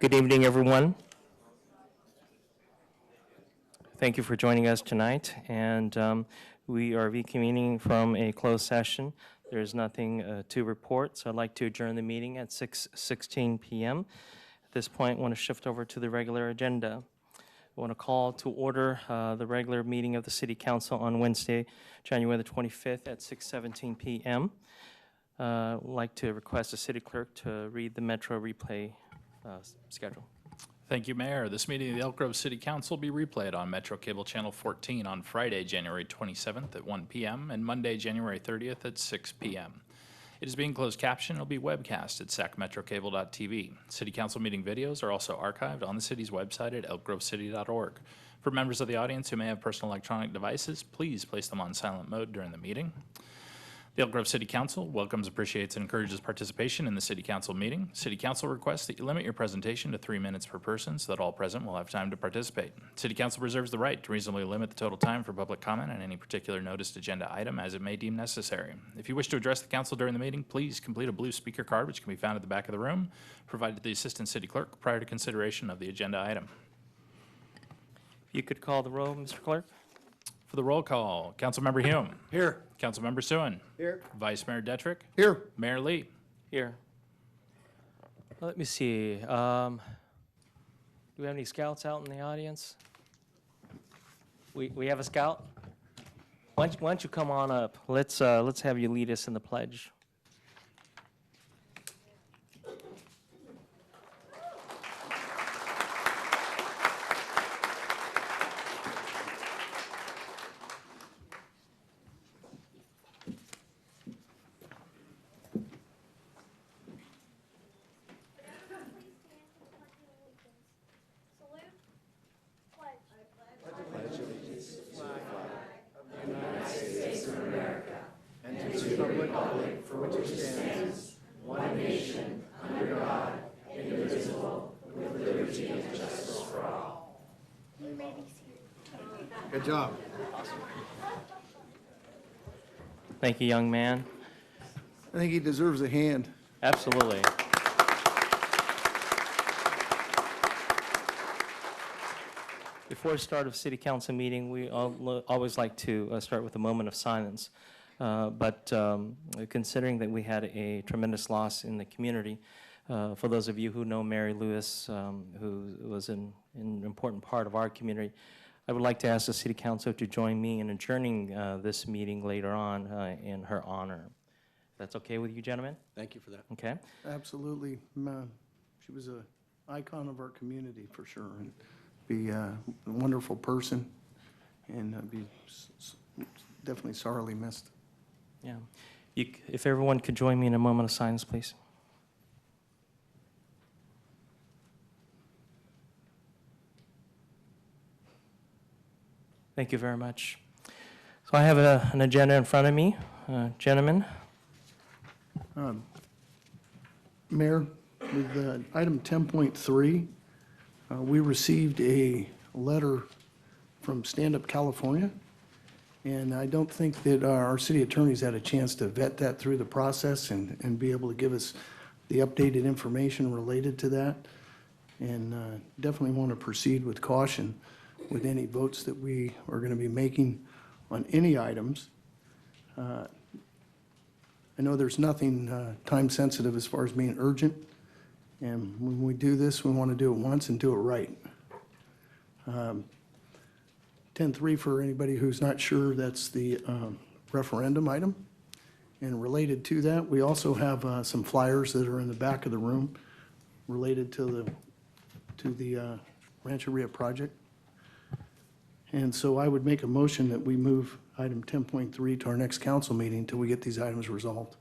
Good evening, everyone. Thank you for joining us tonight, and we are reconvening from a closed session. There is nothing to report, so I'd like to adjourn the meeting at 6:16 p.m. At this point, I want to shift over to the regular agenda. I want to call to order the regular meeting of the City Council on Wednesday, January the 25th at 6:17 p.m. I'd like to request the City Clerk to read the Metro replay schedule. Thank you, Mayor. This meeting of the Elk Grove City Council will be replayed on Metro Cable Channel 14 on Friday, January 27th at 1 p.m. and Monday, January 30th at 6 p.m. It is being closed captioned. It will be webcast at sacmetrocable.tv. City Council meeting videos are also archived on the city's website at elkgrovecity.org. For members of the audience who may have personal electronic devices, please place them on silent mode during the meeting. The Elk Grove City Council welcomes, appreciates, and encourages participation in the City Council meeting. City Council requests that you limit your presentation to 3 minutes per person so that all present will have time to participate. City Council reserves the right to reasonably limit the total time for public comment on any particular noticed agenda item as it may deem necessary. If you wish to address the Council during the meeting, please complete a blue speaker card which can be found at the back of the room, provided to the Assistant City Clerk prior to consideration of the agenda item. If you could call the roll, Mr. Clerk. For the roll call, Councilmember Hume. Here. Councilmember Suen. Here. Vice Mayor Detrick. Here. Mayor Lee. Here. Let me see. Do we have any scouts out in the audience? We have a scout? Why don't you come on up? Let's have you lead us in the pledge. Good job. Thank you, young man. I think he deserves a hand. Absolutely. Before the start of City Council meeting, we always like to start with a moment of silence. But considering that we had a tremendous loss in the community, for those of you who know Mary Lewis, who was an important part of our community, I would like to ask the City Council to join me in adjourning this meeting later on in her honor. That's okay with you, gentlemen? Thank you for that. Okay. Absolutely. She was an icon of our community for sure, and be a wonderful person, and be definitely sorely missed. Yeah. If everyone could join me in a moment of silence, please. Thank you very much. So I have an agenda in front of me. Gentlemen. Mayor, with item 10.3, we received a letter from Stand Up California, and I don't think that our city attorneys had a chance to vet that through the process and be able to give us the updated information related to that, and definitely want to proceed with caution with any votes that we are going to be making on any items. I know there's nothing time sensitive as far as being urgent, and when we do this, we want to do it once and do it right. 10.3, for anybody who's not sure, that's the referendum item. And related to that, we also have some flyers that are in the back of the room related to the Rancheria project. And so I would make a motion that we move item 10.3 to our next council meeting until we get these items resolved.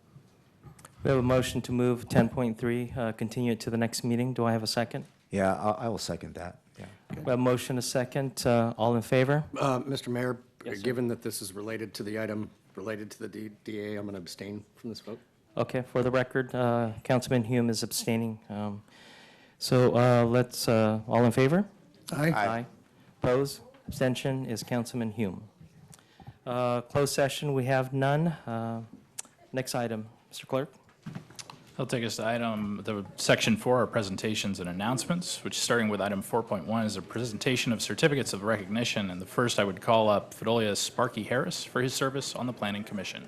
We have a motion to move 10.3, continue it to the next meeting. Do I have a second? Yeah, I will second that. Yeah. We have a motion, a second. All in favor? Mr. Mayor, Yes, sir. given that this is related to the item related to the DA, I'm going to abstain from this vote. Okay, for the record, Councilman Hume is abstaining. So let's, all in favor? Aye. Opposed? Abstention is Councilman Hume. Closed session, we have none. Next item, Mr. Clerk. That'll take us to section 4, our presentations and announcements, which starting with item 4.1 is a presentation of certificates of recognition. And the first I would call up Fidelia Sparky Harris for his service on the Planning Commission.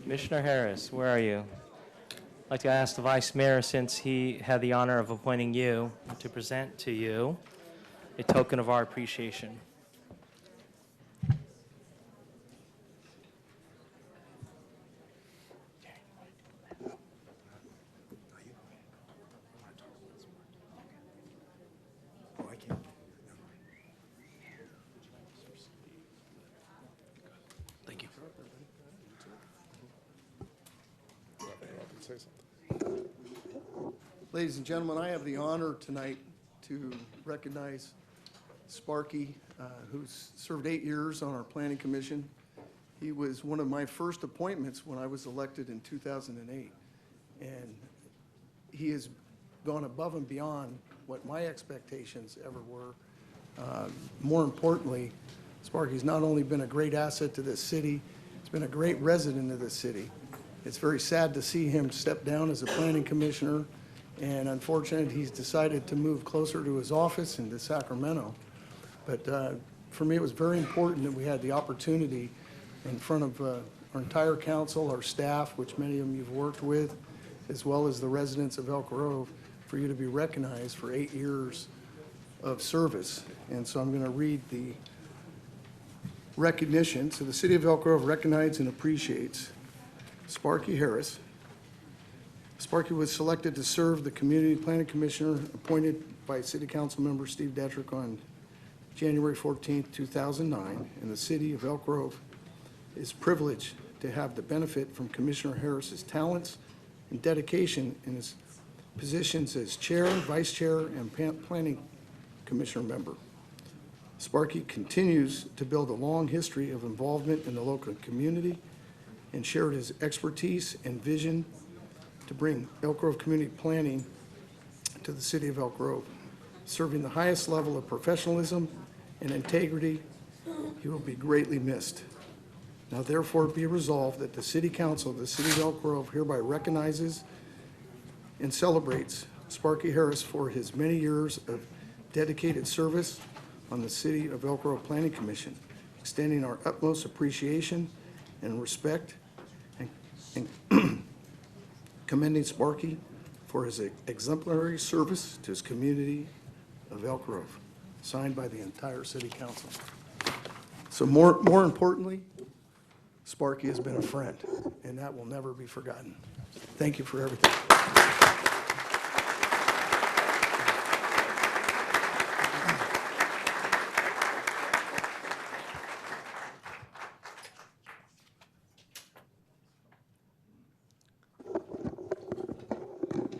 Commissioner Harris, where are you? I'd like to ask the Vice Mayor, since he had the honor of appointing you, to present to you a token of our appreciation. Thank you. Ladies and gentlemen, I have the honor tonight to recognize Sparky, who's served 8 years on our Planning Commission. He was one of my first appointments when I was elected in 2008. And he has gone above and beyond what my expectations ever were. More importantly, Sparky's not only been a great asset to this city, he's been a great resident of this city. It's very sad to see him step down as a planning commissioner, and unfortunately, he's decided to move closer to his office into Sacramento. But for me, it was very important that we had the opportunity in front of our entire council, our staff, which many of them you've worked with, as well as the residents of Elk Grove, for you to be recognized for 8 years of service. And so I'm going to read the recognition. So the City of Elk Grove recognizes and appreciates Sparky Harris. Sparky was selected to serve the Community Planning Commissioner appointed by City Council member Steve Detrick on January 14, 2009, and the City of Elk Grove is privileged to have the benefit from Commissioner Harris's talents and dedication in his positions as Chair, Vice Chair, and Planning Commissioner member. Sparky continues to build a long history of involvement in the local community and shared his expertise and vision to bring Elk Grove community planning to the City of Elk Grove. Serving the highest level of professionalism and integrity, he will be greatly missed. Now therefore be resolved that the City Council of the City of Elk Grove hereby recognizes and celebrates Sparky Harris for his many years of dedicated service on the City of Elk Grove Planning Commission, extending our utmost appreciation and respect and commending Sparky for his exemplary service to his community of Elk Grove, signed by the entire City Council. So more importantly, Sparky has been a friend, and that will never be forgotten. Thank you for everything.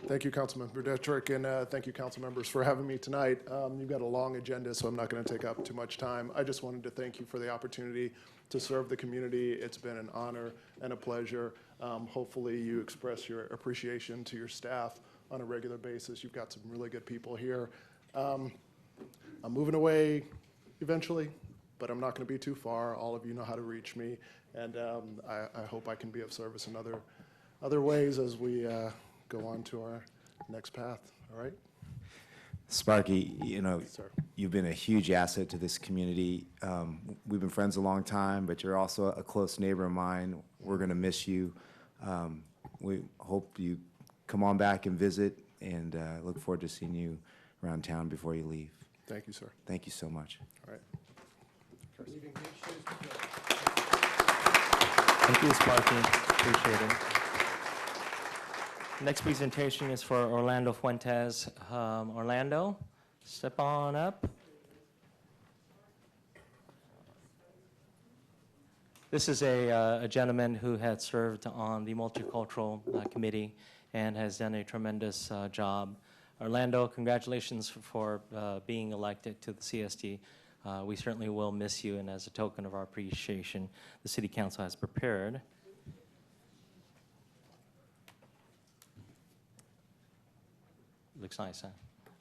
Thank you, Councilmember Detrick, and thank you, council members, for having me tonight. You've got a long agenda, so I'm not going to take up too much time. I just wanted to thank you for the opportunity to serve the community. It's been an honor and a pleasure. Hopefully, you express your appreciation to your staff on a regular basis. You've got some really good people here. I'm moving away eventually, but I'm not going to be too far. All of you know how to reach me, and I hope I can be of service in other ways as we go on to our next path, all right? Sparky, you know, Sir. you've been a huge asset to this community. We've been friends a long time, but you're also a close neighbor of mine. We're going to miss you. We hope you come on back and visit, and look forward to seeing you around town before you leave. Thank you, sir. Thank you so much. All right. Thank you, Sparky. Appreciate it. Next presentation is for Orlando Fuentes. Orlando, step on up. This is a gentleman who had served on the Multicultural Committee and has done a tremendous job. Orlando, congratulations for being elected to the CSD. We certainly will miss you, and as a token of our appreciation, the City Council has prepared looks nice, huh?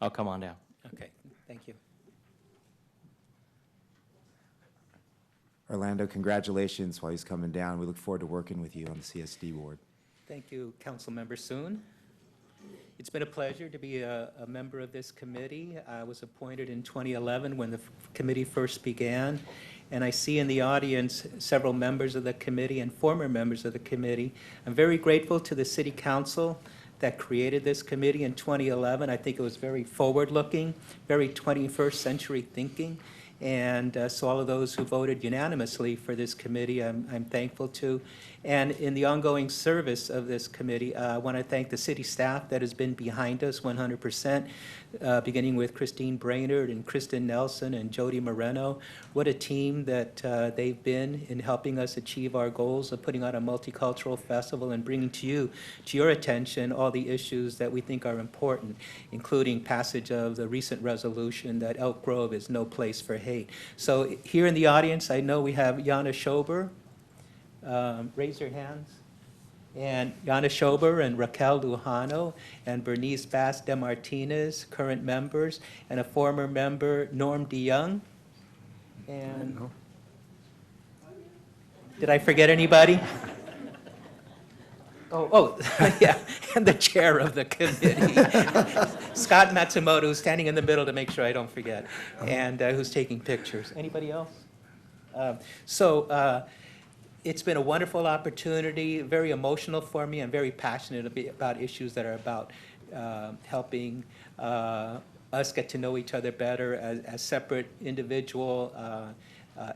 Oh, come on down. Okay, thank you. Orlando, congratulations while he's coming down. We look forward to working with you on the CSD board. Thank you, Councilmember Soon. It's been a pleasure to be a member of this committee. I was appointed in 2011 when the committee first began, and I see in the audience several members of the committee and former members of the committee. I'm very grateful to the City Council that created this committee in 2011. I think it was very forward-looking, very 21st century thinking. And so all of those who voted unanimously for this committee, I'm thankful to. And in the ongoing service of this committee, I want to thank the city staff that has been behind us 100%, beginning with Christine Brainerd and Kristen Nelson and Jody Moreno. What a team that they've been in helping us achieve our goals of putting on a multicultural festival and bringing to your attention, all the issues that we think are important, including passage of the recent resolution that Elk Grove is no place for hate. So here in the audience, I know we have Yana Schober. Raise your hands. And Yana Schober and Raquel Lujano and Bernice Bass de Martinez, current members, and a former member, Norm DeYoung. And did I forget anybody? Oh, yeah, and the chair of the committee, Scott Matsumoto, who's standing in the middle to make sure I don't forget, and who's taking pictures. Anybody else? It's been a wonderful opportunity, very emotional for me. I'm very passionate about issues that are about helping us get to know each other better as separate individual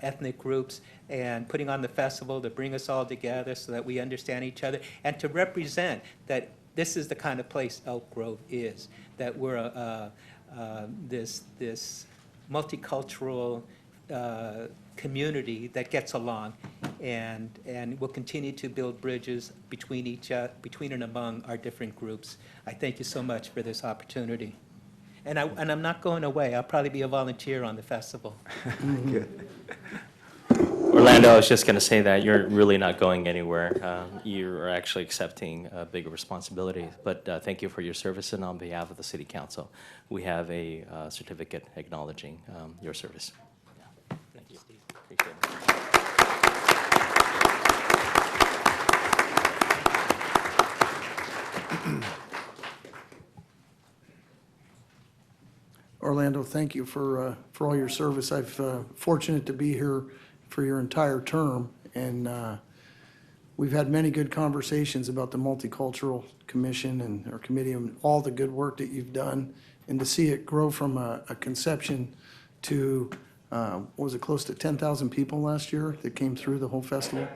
ethnic groups, and putting on the festival to bring us all together so that we understand each other and to represent that this is the kind of place Elk Grove is, that we're this multicultural community that gets along, and will continue to build bridges between and among our different groups. I thank you so much for this opportunity. And I'm not going away. I'll probably be a volunteer on the festival. Good. Orlando, I was just going to say that you're really not going anywhere. You're actually accepting a bigger responsibility. But thank you for your service, and on behalf of the City Council, we have a certificate acknowledging your service. Yeah. Thank you, Steve. Appreciate it. Orlando, thank you for all your service. I've fortunate to be here for your entire term, and we've had many good conversations about the Multicultural Commission and our committee and all the good work that you've done, and to see it grow from a conception to, what was it, close to 10,000 people last year that came through the whole festival?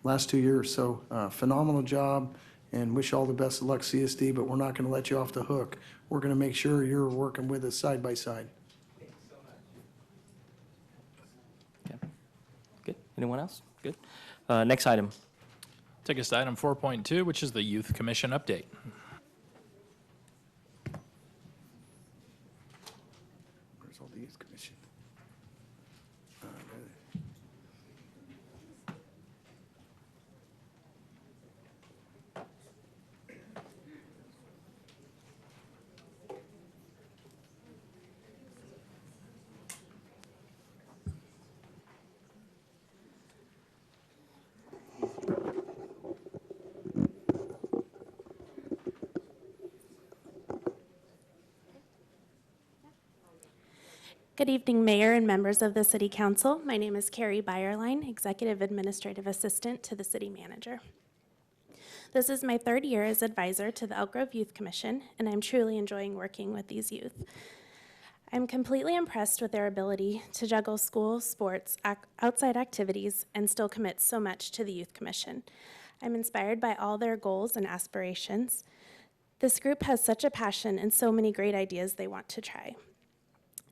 Last 2 years. So phenomenal job, and wish all the best of luck, CSD, but we're not going to let you off the hook. We're going to make sure you're working with us side by side. Okay. Good. Anyone else? Good. Next item. Take us to item 4.2, which is the Youth Commission update. Where's all the youth commission? Good evening, Mayor and members of the City Council. My name is Carrie Byerline, Executive Administrative Assistant to the City Manager. This is my third year as advisor to the Elk Grove Youth Commission, and I'm truly enjoying working with these youth. I'm completely impressed with their ability to juggle school, sports, outside activities, and still commit so much to the Youth Commission. I'm inspired by all their goals and aspirations. This group has such a passion and so many great ideas they want to try.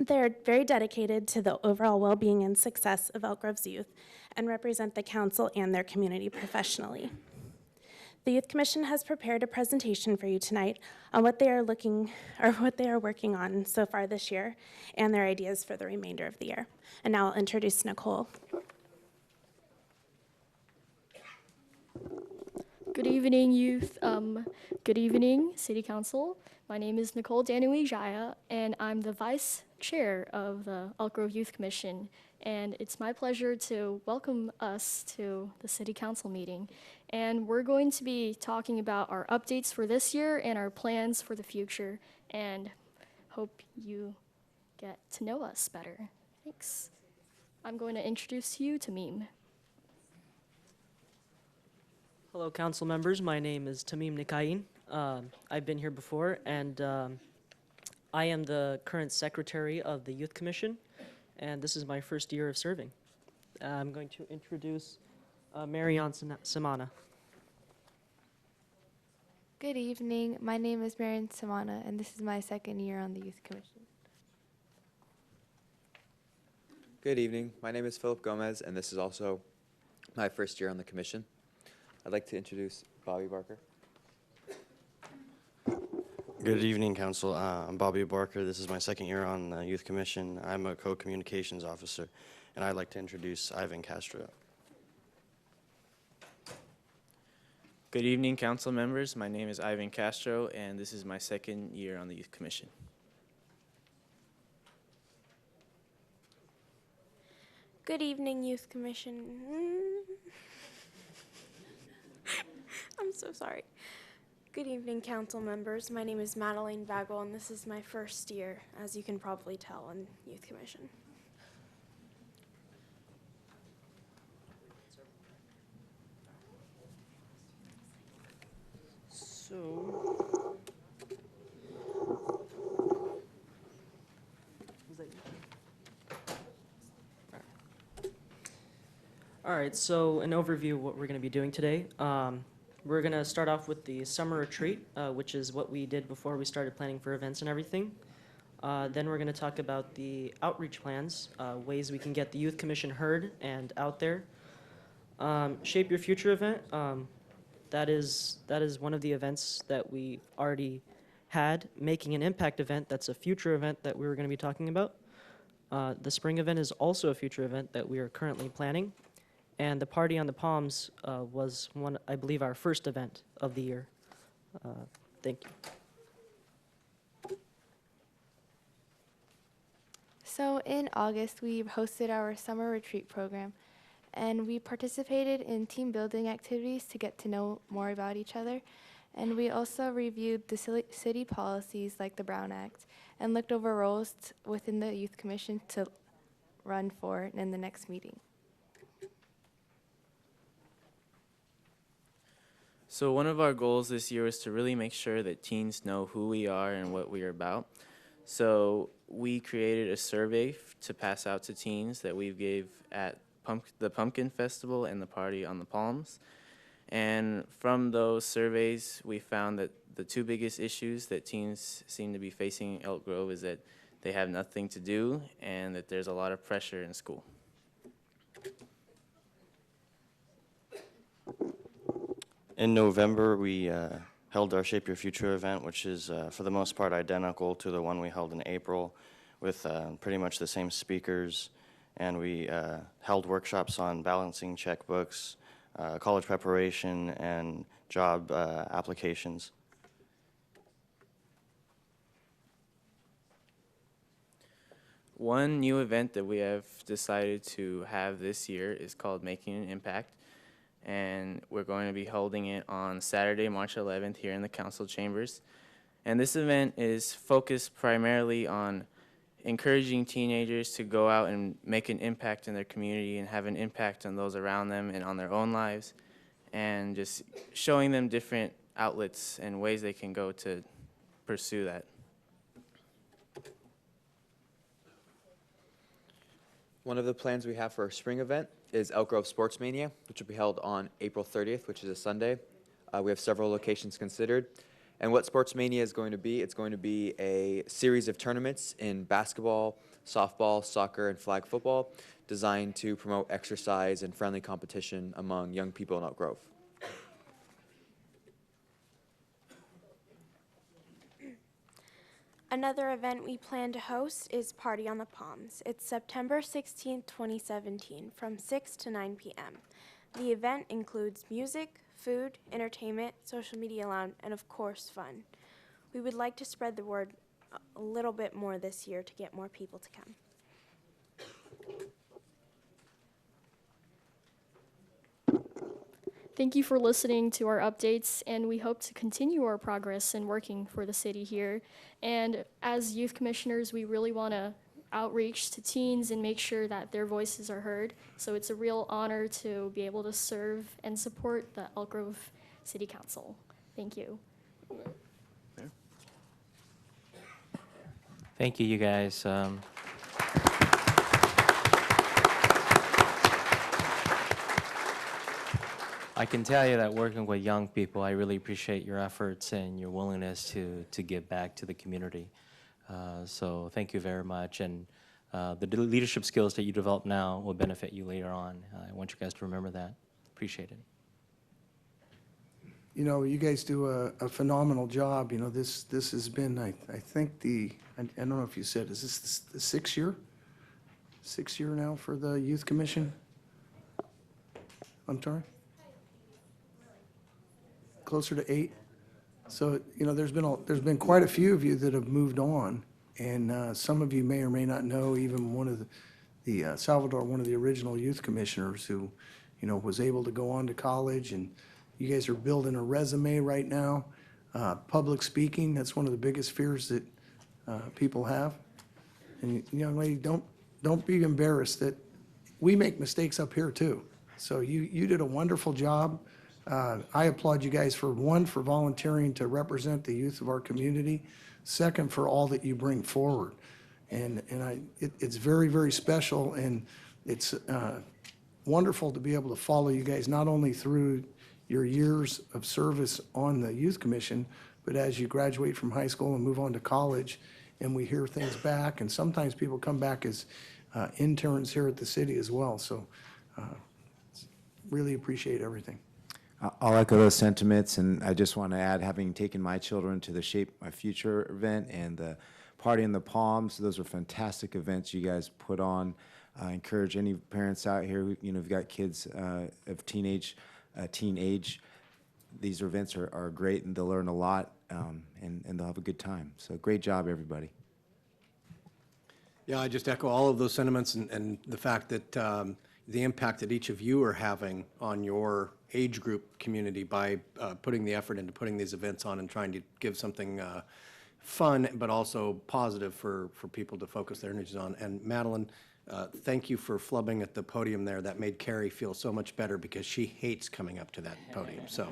They're very dedicated to the overall well-being and success of Elk Grove's youth and represent the council and their community professionally. The Youth Commission has prepared a presentation for you tonight on what they are working on so far this year and their ideas for the remainder of the year. And now I'll introduce Nicole. Good evening, youth. Good evening, City Council. My name is Nicole Danuijaya, and I'm the Vice chair of the Elk Grove Youth Commission, and it's my pleasure to welcome us to the City Council meeting. And we're going to be talking about our updates for this year and our plans for the future, and hope you get to know us better. Thanks. I'm going to introduce you to Tamim. Hello, council members. My name is Tamim Nikayin. I've been here before, and I am the current secretary of the Youth Commission, and this is my first year of serving. I'm going to introduce Marianne Samana. Good evening. My name is Marian Samana, and this is my second year on the Youth Commission. Good evening. My name is Philip Gomez, and this is also my first year on the commission. I'd like to introduce Bobby Barker. Good evening, Council. I'm Bobby Barker. This is my second year on the Youth Commission. I'm a co-communications officer, and I'd like to introduce Ivan Castro. Good evening, council members. My name is Ivan Castro, and this is my second year on the Youth Commission. Good evening, Youth Commission. I'm so sorry. Good evening, council members. My name is Madeline Bagel, and this is my first year, as you can probably tell, on Youth Commission. So, all right, so an overview of what we're going to be doing today. We're going to start off with the summer retreat, which is what we did before we started planning for events and everything. Then we're going to talk about the outreach plans, ways we can get the Youth Commission heard and out there. Shape Your Future event, that is one of the events that we already had. Making an Impact event, that's a future event that we were going to be talking about. The spring event is also a future event that we are currently planning. And the Party on the Palms was one, I believe, our first event of the year. Thank you. So in August, we hosted our summer retreat program, and we participated in team building activities to get to know more about each other. And we also reviewed the city policies like the Brown Act and looked over roles within the Youth Commission to run for in the next meeting. So one of our goals this year was to really make sure that teens know who we are and what we are about. So we created a survey to pass out to teens that we gave at the Pumpkin Festival and the Party on the Palms. And from those surveys, we found that the two biggest issues that teens seem to be facing in Elk Grove is that they have nothing to do and that there's a lot of pressure in school. In November, we held our Shape Your Future event, which is for the most part identical to the one we held in April, with pretty much the same speakers. And we held workshops on balancing checkbooks, college preparation, and job applications. One new event that we have decided to have this year is called Making an Impact. And we're going to be holding it on Saturday, March 11th here in the council chambers. And this event is focused primarily on encouraging teenagers to go out and make an impact in their community and have an impact on those around them and on their own lives, and just showing them different outlets and ways they can go to pursue that. One of the plans we have for our spring event is Elk Grove Sports Mania, which will be held on April 30th, which is a Sunday. We have several locations considered. And what Sports Mania is going to be, it's going to be a series of tournaments in basketball, softball, soccer, and flag football designed to promote exercise and friendly competition among young people in Elk Grove. Another event we plan to host is Party on the Palms. It's September 16th, 2017, from 6 to 9 p.m. The event includes music, food, entertainment, social media allowed, and of course, fun. We would like to spread the word a little bit more this year to get more people to come. Thank you for listening to our updates, and we hope to continue our progress in working for the city here. And as youth commissioners, we really want to outreach to teens and make sure that their voices are heard. So it's a real honor to be able to serve and support the Elk Grove City Council. Thank you. Thank you, you guys. I can tell you that working with young people, I really appreciate your efforts and your willingness to give back to the community. So thank you very much. And the leadership skills that you develop now will benefit you later on. I want you guys to remember that. Appreciate it. You know, you guys do a phenomenal job. You know, this has been, I think I don't know if you said, is this the 6th year? 6th year now for the Youth Commission? I'm sorry? Closer to 8? So, you know, there's been quite a few of you that have moved on, and some of you may or may not know even one of the Salvador, one of the original youth commissioners who, you know, was able to go on to college, and you guys are building a resume right now. Public speaking, that's one of the biggest fears that people have. And young lady, don't be embarrassed that we make mistakes up here too. So you did a wonderful job. I applaud you guys for volunteering to represent the youth of our community. Second, for all that you bring forward. And it's very, very special, and it's wonderful to be able to follow you guys not only through your years of service on the Youth Commission, but as you graduate from high school and move on to college, and we hear things back, and sometimes people come back as interns here at the city as well. So really appreciate everything. I'll echo those sentiments, and I just want to add, having taken my children to the Shape My Future event and the Party in the Palms, those were fantastic events you guys put on. I encourage any parents out here who, you know, have got kids of teen age, these events are great, and they'll learn a lot, and they'll have a good time. So great job, everybody. Yeah, I just echo all of those sentiments and the fact that the impact that each of you are having on your age group community by putting the effort into putting these events on and trying to give something fun but also positive for people to focus their energies on. And Madeline, thank you for flubbing at the podium there. That made Carrie feel so much better because she hates coming up to that podium. So.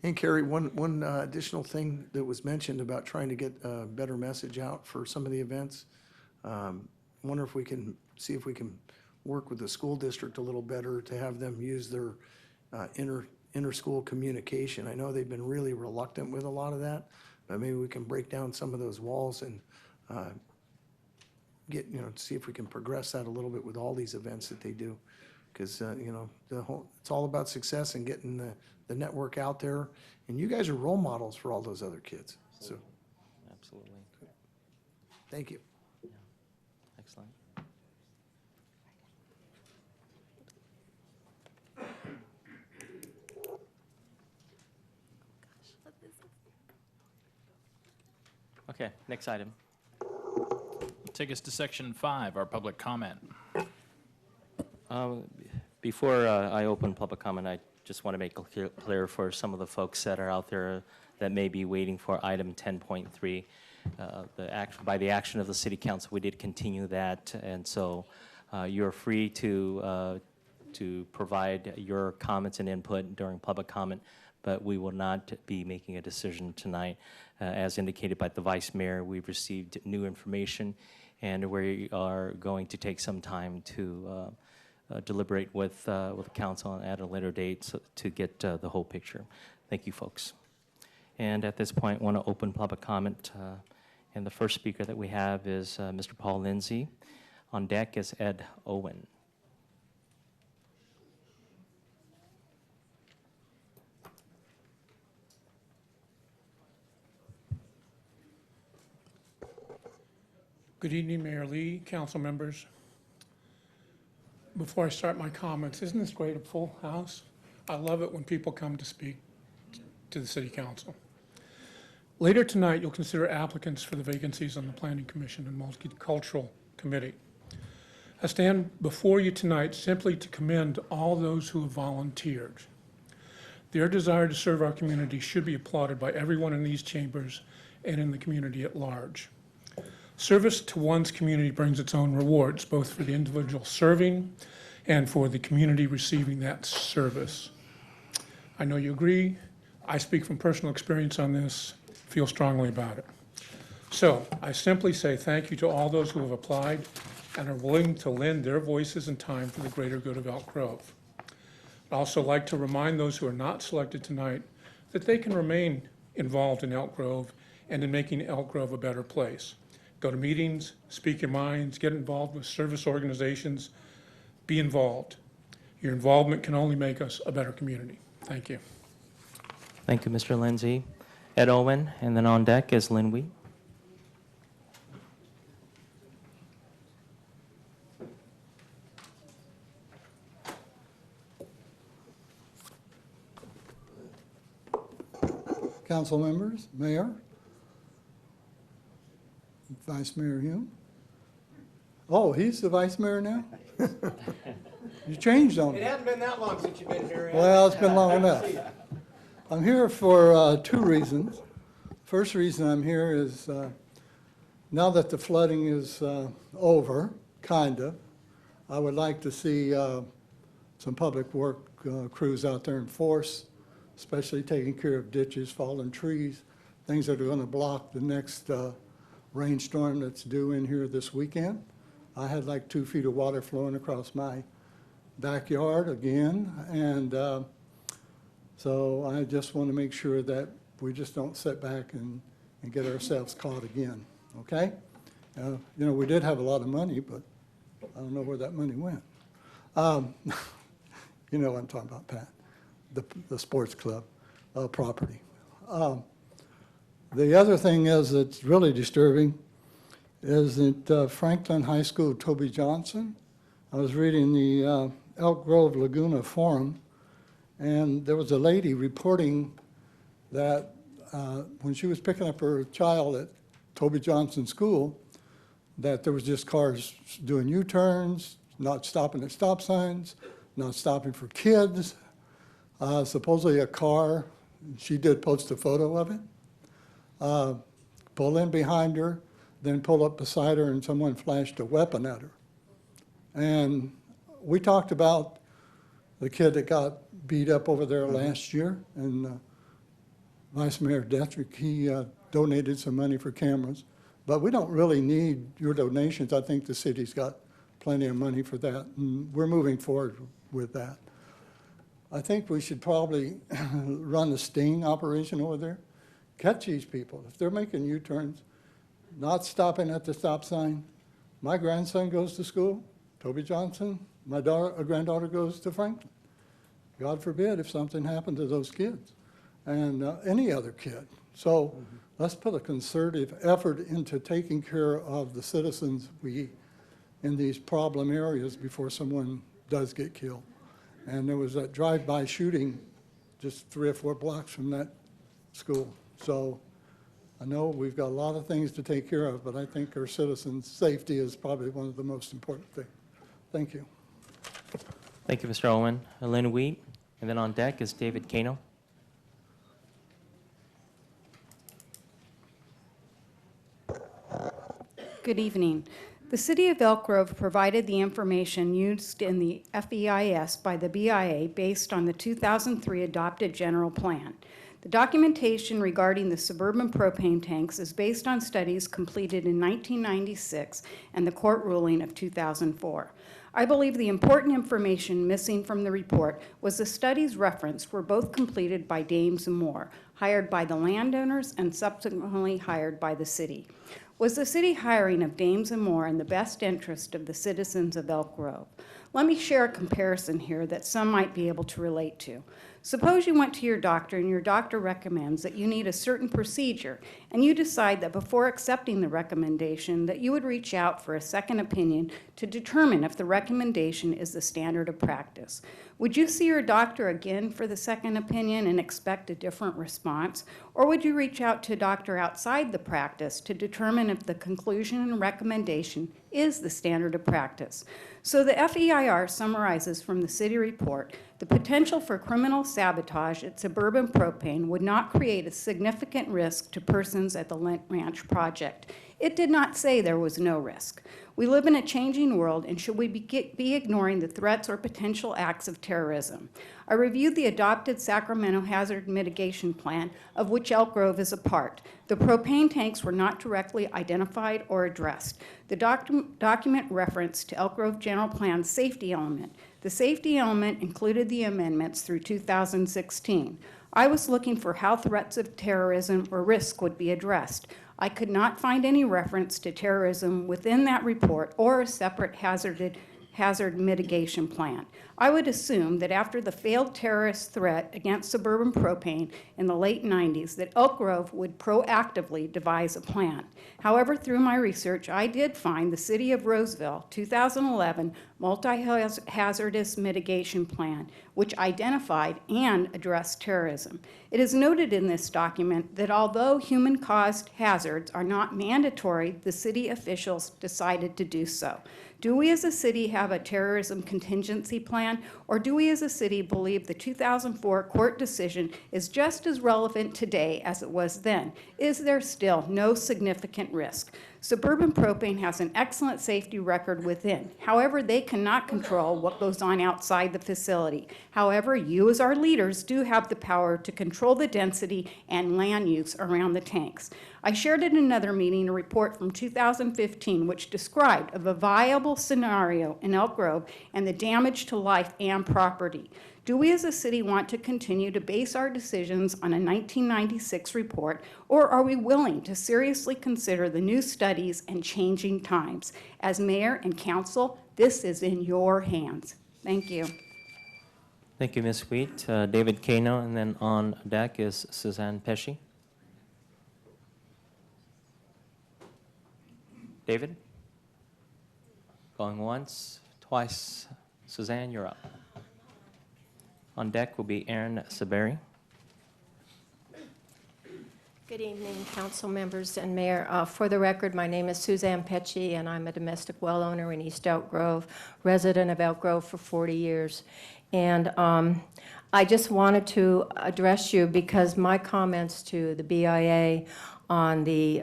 And Carrie, one additional thing that was mentioned about trying to get a better message out for some of the events. Wonder if we can see if we can work with the school district a little better to have them use their inter-school communication. I know they've been really reluctant with a lot of that, but maybe we can break down some of those walls and see if we can progress that a little bit with all these events that they do. Because, it's all about success and getting the network out there. And you guys are role models for all those other kids. So, Absolutely. thank you. Excellent. Okay, next item. Take us to section 5, our public comment. Before I open public comment, I just want to make clear for some of the folks that are out there that may be waiting for item 10.3. By the action of the City Council, we did continue that, and so you're free to provide your comments and input during public comment, but we will not be making a decision tonight. As indicated by the Vice Mayor, we've received new information, and we are going to take some time to deliberate with the council at a later date to get the whole picture. Thank you, folks. And at this point, I want to open public comment. And the first speaker that we have is Mr. Paul Lindsay. On deck is Ed Owen. Good evening, Mayor Lee, council members. Before I start my comments, isn't this great, a full house? I love it when people come to speak to the city council. Later tonight, you'll consider applicants for the vacancies on the Planning Commission and Multicultural Committee. I stand before you tonight simply to commend all those who have volunteered. Their desire to serve our community should be applauded by everyone in these chambers and in the community at large. Service to one's community brings its own rewards, both for the individual serving and for the community receiving that service. I know you agree. I speak from personal experience on this, feel strongly about it. So I simply say thank you to all those who have applied and are willing to lend their voices and time for the greater good of Elk Grove. I'd also like to remind those who are not selected tonight that they can remain involved in Elk Grove and in making Elk Grove a better place. Go to meetings, speak your minds, get involved with service organizations, be involved. Your involvement can only make us a better community. Thank you. Thank you, Mr. Lindsay. Ed Owen, and then on deck is Lynn Wee. Council members, Mayor, Vice Mayor Hume. Oh, he's the Vice Mayor now? You changed on me. It hasn't been that long since you've been here. Well, it's been long enough. I'm here for two reasons. First reason I'm here is now that the flooding is over, kind of, I would like to see some public work crews out there in force, especially taking care of ditches, fallen trees, things that are going to block the next rainstorm that's due in here this weekend. I had like 2 feet of water flowing across my backyard again, and so I just want to make sure that we just don't sit back and get ourselves caught again, okay? You know, we did have a lot of money, but I don't know where that money went. You know what I'm talking about, Pat, the sports club property. The other thing is that's really disturbing is that Franklin High School, Toby Johnson, I was reading the Elk Grove Laguna Forum, and there was a lady reporting that when she was picking up her child at Toby Johnson School, that there was just cars doing U-turns, not stopping at stop signs, not stopping for kids. Supposedly a car, she did post a photo of it, pull in behind her, then pull up beside her, and someone flashed a weapon at her. And we talked about the kid that got beat up over there last year, and Vice Mayor Detrick, he donated some money for cameras. But we don't really need your donations. I think the city's got plenty of money for that, and we're moving forward with that. I think we should probably run a sting operation over there. Catch these people. If they're making U-turns, not stopping at the stop sign. My grandson goes to school, Toby Johnson. My granddaughter goes to Franklin. God forbid if something happened to those kids and any other kid. So let's put a concerted effort into taking care of the citizens in these problem areas before someone does get killed. And there was that drive-by shooting just 3 or 4 blocks from that school. So I know we've got a lot of things to take care of, but I think our citizens' safety is probably one of the most important things. Thank you. Thank you, Mr. Owen. Lynn Wee, and then on deck is David Kano. Good evening. The City of Elk Grove provided the information used in the FEIS by the BIA based on the 2003 adopted general plan. The documentation regarding the suburban propane tanks is based on studies completed in 1996 and the court ruling of 2004. I believe the important information missing from the report was the studies referenced were both completed by Dames and Moore, hired by the landowners and subsequently hired by the city. Was the city hiring of Dames and Moore in the best interest of the citizens of Elk Grove? Let me share a comparison here that some might be able to relate to. Suppose you went to your doctor and your doctor recommends that you need a certain procedure, and you decide that before accepting the recommendation that you would reach out for a second opinion to determine if the recommendation is the standard of practice. Would you see your doctor again for the second opinion and expect a different response? Or would you reach out to a doctor outside the practice to determine if the conclusion and recommendation is the standard of practice? So the FEIR summarizes from the city report, the potential for criminal sabotage at Suburban Propane would not create a significant risk to persons at the Lent Ranch project. It did not say there was no risk. We live in a changing world, and should we be ignoring the threats or potential acts of terrorism? I reviewed the adopted Sacramento Hazard Mitigation Plan, of which Elk Grove is a part. The propane tanks were not directly identified or addressed. The document referenced to Elk Grove General Plan's safety element. The safety element included the amendments through 2016. I was looking for how threats of terrorism or risk would be addressed. I could not find any reference to terrorism within that report or a separate hazard mitigation plan. I would assume that after the failed terrorist threat against Suburban Propane in the late 90s, that Elk Grove would proactively devise a plan. However, through my research, I did find the City of Roseville 2011 Multi-Hazardous Mitigation Plan, which identified and addressed terrorism. It is noted in this document that although human-caused hazards are not mandatory, the city officials decided to do so. Do we as a city have a terrorism contingency plan, or do we as a city believe the 2004 court decision is just as relevant today as it was then? Is there still no significant risk? Suburban Propane has an excellent safety record within. However, they cannot control what goes on outside the facility. However, you as our leaders do have the power to control the density and land use around the tanks. I shared at another meeting a report from 2015 which described a viable scenario in Elk Grove and the damage to life and property. Do we as a city want to continue to base our decisions on a 1996 report, or are we willing to seriously consider the new studies and changing times? As mayor and council, this is in your hands. Thank you. Thank you, Ms. Wheat. David Kano, and then on deck is Suzanne Pesci. David? Going once, twice. Suzanne, you're up. On deck will be Aaron Saberi. Good evening, council members and mayor. For the record, my name is Suzanne Pesci, and I'm a domestic well owner in East Elk Grove, resident of Elk Grove for 40 years. And I just wanted to address you because my comments to the BIA on the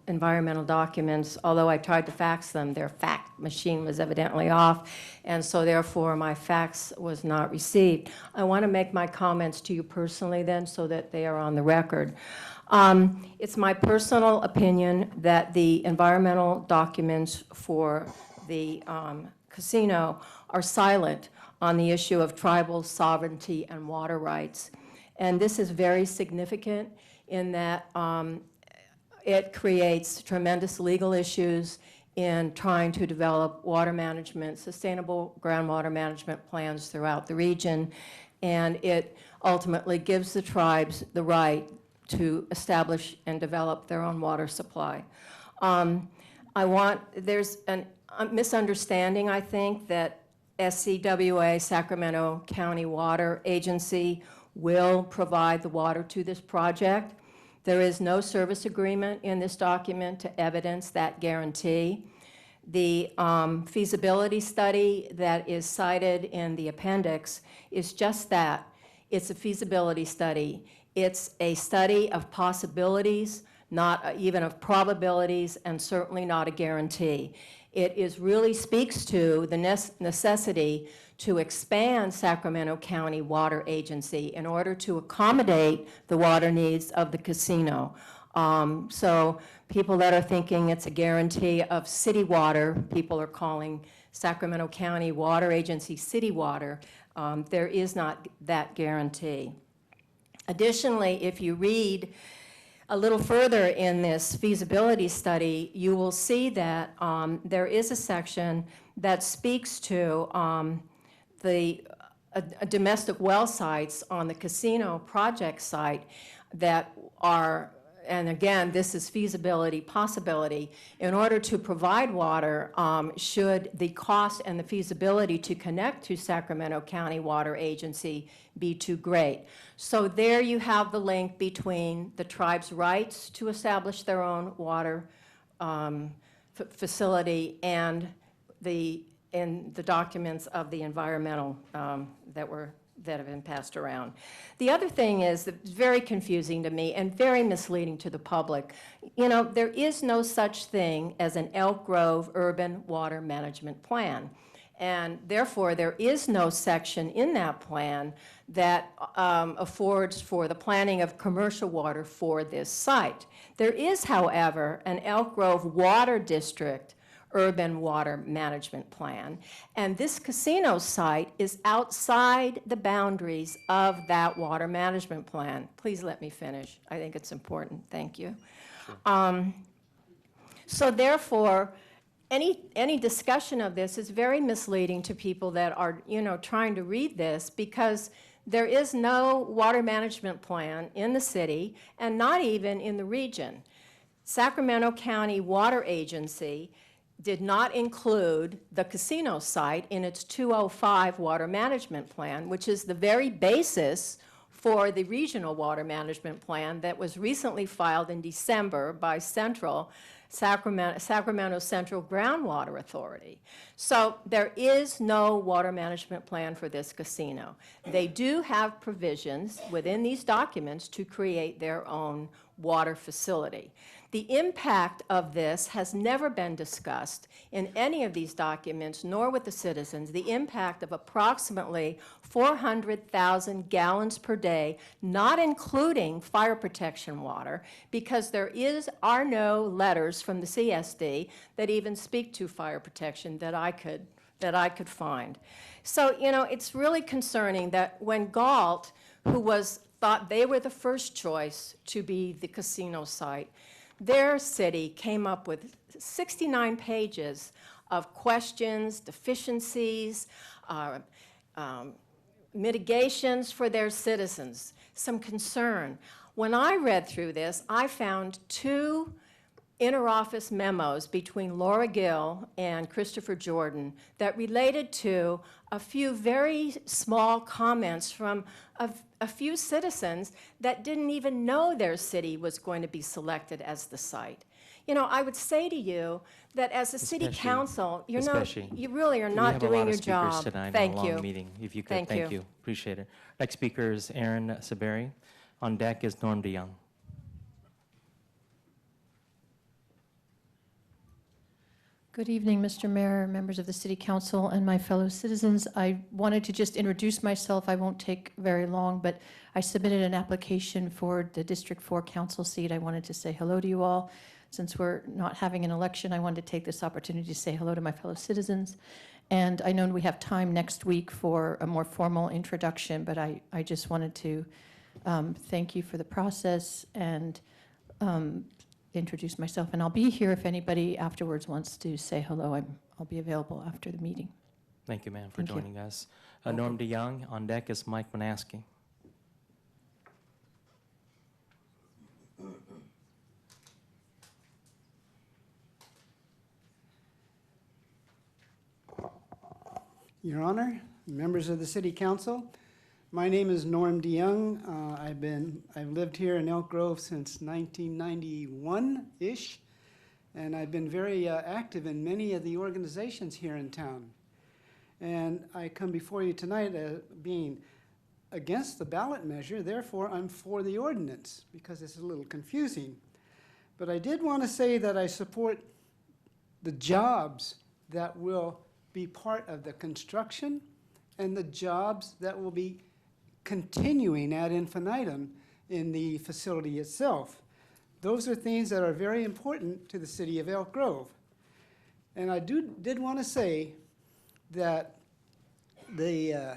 environmental documents, although I tried to fax them, their fax machine was evidently off, and so therefore my fax was not received. I want to make my comments to you personally then so that they are on the record. It's my personal opinion that the environmental documents for the casino are silent on the issue of tribal sovereignty and water rights. And this is very significant in that it creates tremendous legal issues in trying to develop water management, sustainable groundwater management plans throughout the region, and it ultimately gives the tribes the right to establish and develop their own water supply. There's a misunderstanding, I think, that SCWA, Sacramento County Water Agency, will provide the water to this project. There is no service agreement in this document to evidence that guarantee. The feasibility study that is cited in the appendix is just that. It's a feasibility study. It's a study of possibilities, not even of probabilities, and certainly not a guarantee. It really speaks to the necessity to expand Sacramento County Water Agency in order to accommodate the water needs of the casino. So people that are thinking it's a guarantee of city water, people are calling Sacramento County Water Agency city water. There is not that guarantee. Additionally, if you read a little further in this feasibility study, you will see that there is a section that speaks to the domestic well sites on the casino project site that are and again, this is feasibility, possibility, in order to provide water, should the cost and the feasibility to connect to Sacramento County Water Agency be too great. So there you have the link between the tribe's rights to establish their own water facility and the documents of the environmental that have been passed around. The other thing is that it's very confusing to me and very misleading to the public. You know, there is no such thing as an Elk Grove Urban Water Management Plan. And therefore, there is no section in that plan that affords for the planning of commercial water for this site. There is, however, an Elk Grove Water District Urban Water Management Plan, and this casino site is outside the boundaries of that water management plan. Please let me finish. I think it's important. Thank you. So therefore, any discussion of this is very misleading to people that are, you know, trying to read this, because there is no water management plan in the city and not even in the region. Sacramento County Water Agency did not include the casino site in its 205 water management plan, which is the very basis for the regional water management plan that was recently filed in December by Sacramento Central Groundwater Authority. So there is no water management plan for this casino. They do have provisions within these documents to create their own water facility. The impact of this has never been discussed in any of these documents, nor with the citizens. The impact of approximately 400,000 gallons per day, not including fire protection water, because there are no letters from the CSD that even speak to fire protection that I could find. So, you know, it's really concerning that when Galt, who thought they were the first choice to be the casino site, their city came up with 69 pages of questions, deficiencies, mitigations for their citizens, some concern. When I read through this, I found 2 interoffice memos between Laura Gill and Christopher Jordan that related to a few very small comments from a few citizens that didn't even know their city was going to be selected as the site. You know, I would say to you that as a city council, you really are not doing your job. Thank you. Meeting. If you could, thank you. Appreciate it. Next speaker is Aaron Saberi. On deck is Norm DeYoung. Good evening, Mr. Mayor, members of the City Council, and my fellow citizens. I wanted to just introduce myself. I won't take very long, but I submitted an application for the District 4 Council seat. I wanted to say hello to you all. Since we're not having an election, I wanted to take this opportunity to say hello to my fellow citizens. And I know we have time next week for a more formal introduction, but I just wanted to thank you for the process and introduce myself, and I'll be here if anybody afterwards wants to say hello. I'll be available after the meeting. Thank you, ma'am, for joining us. Norm DeYoung. On deck is Mike Manaski. Your Honor, members of the City Council, my name is Norm DeYoung. I've lived here in Elk Grove since 1991-ish, and I've been very active in many of the organizations here in town. And I come before you tonight being against the ballot measure, therefore I'm for the ordinance, because it's a little confusing. But I did want to say that I support the jobs that will be part of the construction and the jobs that will be continuing ad infinitum in the facility itself. Those are things that are very important to the city of Elk Grove. And I did want to say that the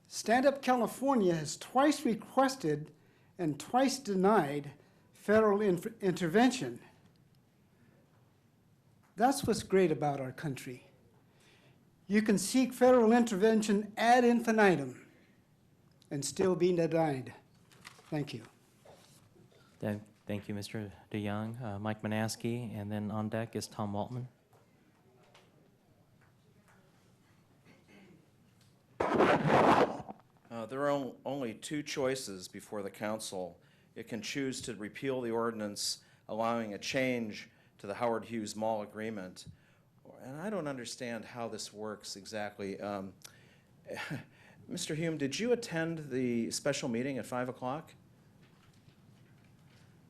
Stand Up California has twice requested and twice denied federal intervention. That's what's great about our country. You can seek federal intervention ad infinitum and still be denied. Thank you. Thank Thank you, Mr. DeYoung. Mike Manaski, and then on deck is Tom Waltman. There are only two choices before the council. It can choose to repeal the ordinance allowing a change to the Howard Hughes Mall agreement. And I don't understand how this works exactly. Mr. Hume, did you attend the special meeting at 5 o'clock?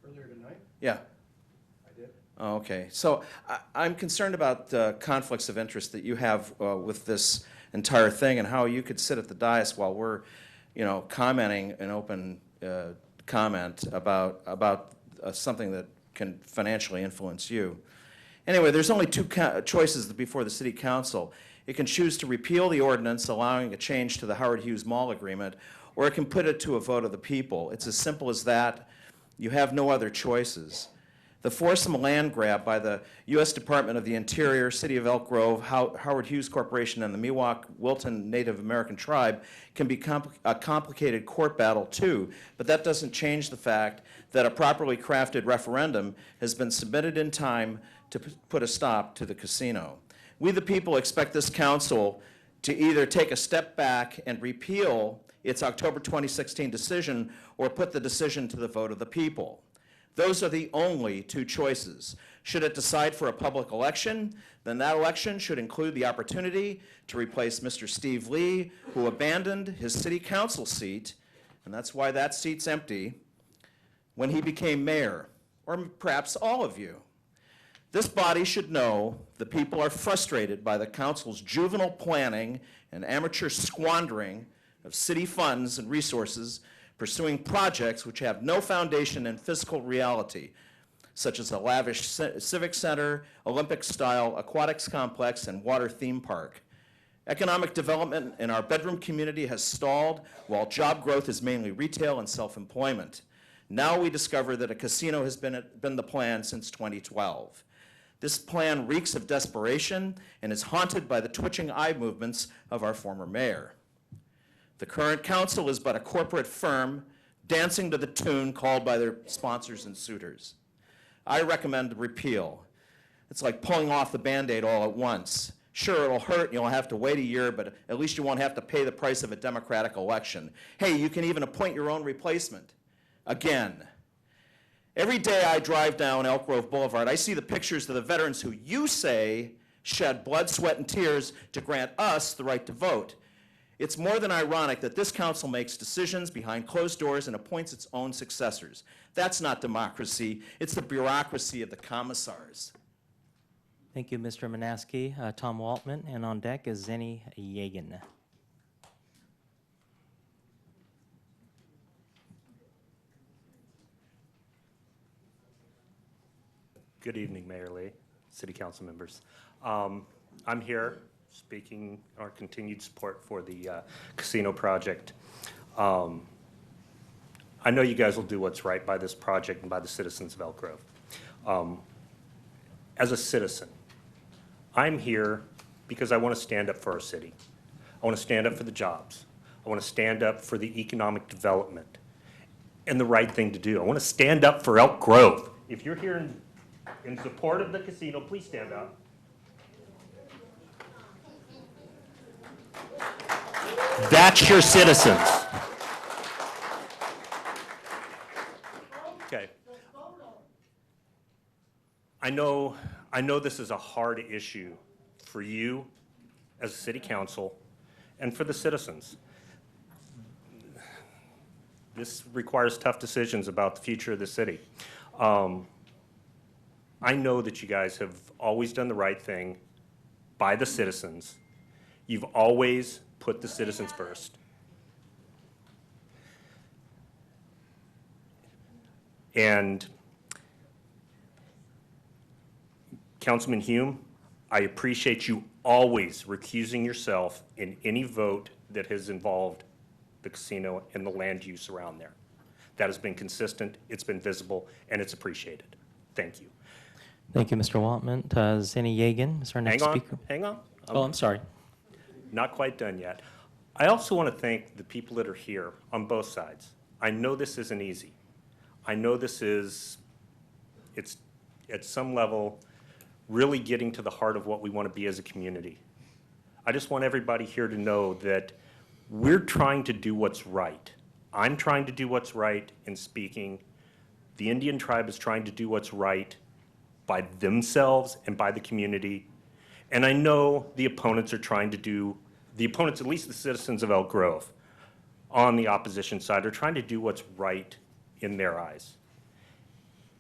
Earlier tonight? Yeah. I did. Oh, okay. So I'm concerned about conflicts of interest that you have with this entire thing and how you could sit at the dais while we're, commenting an open comment about something that can financially influence you. Anyway, there's only two choices before the City Council. It can choose to repeal the ordinance allowing a change to the Howard Hughes Mall agreement, or it can put it to a vote of the people. It's as simple as that. You have no other choices. The forced land grab by the U.S. Department of the Interior, City of Elk Grove, Howard Hughes Corporation, and the Miwok-Wilton Native American Tribe can be a complicated court battle too, but that doesn't change the fact that a properly crafted referendum has been submitted in time to put a stop to the casino. We the people expect this council to either take a step back and repeal its October 2016 decision or put the decision to the vote of the people. Those are the only two choices. Should it decide for a public election, then that election should include the opportunity to replace Mr. Steve Lee, who abandoned his city council seat, and that's why that seat's empty, when he became mayor, or perhaps all of you. This body should know the people are frustrated by the council's juvenile planning and amateur squandering of city funds and resources pursuing projects which have no foundation in physical reality, such as a lavish civic center, Olympic-style aquatics complex, and water theme park. Economic development in our bedroom community has stalled, while job growth is mainly retail and self-employment. Now we discover that a casino has been the plan since 2012. This plan reeks of desperation and is haunted by the twitching eye movements of our former mayor. The current council is but a corporate firm dancing to the tune called by their sponsors and suitors. I recommend repeal. It's like pulling off the Band-Aid all at once. Sure, it'll hurt and you'll have to wait a year, but at least you won't have to pay the price of a democratic election. Hey, you can even appoint your own replacement. Again. Every day I drive down Elk Grove Boulevard, I see the pictures of the veterans who you say shed blood, sweat, and tears to grant us the right to vote. It's more than ironic that this council makes decisions behind closed doors and appoints its own successors. That's not democracy. It's the bureaucracy of the commissars. Thank you, Mr. Manaski. Tom Waltman, and on deck is Zenny Yegan. Good evening, Mayor Lee, City Council members. I'm here speaking our continued support for the casino project. I know you guys will do what's right by this project and by the citizens of Elk Grove. As a citizen, I'm here because I want to stand up for our city. I want to stand up for the jobs. I want to stand up for the economic development and the right thing to do. I want to stand up for Elk Grove. If you're here in support of the casino, please stand up. That's your citizens. Okay. I know this is a hard issue for you as a city council and for the citizens. This requires tough decisions about the future of the city. I know that you guys have always done the right thing by the citizens. You've always put the citizens first. And Councilman Hume, I appreciate you always recusing yourself in any vote that has involved the casino and the land use around there. That has been consistent, it's been visible, and it's appreciated. Thank you. Thank you, Mr. Waltman. Zenny Yegan is our next speaker. Hang on. Oh, I'm sorry. Not quite done yet. I also want to thank the people that are here on both sides. I know this isn't easy. I know this is It's, at some level, really getting to the heart of what we want to be as a community. I just want everybody here to know that we're trying to do what's right. I'm trying to do what's right in speaking. The Indian tribe is trying to do what's right by themselves and by the community. And I know the opponents are trying to do, the opponents, at least the citizens of Elk Grove, on the opposition side, are trying to do what's right in their eyes.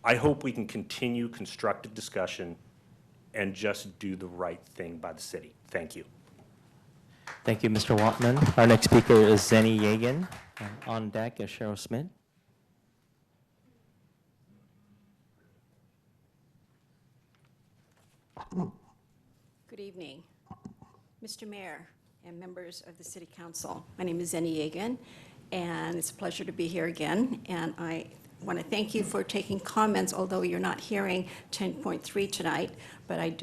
I hope we can continue constructive discussion and just do the right thing by the city. Thank you. Thank you, Mr. Waltman. Our next speaker is Zenny Yegan. On deck is Cheryl Smith. Good evening, Mr. Mayor and members of the City Council. My name is Zenny Yegan, and it's a pleasure to be here again. And I want to thank you for taking comments, although you're not hearing 10.3 tonight. But I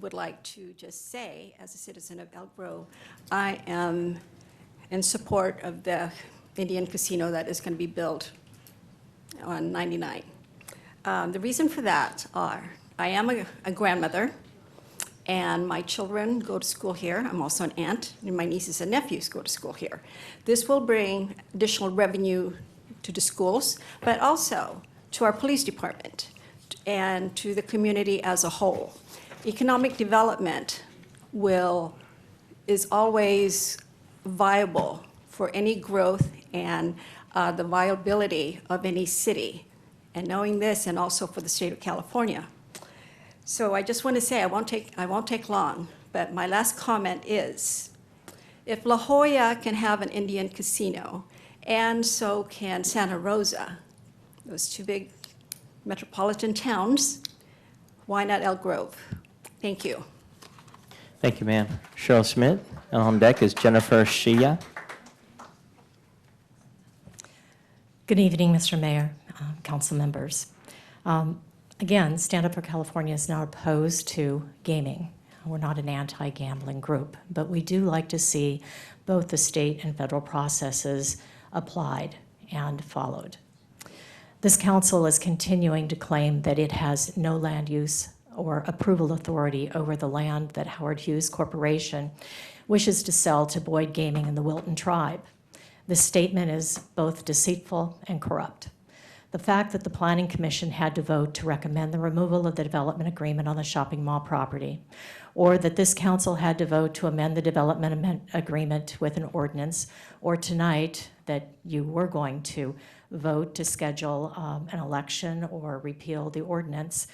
would like to just say, as a citizen of Elk Grove, I am in support of the Indian casino that is going to be built on 99. The reason for that are, I am a grandmother, and my children go to school here. I'm also an aunt, and my nieces and nephews go to school here. This will bring additional revenue to the schools, but also to our police department and to the community as a whole. Economic development is always viable for any growth and the viability of any city. And knowing this, and also for the state of California. So I just want to say, I won't take long, but my last comment is, if La Jolla can have an Indian casino, and so can Santa Rosa, those two big metropolitan towns, why not Elk Grove? Thank you. Thank you, ma'am. Cheryl Smith. And on deck is Jennifer Shia. Good evening, Mr. Mayor, council members. Again, Stand Up for California is not opposed to gaming. We're not an anti-gambling group, but we do like to see both the state and federal processes applied and followed. This council is continuing to claim that it has no land use or approval authority over the land that Howard Hughes Corporation wishes to sell to Boyd Gaming and the Wilton Tribe. This statement is both deceitful and corrupt. The fact that the Planning Commission had to vote to recommend the removal of the development agreement on the shopping mall property, or that this council had to vote to amend the development agreement with an ordinance, or tonight that you were going to vote to schedule an election or repeal the ordinance,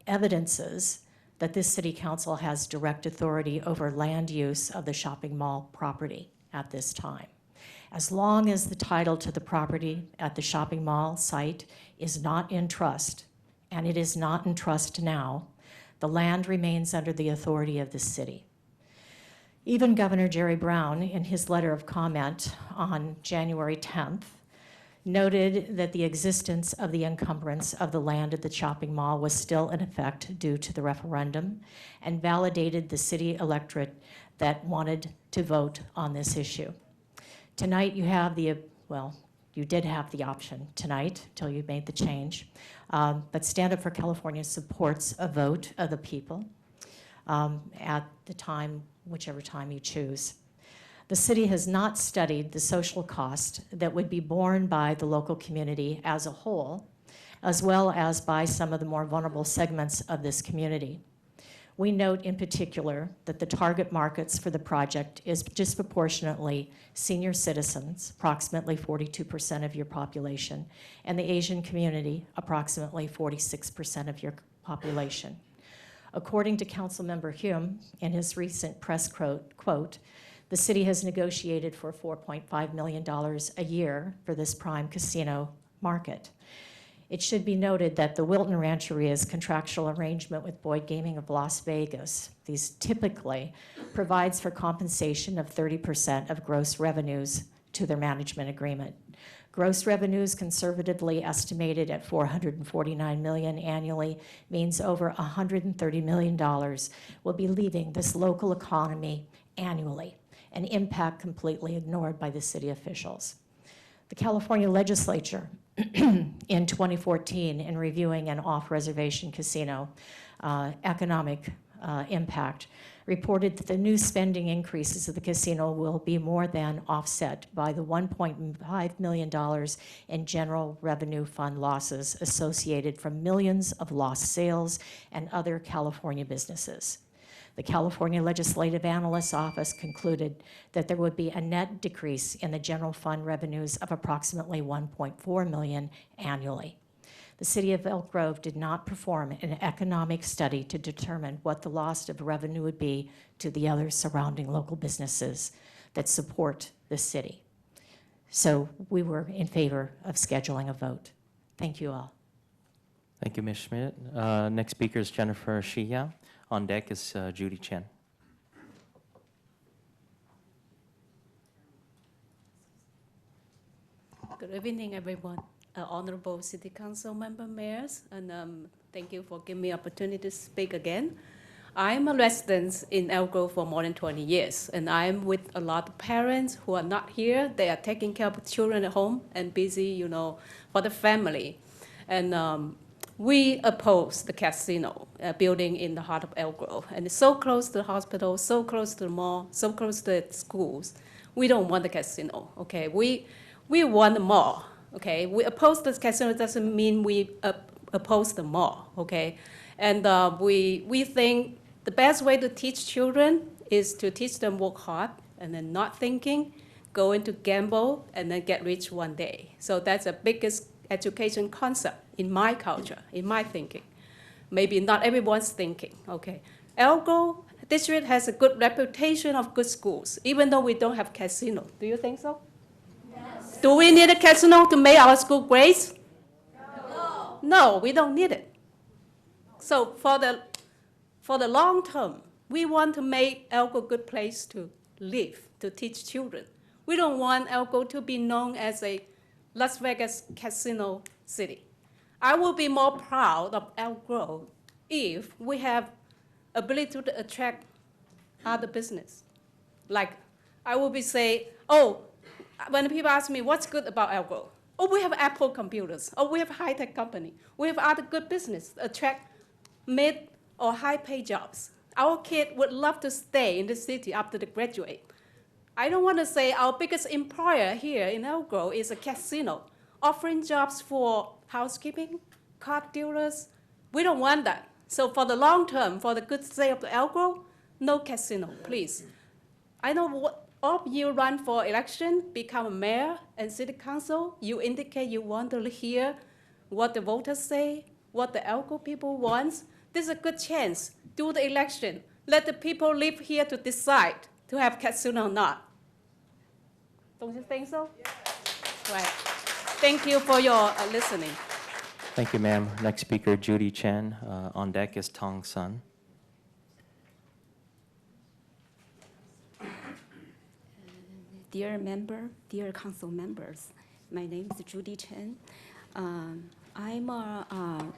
evidences that this city council has direct authority over land use of the shopping mall property at this time. As long as the title to the property at the shopping mall site is not in trust, and it is not in trust now, the land remains under the authority of the city. Even Governor Jerry Brown, in his letter of comment on January 10th, noted that the existence of the encumbrance of the land at the shopping mall was still in effect due to the referendum, and validated the city electorate that wanted to vote on this issue. Tonight you have you did have the option tonight until you made the change, but Stand Up for California supports a vote of the people at the time, whichever time you choose. The city has not studied the social cost that would be borne by the local community as a whole, as well as by some of the more vulnerable segments of this community. We note in particular that the target markets for the project is disproportionately senior citizens, approximately 42% of your population, and the Asian community, approximately 46% of your population. According to Councilmember Hume, in his recent press quote, the city has negotiated for $4.5 million a year for this prime casino market. It should be noted that the Wilton Rancheria's contractual arrangement with Boyd Gaming of Las Vegas, these typically provides for compensation of 30% of gross revenues to their management agreement. Gross revenues conservatively estimated at $449 million annually means over $130 million will be leaving this local economy annually, an impact completely ignored by the city officials. The California legislature in 2014, in reviewing an off-reservation casino economic impact, reported that the new spending increases of the casino will be more than offset by the $1.5 million in general revenue fund losses associated from millions of lost sales and other California businesses. The California Legislative Analyst's Office concluded that there would be a net decrease in the general fund revenues of approximately $1.4 million annually. The City of Elk Grove did not perform an economic study to determine what the loss of revenue would be to the other surrounding local businesses that support the city. So we were in favor of scheduling a vote. Thank you all. Thank you, Ms. Schmidt. Next speaker is Jennifer Shia. On deck is Judy Chen. Good evening, everyone. Honorable City Council member, mayors, and thank you for giving me opportunity to speak again. I'm a resident in Elk Grove for more than 20 years, and I'm with a lot of parents who are not here. They are taking care of children at home and busy, for the family. And we oppose the casino building in the heart of Elk Grove, and it's so close to the hospital, so close to the mall, so close to the schools. We don't want the casino, okay? We want the mall. Okay, we oppose the casino doesn't mean we oppose the mall, okay? And we think the best way to teach children is to teach them work hard and then not thinking, go into gamble, and then get rich one day. So that's the biggest education concept in my culture, in my thinking. Maybe not everyone's thinking, okay? Elk Grove District has a good reputation of good schools, even though we don't have casino. Do you think so? Do we need a casino to make our school great? No. No, we don't need it. So for the long term, we want to make Elk Grove a good place to live, to teach children. We don't want Elk Grove to be known as a Las Vegas casino city. I will be more proud of Elk Grove if we have ability to attract other business. Like I will be say, oh, when people ask me, what's good about Elk Grove? Oh, we have Apple computers. Oh, we have high-tech company. We have other good business, attract mid or high-paid jobs. Our kid would love to stay in the city after they graduate. I don't want to say our biggest employer here in Elk Grove is a casino, offering jobs for housekeeping, car dealers. We don't want that. So for the long term, for the good sake of the Elk Grove, no casino, please. I know what all of you run for election, become a mayor and city council, you indicate you want to hear what the voters say, what the Elk Grove people want. This is a good chance. Do the election. Let the people live here to decide to have casino or not. Don't you think so? Yes. Right. Thank you for your listening. Thank you, ma'am. Next speaker, Judy Chen. On deck is Tong Sun. Dear member, dear council members, my name is Judy Chen. I'm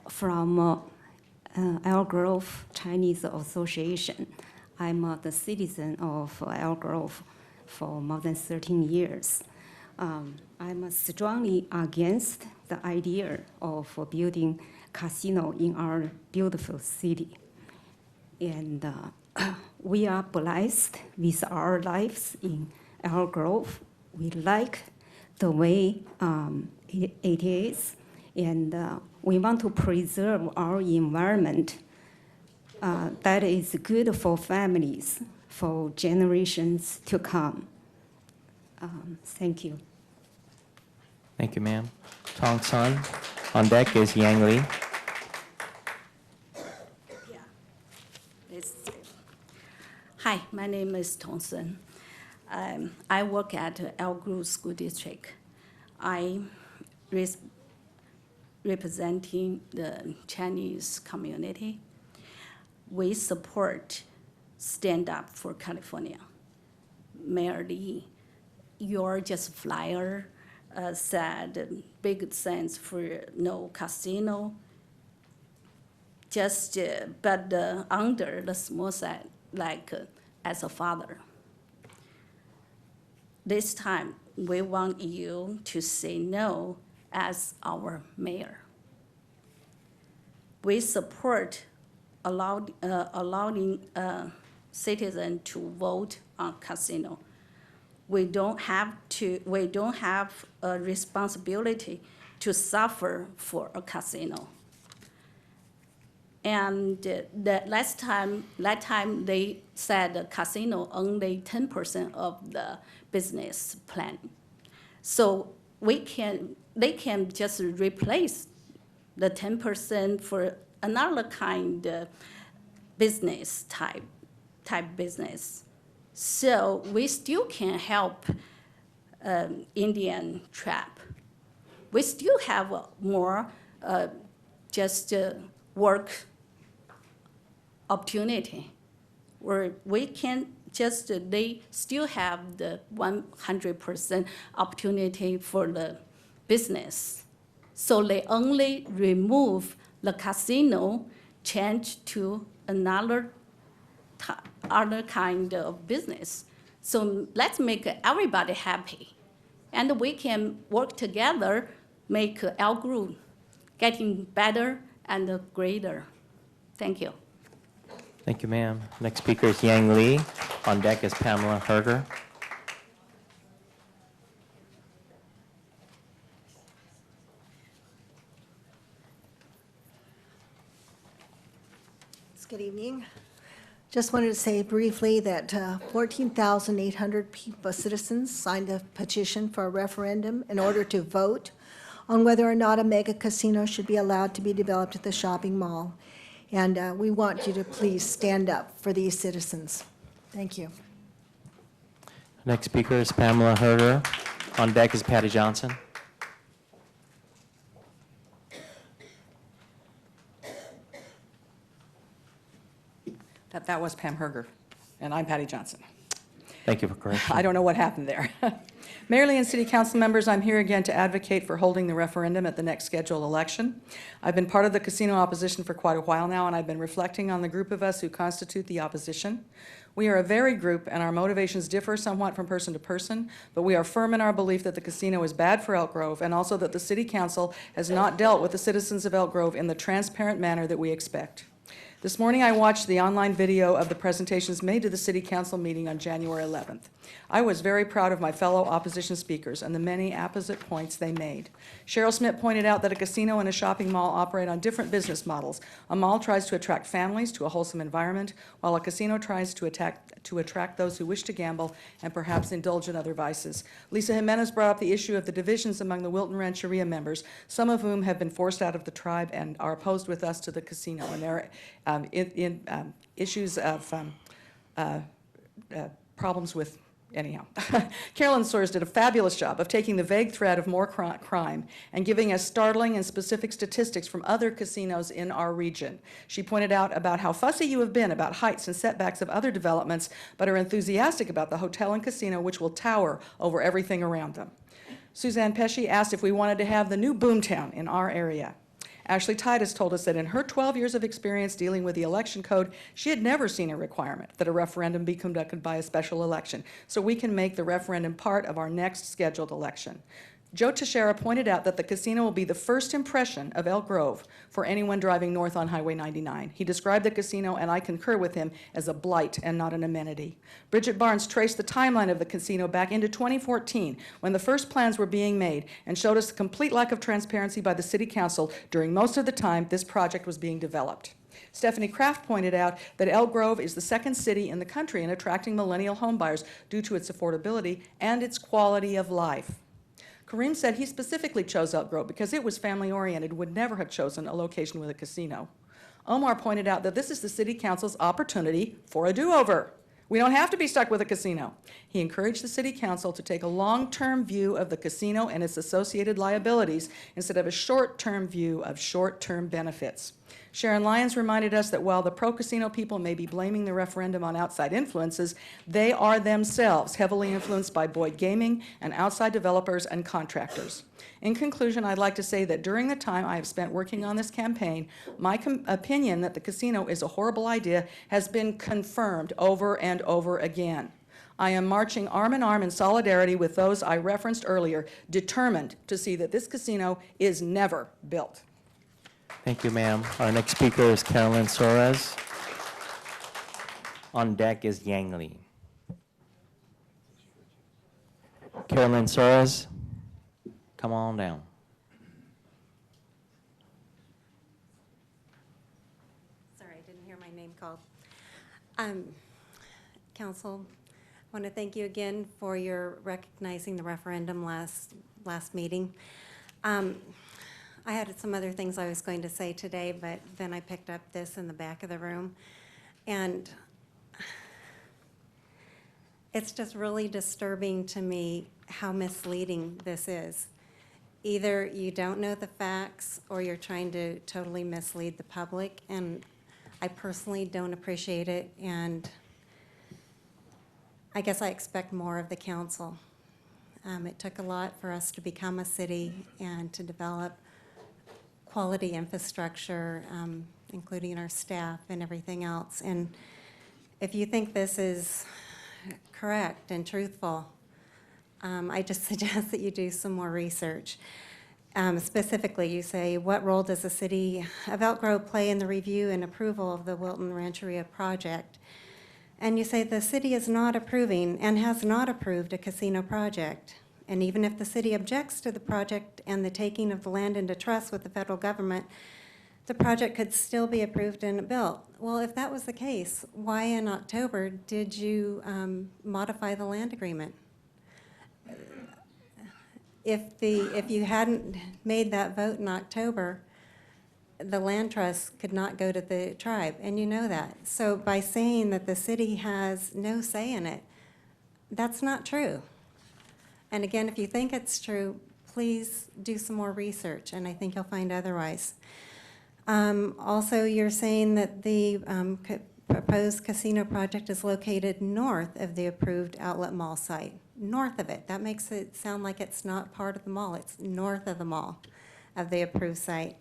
from Elk Grove Chinese Association. I'm the citizen of Elk Grove for more than 13 years. I'm strongly against the idea of building casino in our beautiful city. And we are blessed with our lives in Elk Grove. We like the way it is, and we want to preserve our environment that is good for families, for generations to come. Thank you. Thank you, ma'am. Tong Sun. On deck is Yang Li. Hi, my name is Tong Sun. I work at Elk Grove School District. I'm representing the Chinese community. We support Stand Up for California. Mayor Lee, your just flyer said big sense for no casino. Just, but under the small side, like as a father. This time, we want you to say no as our mayor. We support allowing citizens to vote on casino. We don't have a responsibility to suffer for a casino. And the last time they said the casino only 10% of the business plan. So they can just replace the 10% for another kind of business type business. So we still can help Indian tribe. We still have more work opportunity where we can they still have the 100% opportunity for the business. So they only remove the casino, change to another other kind of business. So let's make everybody happy. And we can work together, make Elk Grove getting better and greater. Thank you. Thank you, ma'am. Next speaker is Yang Lee. On deck is Pamela Herger. Good evening. Just wanted to say briefly that 14,800 citizens signed a petition for a referendum in order to vote on whether or not a mega casino should be allowed to be developed at the shopping mall. And we want you to please stand up for these citizens. Thank you. Next speaker is Pamela Herger. On deck is Patty Johnson. That was Pam Herger, and I'm Patty Johnson. Thank you for correcting. I don't know what happened there. Mayor Lee and City Council members, I'm here again to advocate for holding the referendum at the next scheduled election. I've been part of the casino opposition for quite a while now, and I've been reflecting on the group of us who constitute the opposition. We are a varied group, and our motivations differ somewhat from person to person, but we are firm in our belief that the casino is bad for Elk Grove, and also that the City Council has not dealt with the citizens of Elk Grove in the transparent manner that we expect. This morning, I watched the online video of the presentations made to the City Council meeting on January 11th. I was very proud of my fellow opposition speakers and the many apposite points they made. Cheryl Smith pointed out that a casino and a shopping mall operate on different business models. A mall tries to attract families to a wholesome environment, while a casino tries to attract those who wish to gamble and perhaps indulge in other vices. Lisa Jimenez brought up the issue of the divisions among the Wilton Rancheria members, some of whom have been forced out of the tribe and are opposed with us to the casino. And there are issues of problems with, anyhow. Carolyn Sores did a fabulous job of taking the vague thread of more crime and giving us startling and specific statistics from other casinos in our region. She pointed out about how fussy you have been about heights and setbacks of other developments, but are enthusiastic about the hotel and casino, which will tower over everything around them. Suzanne Pesci asked if we wanted to have the new boomtown in our area. Ashley Titus told us that in her 12 years of experience dealing with the election code, she had never seen a requirement that a referendum be conducted by a special election, so we can make the referendum part of our next scheduled election. Joe Teixeira pointed out that the casino will be the first impression of Elk Grove for anyone driving north on Highway 99. He described the casino, and I concur with him, as a blight and not an amenity. Bridget Barnes traced the timeline of the casino back into 2014, when the first plans were being made, and showed us the complete lack of transparency by the City Council during most of the time this project was being developed. Stephanie Kraft pointed out that Elk Grove is the second city in the country in attracting millennial homebuyers due to its affordability and its quality of life. Kareem said he specifically chose Elk Grove because it was family-oriented, would never have chosen a location with a casino. Omar pointed out that this is the City Council's opportunity for a do-over. We don't have to be stuck with a casino. He encouraged the City Council to take a long-term view of the casino and its associated liabilities instead of a short-term view of short-term benefits. Sharon Lyons reminded us that while the pro-casino people may be blaming the referendum on outside influences, they are themselves heavily influenced by Boyd Gaming and outside developers and contractors. In conclusion, I'd like to say that during the time I have spent working on this campaign, my opinion that the casino is a horrible idea has been confirmed over and over again. I am marching arm in arm in solidarity with those I referenced earlier, determined to see that this casino is never built. Thank you, ma'am. Our next speaker is Carolyn Soares. On deck is Yang Lee. Carolyn Soares, come on down. Sorry, I didn't hear my name called. Council, I want to thank you again for your recognizing the referendum last meeting. I had some other things I was going to say today, but then I picked up this in the back of the room. And it's just really disturbing to me how misleading this is. Either you don't know the facts or you're trying to totally mislead the public, and I personally don't appreciate it, and I guess I expect more of the council. It took a lot for us to become a city and to develop quality infrastructure, including our staff and everything else. And if you think this is correct and truthful, I just suggest that you do some more research. Specifically, you say, what role does the city of Elk Grove play in the review and approval of the Wilton Rancheria project? And you say the city is not approving and has not approved a casino project. And even if the city objects to the project and the taking of the land into trust with the federal government, the project could still be approved and built. Well, if that was the case, why in October did you modify the land agreement? If you hadn't made that vote in October, the land trust could not go to the tribe, and you know that. So by saying that the city has no say in it, that's not true. And again, if you think it's true, please do some more research, and I think you'll find otherwise. Also, you're saying that the proposed casino project is located north of the approved outlet mall site. North of it. That makes it sound like it's not part of the mall. It's north of the mall, of the approved site.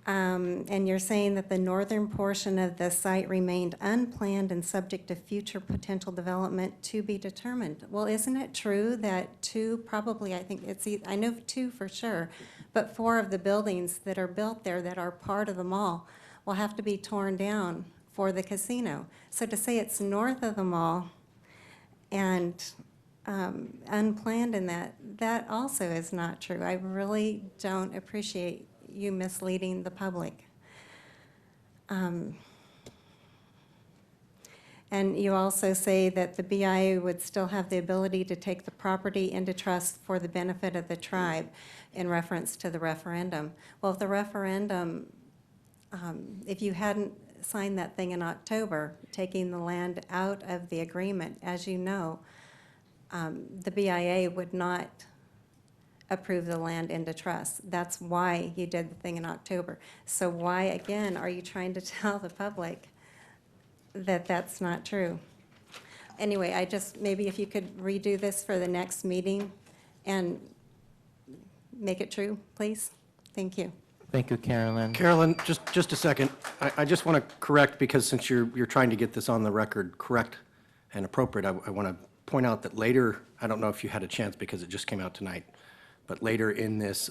And you're saying that the northern portion of the site remained unplanned and subject to future potential development to be determined. Well, isn't it true that I know 2 for sure, but 4 of the buildings that are built there that are part of the mall will have to be torn down for the casino. So to say it's north of the mall and unplanned in that also is not true. I really don't appreciate you misleading the public. And you also say that the BIA would still have the ability to take the property into trust for the benefit of the tribe in reference to the referendum. Well, if the referendum, if you hadn't signed that thing in October, taking the land out of the agreement, as you know, the BIA would not approve the land into trust. That's why you did the thing in October. So why, again, are you trying to tell the public that that's not true? Anyway, maybe if you could redo this for the next meeting and make it true, please. Thank you. Thank you, Carolyn. Carolyn, just a second. I just want to correct, because since you're trying to get this on the record correct and appropriate, I want to point out that later, I don't know if you had a chance because it just came out tonight, but later in this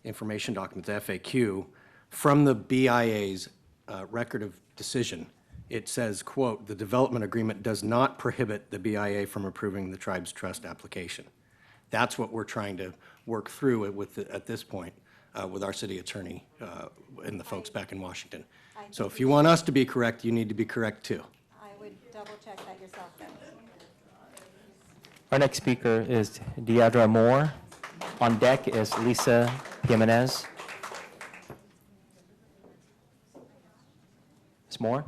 information document, the FAQ, from the BIA's record of decision, it says, quote, "The development agreement does not prohibit the BIA from approving the tribe's trust application." That's what we're trying to work through at this point with our city attorney and the folks back in Washington. So if you want us to be correct, you need to be correct too. I would double check that yourself, though. Our next speaker is Deidre Moore. On deck is Lisa Jimenez. Ms. Moore?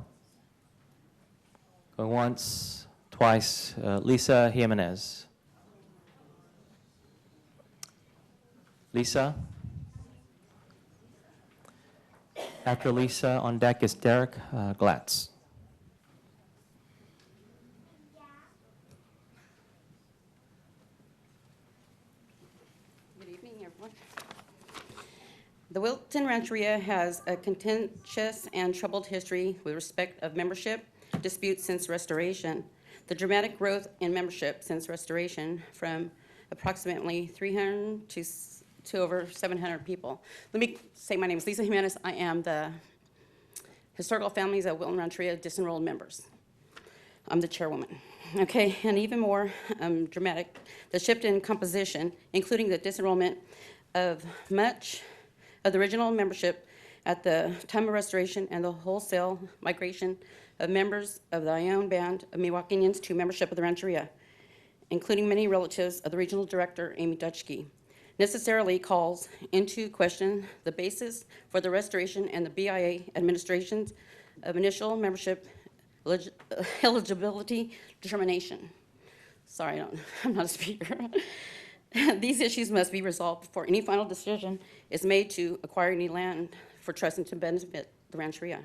Going once, twice. Lisa Jimenez. Lisa? After Lisa, on deck is Derek Glatz. Good evening, everyone. The Wilton Rancheria has a contentious and troubled history with respect of membership disputes since restoration. The dramatic growth in membership since restoration from approximately 300 to over 700 people. Let me say my name is Lisa Jimenez. I am the Historical Families of Wilton Rancheria disenrolled members. I'm the chairwoman. Okay, and even more dramatic, the shift in composition, including the disenrollment of much of the original membership at the time of restoration and the wholesale migration of members of the Ione Band of Miwok Indians to membership of the Rancheria, including many relatives of the regional director, Amy Dutschke, necessarily calls into question the basis for the restoration and the BIA administration's of initial membership eligibility determination. Sorry, I'm not a speaker. These issues must be resolved before any final decision is made to acquire any land for trust and to benefit the Rancheria.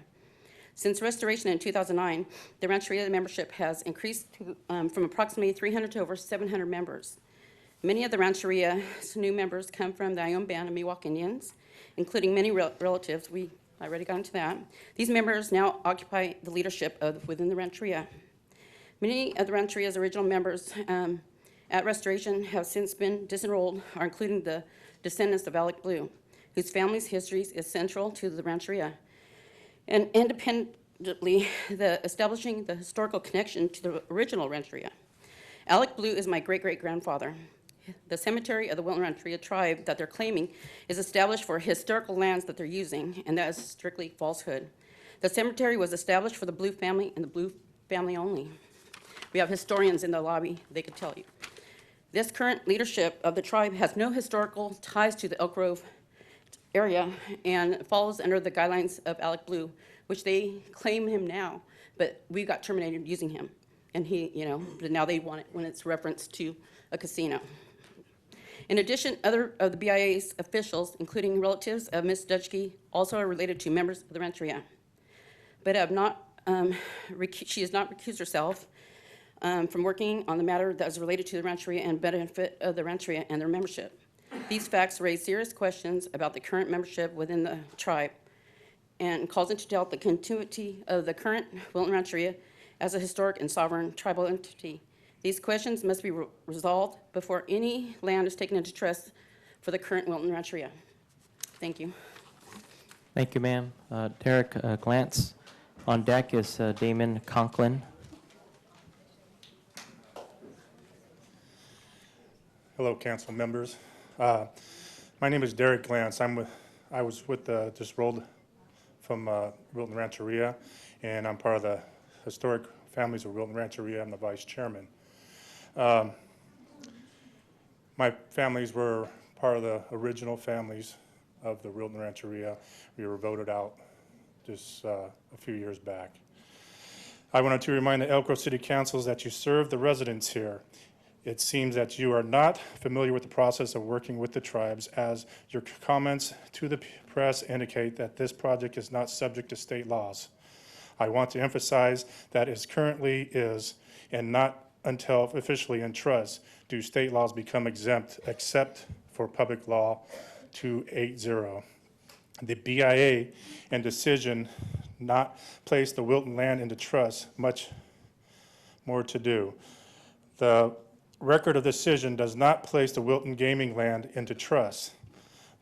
Since restoration in 2009, the Rancheria membership has increased to, from approximately 300 to over 700 members. Many of the Rancheria's new members come from the Ione Band of Miwok Indians, including many relatives. I already got into that. These members now occupy the leadership within the Rancheria. Many of the Rancheria's original members at restoration have since been disenrolled, are including the descendants of Alec Blue, whose family's history is central to the Rancheria. And independently, establishing the historical connection to the original Rancheria. Alec Blue is my great-great-grandfather. The cemetery of the Wilton Rancheria tribe that they're claiming is established for historical lands that they're using, and that is strictly falsehood. The cemetery was established for the Blue family and the Blue family only. We have historians in the lobby, they could tell you. This current leadership of the tribe has no historical ties to the Elk Grove area and falls under the guidelines of Alec Blue, which they claim him now, but we got terminated using him. And but now they want it when it's referenced to a casino. In addition, other of the BIA's officials, including relatives of Ms. Dutschke, also are related to members of the Rancheria, but she has not recused herself from working on the matter that is related to the Rancheria and benefit of the Rancheria and their membership. These facts raise serious questions about the current membership within the tribe and calls into doubt the continuity of the current Wilton Rancheria as a historic and sovereign tribal entity. These questions must be resolved before any land is taken into trust for the current Wilton Rancheria. Thank you. Thank you, ma'am. Derek Glantz. On deck is Damon Conklin. Hello, council members. My name is Derek Glantz. I was with just rolled from Wilton Rancheria, and I'm part of the Historic Families of Wilton Rancheria. I'm the vice chairman. My families were part of the original families of the Wilton Rancheria. We were voted out just a few years back. I wanted to remind the Elk Grove City Councils that you serve the residents here. It seems that you are not familiar with the process of working with the tribes, as your comments to the press indicate that this project is not subject to state laws. I want to emphasize that it currently is, and not until officially in trust do state laws become exempt, except for Public Law 280. The BIA and decision not place the Wilton land into trust, much more to do. The record of decision does not place the Wilton gaming land into trust.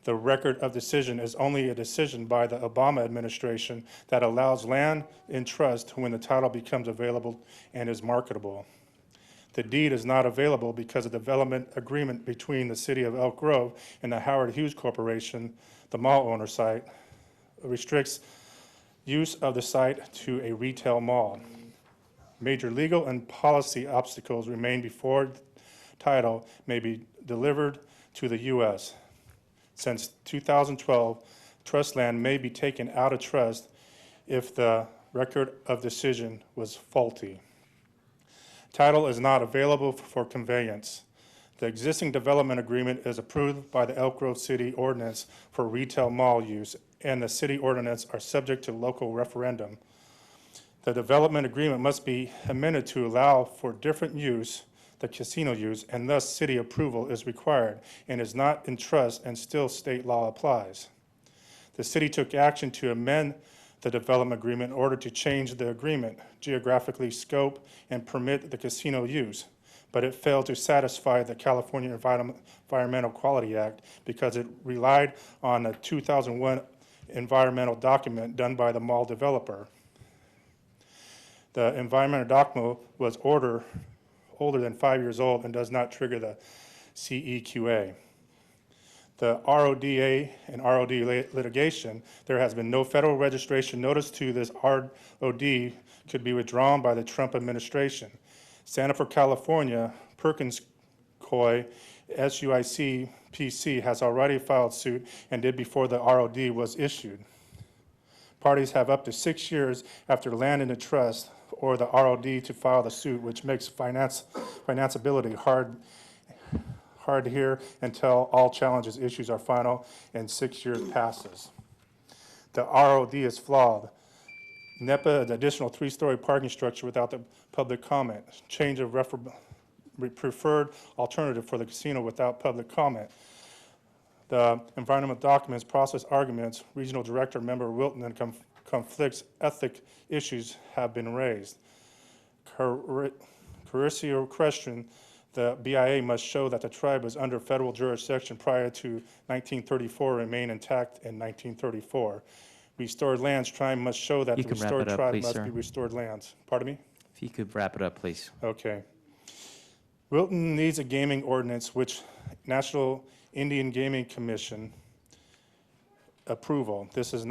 The record of decision is only a decision by the Obama administration that allows land in trust when the title becomes available and is marketable. The deed is not available because a development agreement between the city of Elk Grove and the Howard Hughes Corporation, the mall owner site, restricts use of the site to a retail mall. Major legal and policy obstacles remain before title may be delivered to the U.S. Since 2012, trust land may be taken out of trust if the record of decision was faulty. Title is not available for conveyance. The existing development agreement is approved by the Elk Grove City Ordinance for retail mall use, and the city ordinance are subject to local referendum. The development agreement must be amended to allow for different use, the casino use, and thus city approval is required and is not in trust, and still state law applies. The city took action to amend the development agreement in order to change the agreement, geographically scope, and permit the casino use, but it failed to satisfy the California Environmental Quality Act because it relied on a 2001 environmental document done by the mall developer. The environmental document was older than 5 years old and does not trigger the CEQA. The RODA and ROD litigation, there has been no federal registration notice to this ROD could be withdrawn by the Trump administration. Santa for California, Perkins Coie, SUIC PC has already filed suit and did before the ROD was issued. Parties have up to 6 years after land in the trust or the ROD to file the suit, which makes financeability hard to hear until all challenges issues are final and 6 years passes. The ROD is flawed. NEPA, the additional 3-story parking structure without the public comment. Change of preferred alternative for the casino without public comment. The environmental documents, process arguments, regional director, member Wilton, and conflicts ethic issues have been raised. Curricular question, the BIA must show that the tribe was under federal jurisdiction prior to 1934 remain intact in 1934. Restored lands, tribe must show that You the can wrap restored it up, tribe please, must sir. be restored lands. Pardon me? If you could wrap it up, please. Okay. Wilton needs a gaming ordinance which National Indian Gaming Commission approval. This is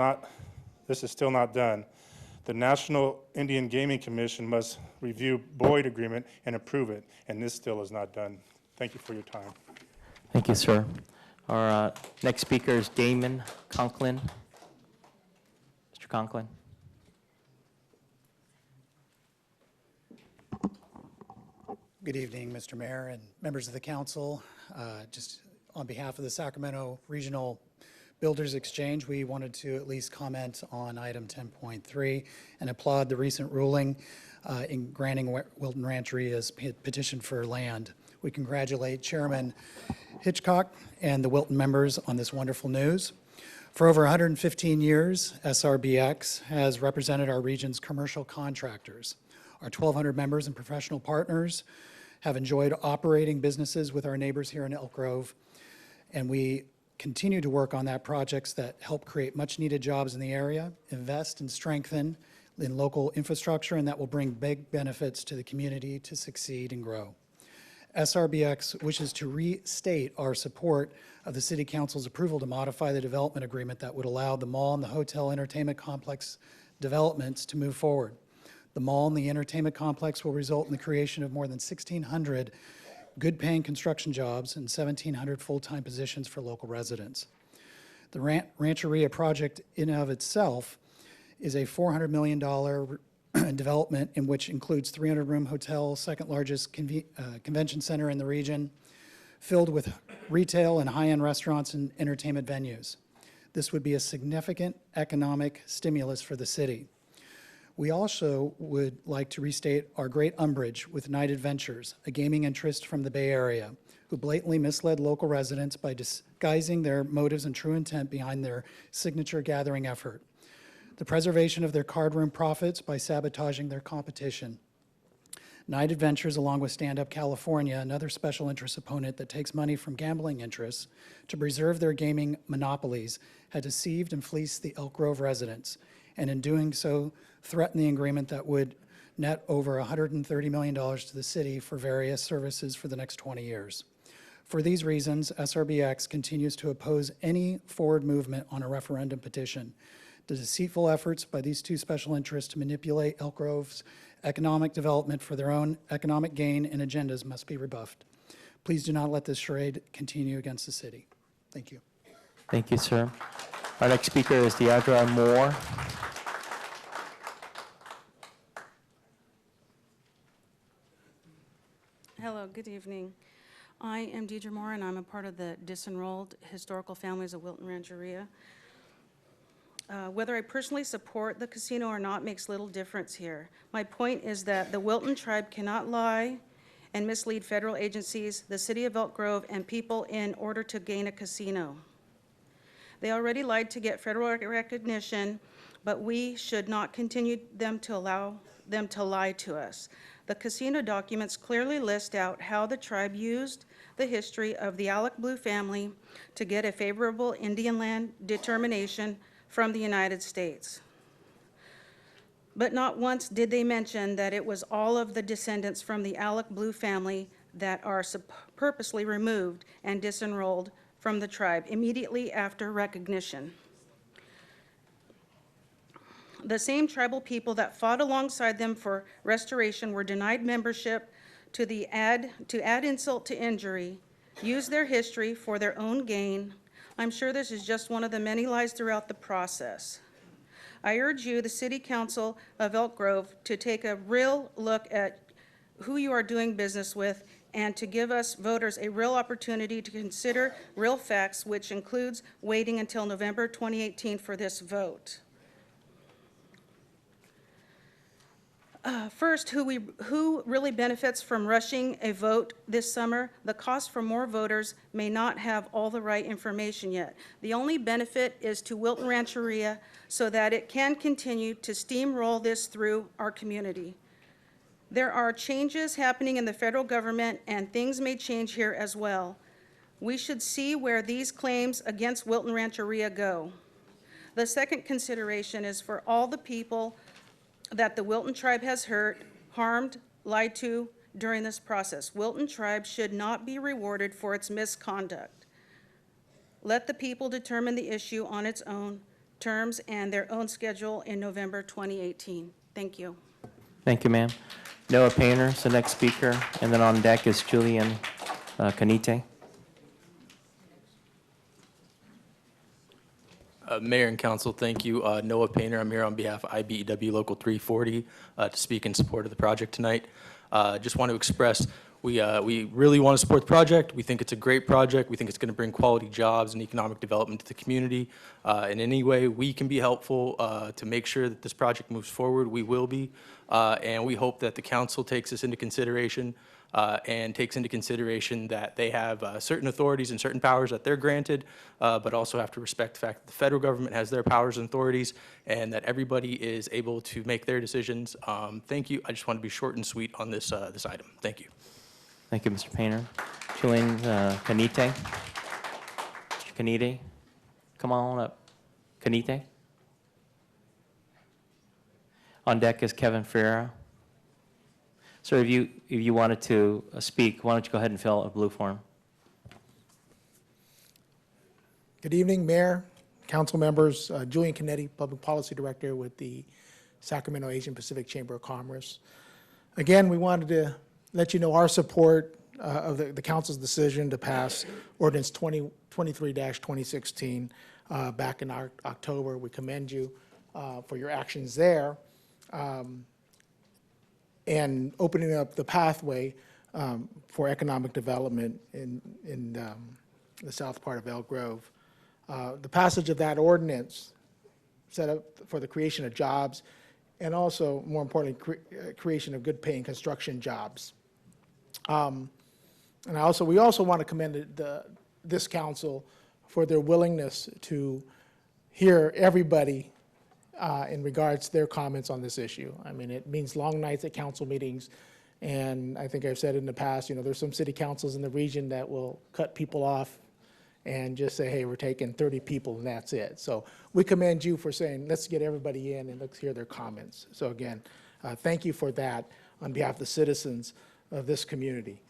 still not done. The National Indian Gaming Commission must review Boyd Agreement and approve it, and this still is not done. Thank you for your time. Thank you, sir. Our next speaker is Damon Conklin. Mr. Conklin. Good evening, Mr. Mayor and members of the council. Just on behalf of the Sacramento Regional Builders Exchange, we wanted to at least comment on item 10.3 and applaud the recent ruling in granting Wilton Rancheria's petition for land. We congratulate Chairman Hitchcock and the Wilton members on this wonderful news. For over 115 years, SRBX has represented our region's commercial contractors. Our 1,200 members and professional partners have enjoyed operating businesses with our neighbors here in Elk Grove, and we continue to work on that projects that help create much-needed jobs in the area, invest and strengthen in local infrastructure, and that will bring big benefits to the community to succeed and grow. SRBX wishes to restate our support of the City Council's approval to modify the development agreement that would allow the mall and the hotel entertainment complex developments to move forward. The mall and the entertainment complex will result in the creation of more than 1,600 good-paying construction jobs and 1,700 full-time positions for local residents. The Rancheria project in and of itself is a $400 million development in which includes 300-room hotel, second-largest convention center in the region, filled with retail and high-end restaurants and entertainment venues. This would be a significant economic stimulus for the city. We also would like to restate our great umbrage with United Ventures, a gaming interest from the Bay Area, who blatantly misled local residents by disguising their motives and true intent behind their signature gathering effort. The preservation of their card room profits by sabotaging their competition. United Ventures, along with Stand Up California, another special interest opponent that takes money from gambling interests to preserve their gaming monopolies, had deceived and fleeced the Elk Grove residents, and in doing so, threatened the agreement that would net over $130 million to the city for various services for the next 20 years. For these reasons, SRBX continues to oppose any forward movement on a referendum petition. The deceitful efforts by these two special interests to manipulate Elk Grove's economic development for their own economic gain and agendas must be rebuffed. Please do not let this charade continue against the city. Thank you. Thank you, sir. Our next speaker is Deidre Moore. Hello, good evening. I am Deidre Moore, and I'm a part of the Disenrolled Historical Families of Wilton Rancheria. Whether I personally support the casino or not makes little difference here. My point is that the Wilton tribe cannot lie and mislead federal agencies, the city of Elk Grove, and people in order to gain a casino. They already lied to get federal recognition but we should not continue to allow them to lie to us. The casino documents clearly list out how the tribe used the history of the Alec Blue family to get a favorable Indian land determination from the United States. But not once did they mention that it was all of the descendants from the Alec Blue family that are purposely removed and disenrolled from the tribe immediately after recognition. The same tribal people that fought alongside them for restoration were denied membership to add insult to injury, used their history for their own gain. I'm sure this is just one of the many lies throughout the process. I urge you, the City Council of Elk Grove, to take a real look at who you are doing business with and to give us voters a real opportunity to consider real facts, which includes waiting until November 2018 for this vote. First, who really benefits from rushing a vote this summer? The cost for more voters may not have all the right information yet. The only benefit is to Wilton Rancheria so that it can continue to steamroll this through our community. There are changes happening in the federal government, and things may change here as well. We should see where these claims against Wilton Rancheria go. The second consideration is for all the people that the Wilton tribe has hurt, harmed, lied to during this process. Wilton tribe should not be rewarded for its misconduct. Let the people determine the issue on its own terms and their own schedule in November 2018. Thank you. Thank you, ma'am. Noah Painter is the next speaker, and then on deck is Julian Canite. Mayor and Council, thank you. Noah Painter, I'm here on behalf of IBEW Local 340 to speak in support of the project tonight. Just want to express we really want to support the project. We think it's a great project. We think it's going to bring quality jobs and economic development to the community. In any way we can be helpful to make sure that this project moves forward, we will be. And we hope that the council takes this into consideration and takes into consideration that they have certain authorities and certain powers that they're granted, but also have to respect the fact that the federal government has their powers and authorities, and that everybody is able to make their decisions. Thank you. I just want to be short and sweet on this this item. Thank you. Thank you, Mr. Painter. Julian Canite. Mr. Canite, come on up. Canite. On deck is Kevin Ferreira. Sir, if you wanted to speak, why don't you go ahead and fill out a blue form? Good evening, Mayor, Council members. Julian Canetti, Public Policy Director with the Sacramento Asian Pacific Chamber of Commerce. Again, we wanted to let you know our support of the Council's decision to pass Ordinance 23-2016 back in October. We commend you for your actions there. And opening up the pathway for economic development in the south part of Elk Grove. The passage of that ordinance set up for the creation of jobs and also, more importantly, creation of good-paying construction jobs. And we also want to commend this council for their willingness to hear everybody in regards to their comments on this issue. I mean, it means long nights at council meetings, and I think I've said in the past, there's some city councils in the region that will cut people off and just say, hey, we're taking 30 people and that's it. So we commend you for saying, let's get everybody in and let's hear their comments. So again, thank you for that on behalf of the citizens of this community.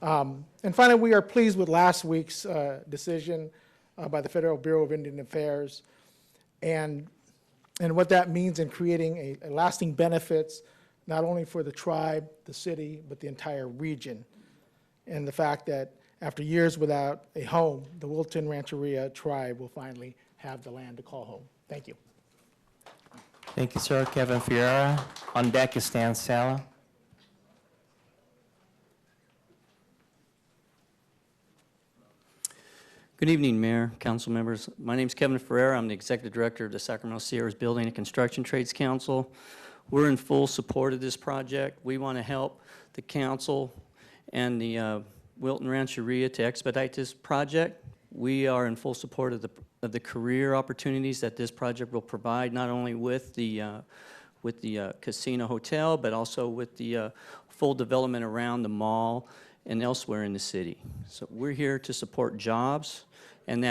And finally, we are pleased with last week's decision by the Federal Bureau of Indian Affairs and what that means in creating a lasting benefits, not only for the tribe, the city, but the entire region. And the fact that after years without a home, the Wilton Rancheria tribe will finally have the land to call home. Thank you. Thank you, sir. Kevin Ferreira. On deck is Stan Sala. Good evening, Mayor, Council members. My name is Kevin Ferreira. I'm the Executive Director of the Sacramento Sierras Building and Construction Trades Council. We're in full support of this project. We want to help the council and the Wilton Rancheria to expedite this project. We are in full support of the career opportunities that this project will provide, not only with the casino hotel, but also with the full development around the mall and elsewhere in the city. So we're here to support jobs, and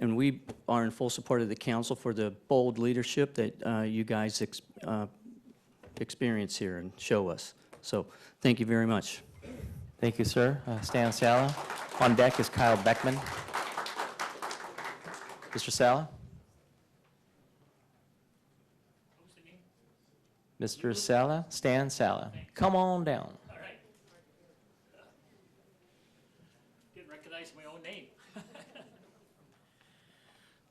we are in full support of the council for the bold leadership that you guys experience here and show us. So thank you very much. Thank you, sir. Stan Sala. On deck is Kyle Beckman. Mr. Sala? Mr. Sala, Stan Sala. Come on down. All right. Didn't recognize my own name.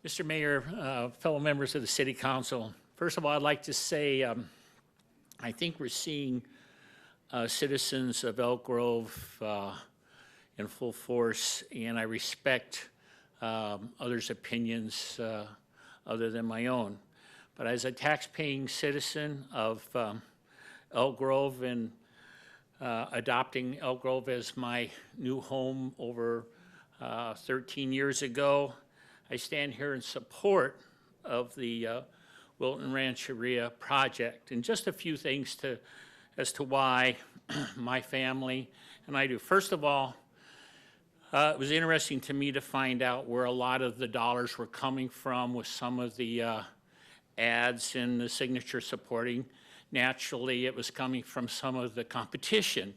Mr. Mayor, fellow members of the City Council, first of all, I'd like to say I think we're seeing citizens of Elk Grove in full force, and I respect others' opinions other than my own. But as a tax-paying citizen of Elk Grove and adopting Elk Grove as my new home over 13 years ago, I stand here in support of the Wilton Rancheria project. And just a few things as to why my family and I do. First of all, it was interesting to me to find out where a lot of the dollars were coming from with some of the ads in the signature supporting. Naturally, it was coming from some of the competition,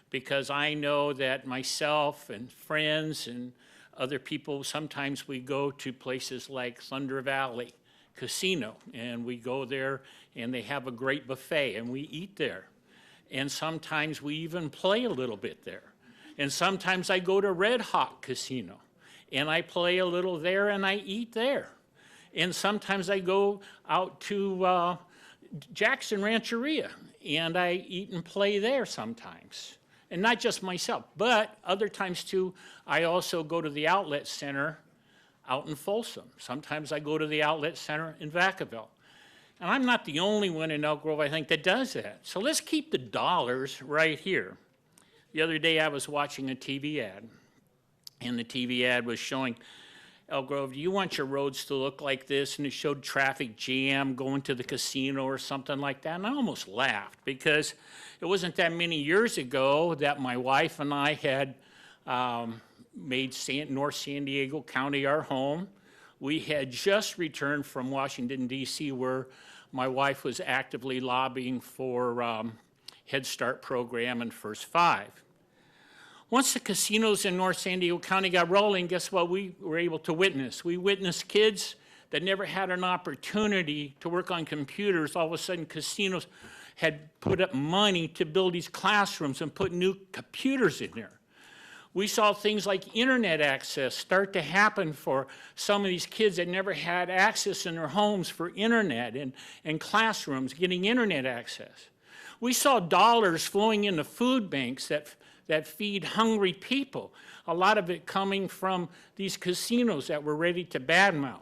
because I know that myself and friends and other people, sometimes we go to places like Thunder Valley Casino, and we go there and they have a great buffet and we eat there. And sometimes we even play a little bit there. And sometimes I go to Red Hawk Casino and I play a little there and I eat there. And sometimes I go out to Jackson Rancheria and I eat and play there sometimes. And not just myself, but other times too, I also go to the outlet center out in Folsom. Sometimes I go to the outlet center in Vacaville. And I'm not the only one in Elk Grove, I think, that does that. So let's keep the dollars right here. The other day I was watching a TV ad, and the TV ad was showing, Elk Grove, do you want your roads to look like this? And it showed traffic jam going to the casino or something like that. And I almost laughed, because it wasn't that many years ago that my wife and I had made North San Diego County our home. We had just returned from Washington, D.C., where my wife was actively lobbying for Head Start program and First Five. Once the casinos in North San Diego County got rolling, guess what we were able to witness? We witnessed kids that never had an opportunity to work on computers. All of a sudden, casinos had put up money to build these classrooms and put new computers in there. We saw things like internet access start to happen for some of these kids that never had access in their homes for internet and classrooms getting internet access. We saw dollars flowing into food banks that feed hungry people, a lot of it coming from these casinos that were ready to badmouth.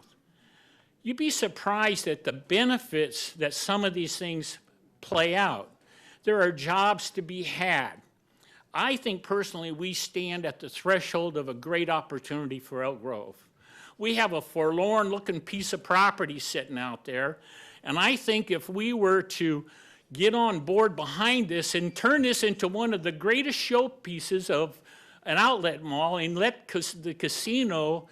You'd be surprised at the benefits that some of these things play out. There are jobs to be had. I think personally we stand at the threshold of a great opportunity for Elk Grove. We have a forlorn-looking piece of property sitting out there, and I think if we were to get on board behind this and turn this into one of the greatest showpieces of an outlet mall and let the casino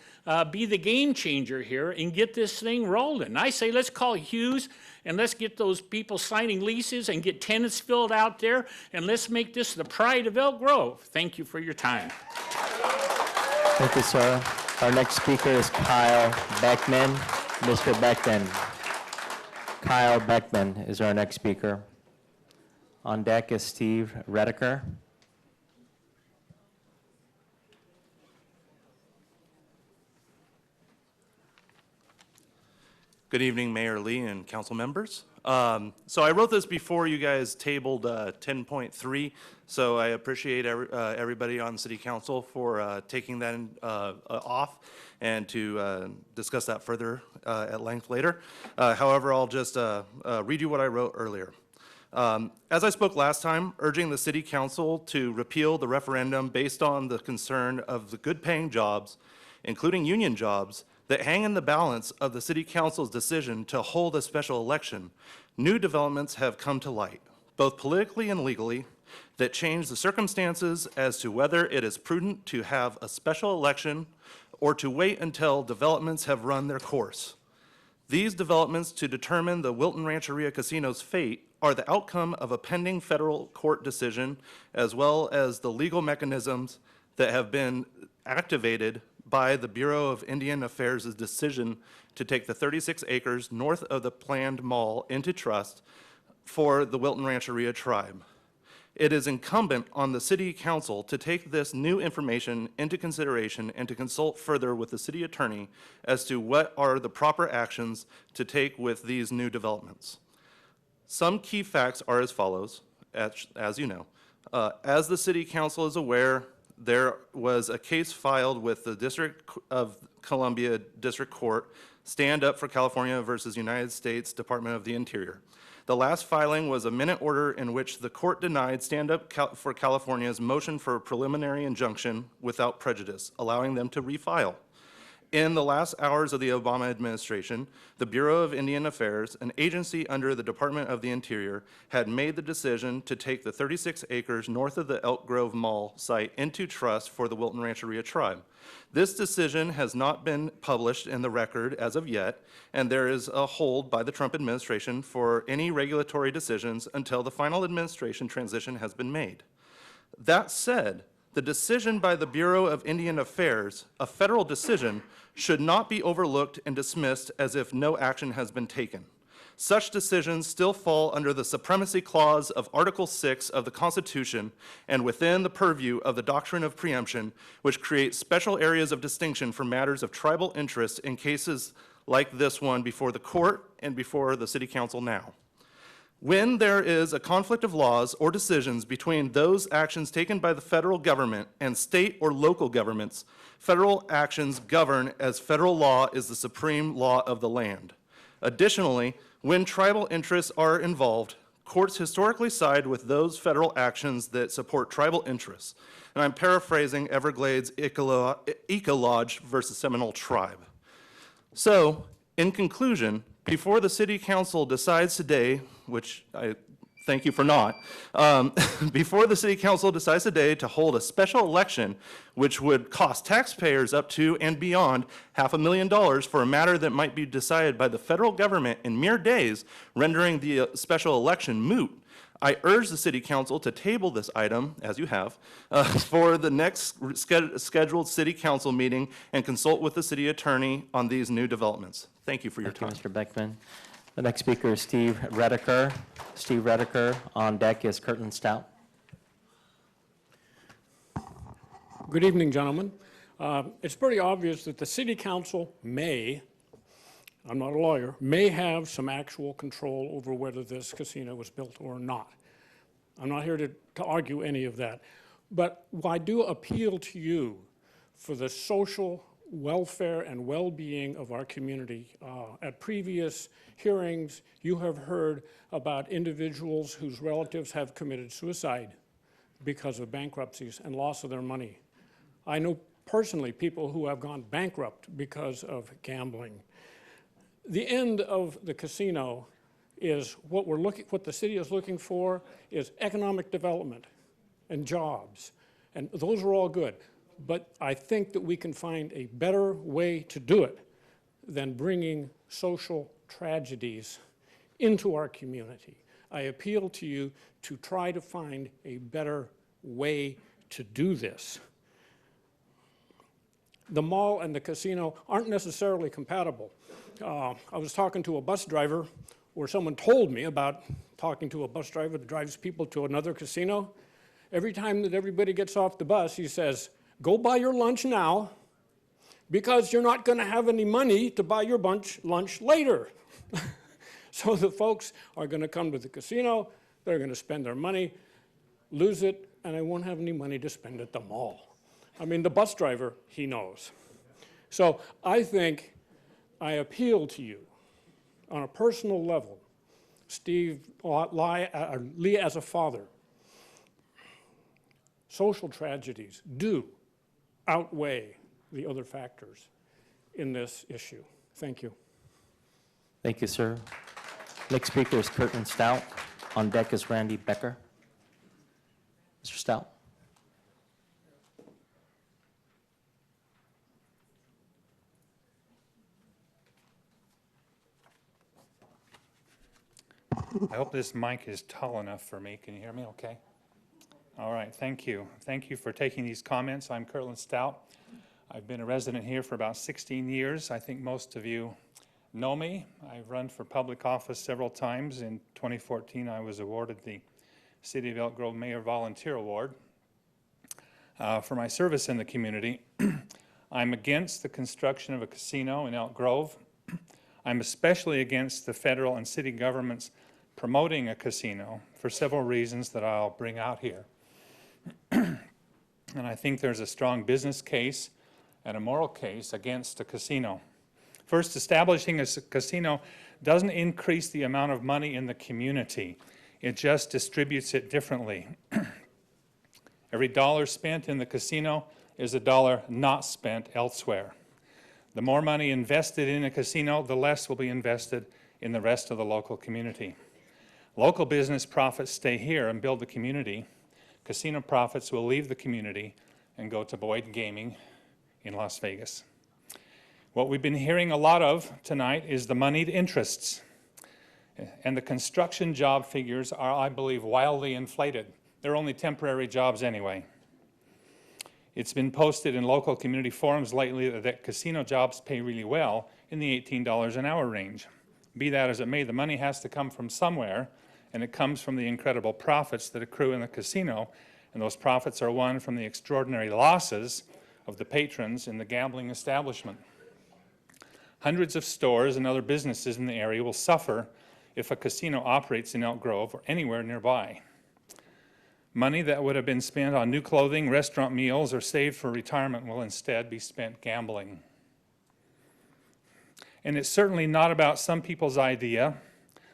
be the game changer here and get this thing rolling. I say let's call Hughes and let's get those people signing leases and get tenants filled out there, and let's make this the pride of Elk Grove. Thank you for your time. Thank you, sir. Our next speaker is Kyle Beckman. Mr. Beckman. Kyle Beckman is our next speaker. On deck is Steve Redeker. Good evening, Mayor Lee and council members. So I wrote this before you guys tabled 10.3, so I appreciate everybody on city council for taking that off and to discuss that further at length later. However, I'll just read you what I wrote earlier. As I spoke last time, urging the city council to repeal the referendum based on the concern of the good-paying jobs including union jobs, that hang in the balance of the City Council's decision to hold a special election, new developments have come to light, both politically and legally, that change the circumstances as to whether it is prudent to have a special election or to wait until developments have run their course. These developments to determine the Wilton Rancheria Casino's fate are the outcome of a pending federal court decision, as well as the legal mechanisms that have been activated by the Bureau of Indian Affairs' decision to take the 36 acres north of the planned mall into trust for the Wilton Rancheria tribe. It is incumbent on the City Council to take this new information into consideration and to consult further with the City Attorney as to what are the proper actions to take with these new developments. Some key facts are as follows, as you know. As the City Council is aware, there was a case filed with the District of Columbia District Court, Stand Up for California versus United States Department of the Interior. The last filing was a minute order in which the court denied Stand Up for California's motion for a preliminary injunction without prejudice, allowing them to refile. In the last hours of the Obama administration, the Bureau of Indian Affairs, an agency under the Department of the Interior, had made the decision to take the 36 acres north of the Elk Grove Mall site into trust for the Wilton Rancheria tribe. This decision has not been published in the record as of yet, and there is a hold by the Trump administration for any regulatory decisions until the final administration transition has been made. That said, the decision by the Bureau of Indian Affairs, a federal decision, should not be overlooked and dismissed as if no action has been taken. Such decisions still fall under the Supremacy Clause of Article 6 of the Constitution and within the purview of the doctrine of preemption, which creates special areas of distinction for matters of tribal interest in cases like this one before the court and before the City Council now. When there is a conflict of laws or decisions between those actions taken by the federal government and state or local governments, federal actions govern as federal law is the supreme law of the land. Additionally, when tribal interests are involved, courts historically side with those federal actions that support tribal interests. And I'm paraphrasing Everglades Ecolodge versus Seminole Tribe. So, in conclusion, before the City Council decides today, which I thank you for not, before the City Council decides today to hold a special election, which would cost taxpayers up to and beyond $500,000 for a matter that might be decided by the federal government in mere days, rendering the special election moot, I urge the City Council to table this item, as you have, for the next scheduled City Council meeting and consult with the City Attorney on these new developments. Thank you for your time. Thank you, Mr. Beckman. The next speaker is Steve Redeker. Steve Redeker. On deck is Curtin Stout. Good evening, gentlemen. It's pretty obvious that the City Council may, I'm not a lawyer, may have some actual control over whether this casino was built or not. I'm not here to argue any of that. But I do appeal to you for the social welfare and well-being of our community. At previous hearings, you have heard about individuals whose relatives have committed suicide because of bankruptcies and loss of their money. I know personally people who have gone bankrupt because of gambling. The end of the casino is what the city is looking for is economic development and jobs, and those are all good. But I think that we can find a better way to do it than bringing social tragedies into our community. I appeal to you to try to find a better way to do this. The mall and the casino aren't necessarily compatible. I was talking to a bus driver, or someone told me about talking to a bus driver that drives people to another casino. Every time that everybody gets off the bus, he says, "Go buy your lunch now, because you're not going to have any money to buy your lunch later." So the folks are going to come to the casino, they're going to spend their money, lose it, and they won't have any money to spend at the mall. I mean, the bus driver, he knows. So I think I appeal to you on a personal level, Steve, Lee as a father. Social tragedies do outweigh the other factors in this issue. Thank you. Thank you, sir. Next speaker is Curtin Stout. On deck is Randy Becker. Mr. Stout. I hope this mic is tall enough for me. Can you hear me okay? All right, thank you. Thank you for taking these comments. I'm Kirtland Stout. I've been a resident here for about 16 years. I think most of you know me. I've run for public office several times. In 2014, I was awarded the City of Elk Grove Mayor Volunteer Award for my service in the community. I'm against the construction of a casino in Elk Grove. I'm especially against the federal and city governments promoting a casino for several reasons that I'll bring out here. And I think there's a strong business case and a moral case against a casino. First, establishing a casino doesn't increase the amount of money in the community. It just distributes it differently. Every dollar spent in the casino is a dollar not spent elsewhere. The more money invested in a casino, the less will be invested in the rest of the local community. Local business profits stay here and build the community. Casino profits will leave the community and go to Boyd Gaming in Las Vegas. What we've been hearing a lot of tonight is the moneyed interests. And the construction job figures are, I believe, wildly inflated. They're only temporary jobs anyway. It's been posted in local community forums lately that casino jobs pay really well in the $18 an hour range. Be that as it may, the money has to come from somewhere, and it comes from the incredible profits that accrue in the casino, and those profits are won from the extraordinary losses of the patrons in the gambling establishment. Hundreds of stores and other businesses in the area will suffer if a casino operates in Elk Grove or anywhere nearby. Money that would have been spent on new clothing, restaurant meals, or saved for retirement will instead be spent gambling. And it's certainly not about some people's idea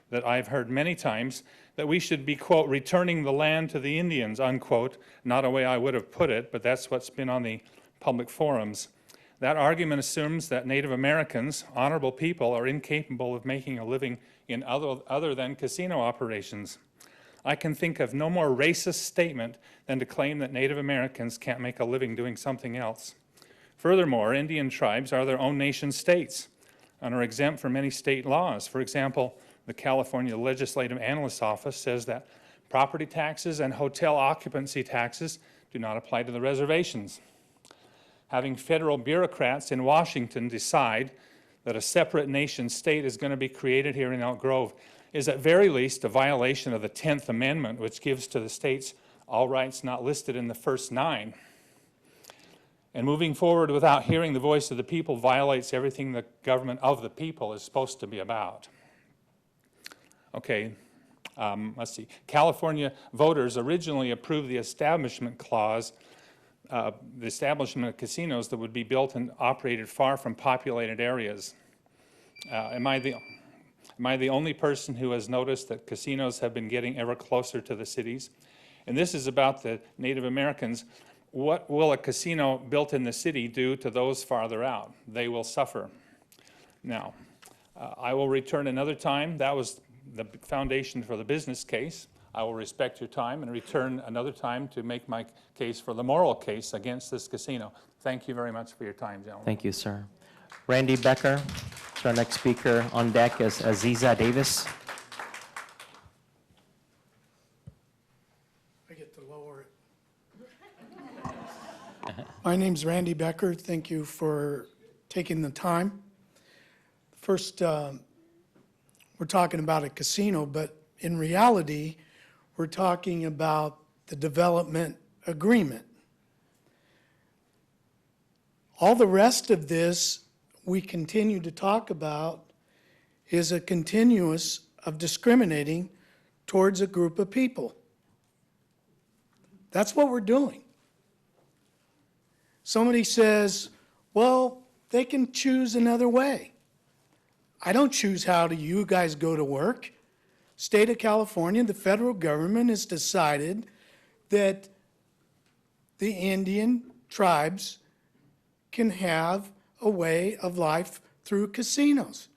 that I've heard many times that we should be, quote, returning the land to the Indians, unquote. Not a way I would have put it, but that's what's been on the public forums. That argument assumes that Native Americans, honorable people, are incapable of making a living in other than casino operations. I can think of no more racist statement than to claim that Native Americans can't make a living doing something else. Furthermore, Indian tribes are their own nation states and are exempt from many state laws. For example, the California Legislative Analyst's Office says that property taxes and hotel occupancy taxes do not apply to the reservations. Having federal bureaucrats in Washington decide that a separate nation state is going to be created here in Elk Grove is at very least a violation of the 10th Amendment, which gives to the states all rights not listed in the first 9. And moving forward without hearing the voice of the people violates everything the government of the people is supposed to be about. Okay, let's see. California voters originally approved the Establishment Clause, the establishment of casinos that would be built and operated far from populated areas. Am I the only person who has noticed that casinos have been getting ever closer to the cities? And this is about the Native Americans. What will a casino built in the city do to those farther out? They will suffer. Now, I will return another time. That was the foundation for the business case. I will respect your time and return another time to make my case for the moral case against this casino. Thank you very much for your time, gentlemen. Thank you, sir. Randy Becker. So our next speaker on deck is Aziza Davis. I get to lower it. My name's Randy Becker. Thank you for taking the time. First, we're talking about a casino, but in reality, we're talking about the development agreement. All the rest of this we continue to talk about is a continuous of discriminating towards a group of people. That's what we're doing. Somebody says, well, they can choose another way. I don't choose how you guys go to work. State of California, the federal government has decided that the Indian tribes can have a way of life through casinos.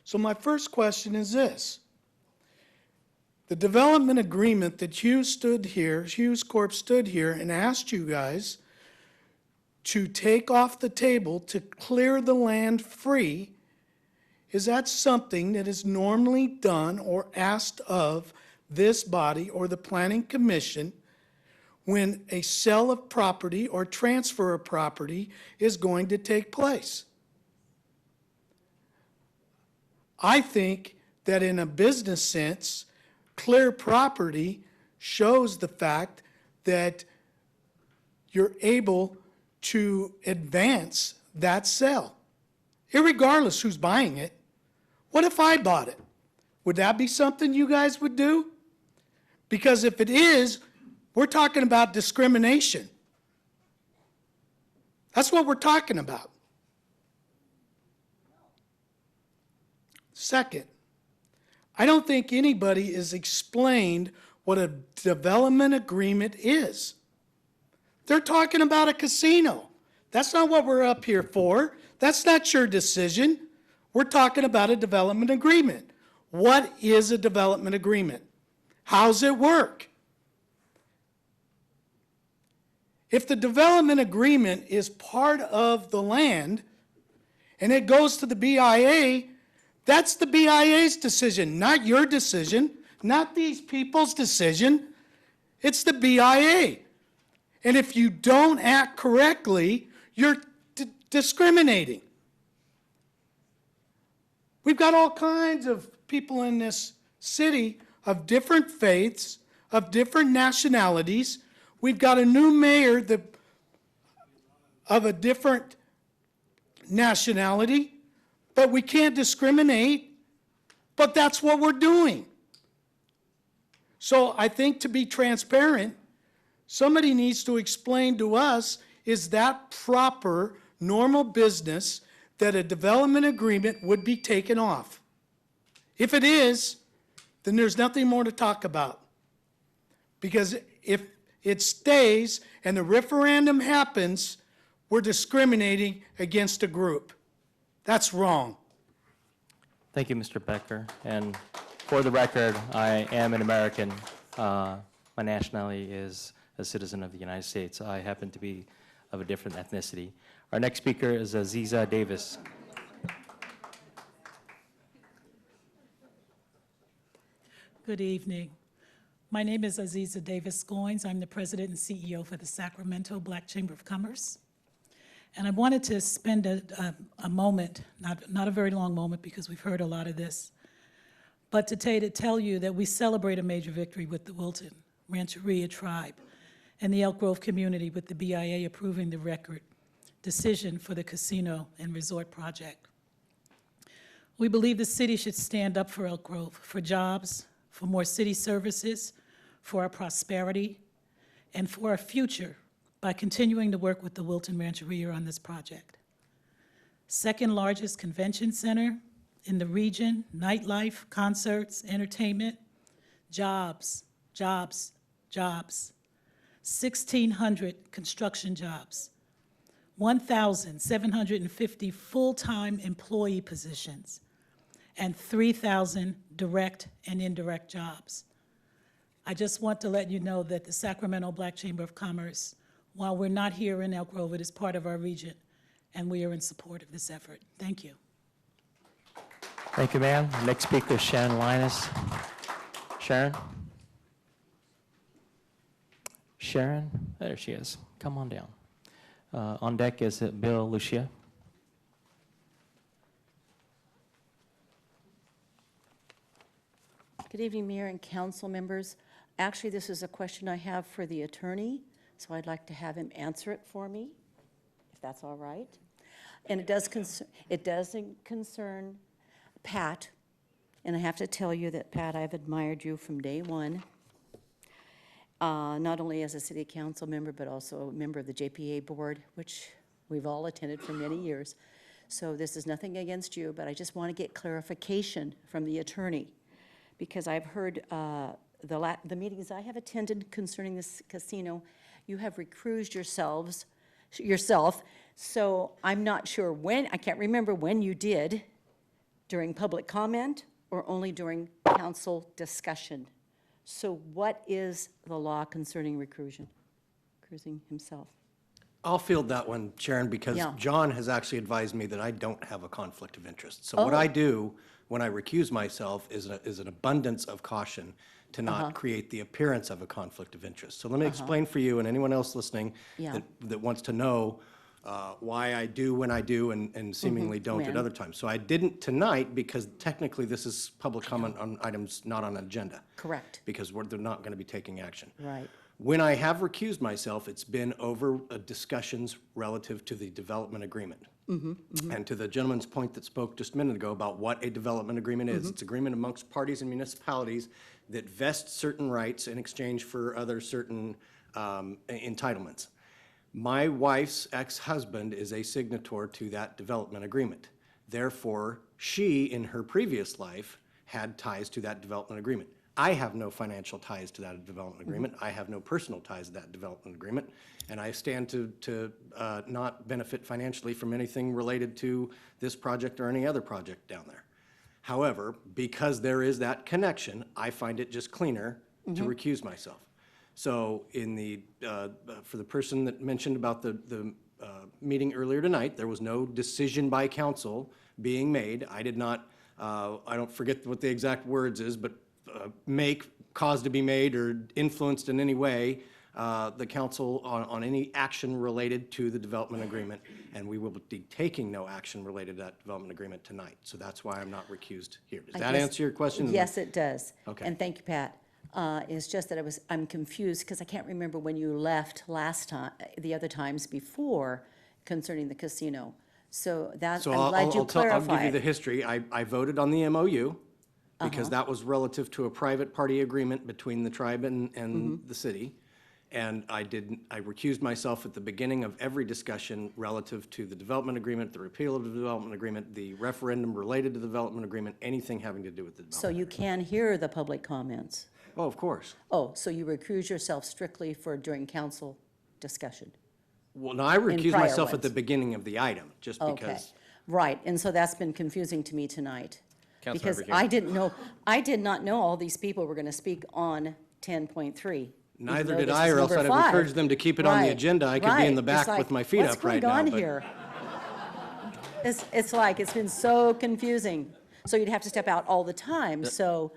So my first question is this. The development agreement that Hughes Corp stood here and asked you guys to take off the table to clear the land free, is that something that is normally done or asked of this body or the Planning Commission when a sale of property or transfer of property is going to take place? I think that in a business sense, clear property shows the fact that you're able to advance that sale, irregardless who's buying it. What if I bought it? Would that be something you guys would do? Because if it is, we're talking about discrimination. That's what we're talking about. Second, I don't think anybody has explained what a development agreement is. They're talking about a casino. That's not what we're up here for. That's not your decision. We're talking about a development agreement. What is a development agreement? How's it work? If the development agreement is part of the land and it goes to the BIA, that's the BIA's decision, not your decision, not these people's decision. It's the BIA. And if you don't act correctly, you're discriminating. We've got all kinds of people in this city of different faiths, of different nationalities. We've got a new mayor of a different nationality, but we can't discriminate, but that's what we're doing. So I think to be transparent, somebody needs to explain to us, is that proper, normal business that a development agreement would be taken off? If it is, then there's nothing more to talk about. Because if it stays and the referendum happens, we're discriminating against a group. That's wrong. Thank you, Mr. Becker. And for the record, I am an American. My nationality is a citizen of the United States. I happen to be of a different ethnicity. Our next speaker is Aziza Davis. Good evening. My name is Aziza Davis Goins. I'm the president and CEO for the Sacramento Black Chamber of Commerce. And I wanted to spend a moment, not a very long moment because we've heard a lot of this, but to tell you that we celebrate a major victory with the Wilton Rancheria tribe and the Elk Grove community with the BIA approving the record decision for the casino and resort project. We believe the city should stand up for Elk Grove, for jobs, for more city services, for our prosperity, and for our future by continuing to work with the Wilton Rancheria on this project. Second largest convention center in the region, nightlife, concerts, entertainment, jobs, jobs, jobs. 1,600 construction jobs, 1,750 full-time employee positions, and 3,000 direct and indirect jobs. I just want to let you know that the Sacramento Black Chamber of Commerce, while we're not here in Elk Grove, it is part of our region, and we are in support of this effort. Thank you. Thank you, ma'am. Next speaker is Sharon Linus. Sharon? Sharon? There she is. Come on down. On deck is Bill Lucia. Good evening, Mayor and council members. Actually, this is a question I have for the attorney, so I'd like to have him answer it for me, if that's all right. And it does concern Pat, and I have to tell you that, Pat, I've admired you from day one, not only as a city council member, but also a member of the JPA board, which we've all attended for many years. So this is nothing against you, but I just want to get clarification from the attorney, because I've heard the meetings I have attended concerning this casino, you have recused yourself So I'm not sure when, I can't remember when you did, during public comment or only during council discussion. So what is the law concerning recruiting himself? I'll field that one, Sharon, because Yeah. John has actually advised me that I don't have a conflict of interest. So what Oh. I do when I recuse myself is an abundance of caution to not Uh-huh. create the appearance of a conflict of interest. So let me explain for you and anyone else listening Yeah. that wants to know why I do when I do and seemingly don't at When. other times. So I didn't tonight because technically this is public comment on items not on agenda. Correct. Because they're not going to be taking action. Right. When I have recused myself, it's been over discussions relative to the development agreement. And to the gentleman's point that spoke just a minute ago about what a development agreement is, it's agreement amongst parties and municipalities that vest certain rights in exchange for other certain entitlements. My wife's ex-husband is a signator to that development agreement. Therefore, she, in her previous life, had ties to that development agreement. I have no financial ties to that development agreement. I have no personal ties to that development agreement, and I stand to not benefit financially from anything related to this project or any other project down there. However, because there is that connection, I find it just cleaner to recuse myself. So in the, for the person that mentioned about the meeting earlier tonight, there was no decision by council being made. I did not, I don't forget what the exact words is, but make, cause to be made, or influenced in any way the council on any action related to the development agreement, and we will be taking no action related to that development agreement tonight. So that's why I'm not recused here. Does that answer your question? Yes, it does. Okay. And thank you, Pat. It's just that I'm confused because I can't remember when you left last time, the other times before concerning the casino. So that, So I'm glad you I'll clarified. give you the history. I voted on the MOU because that was relative to a private party agreement between the tribe and the city. And I recused myself at the beginning of every discussion relative to the development agreement, the repeal of the development agreement, the referendum related to the development agreement, anything having to do with the development. So you can hear the public comments? Oh, of course. Oh, so you recuse yourself strictly for during council discussion? Well, no, I recused prior myself at ones. the beginning of the item, just Okay, because. right, and so that's been confusing to me tonight. Because Councilmember I did not know all these people were going to speak on 10.3. Neither did I, or else I'd have encouraged them to keep it on the agenda. I could be in the back with my feet up right now. What's going on but- here? It's like, it's been so confusing. So you'd have to step out all the time, so.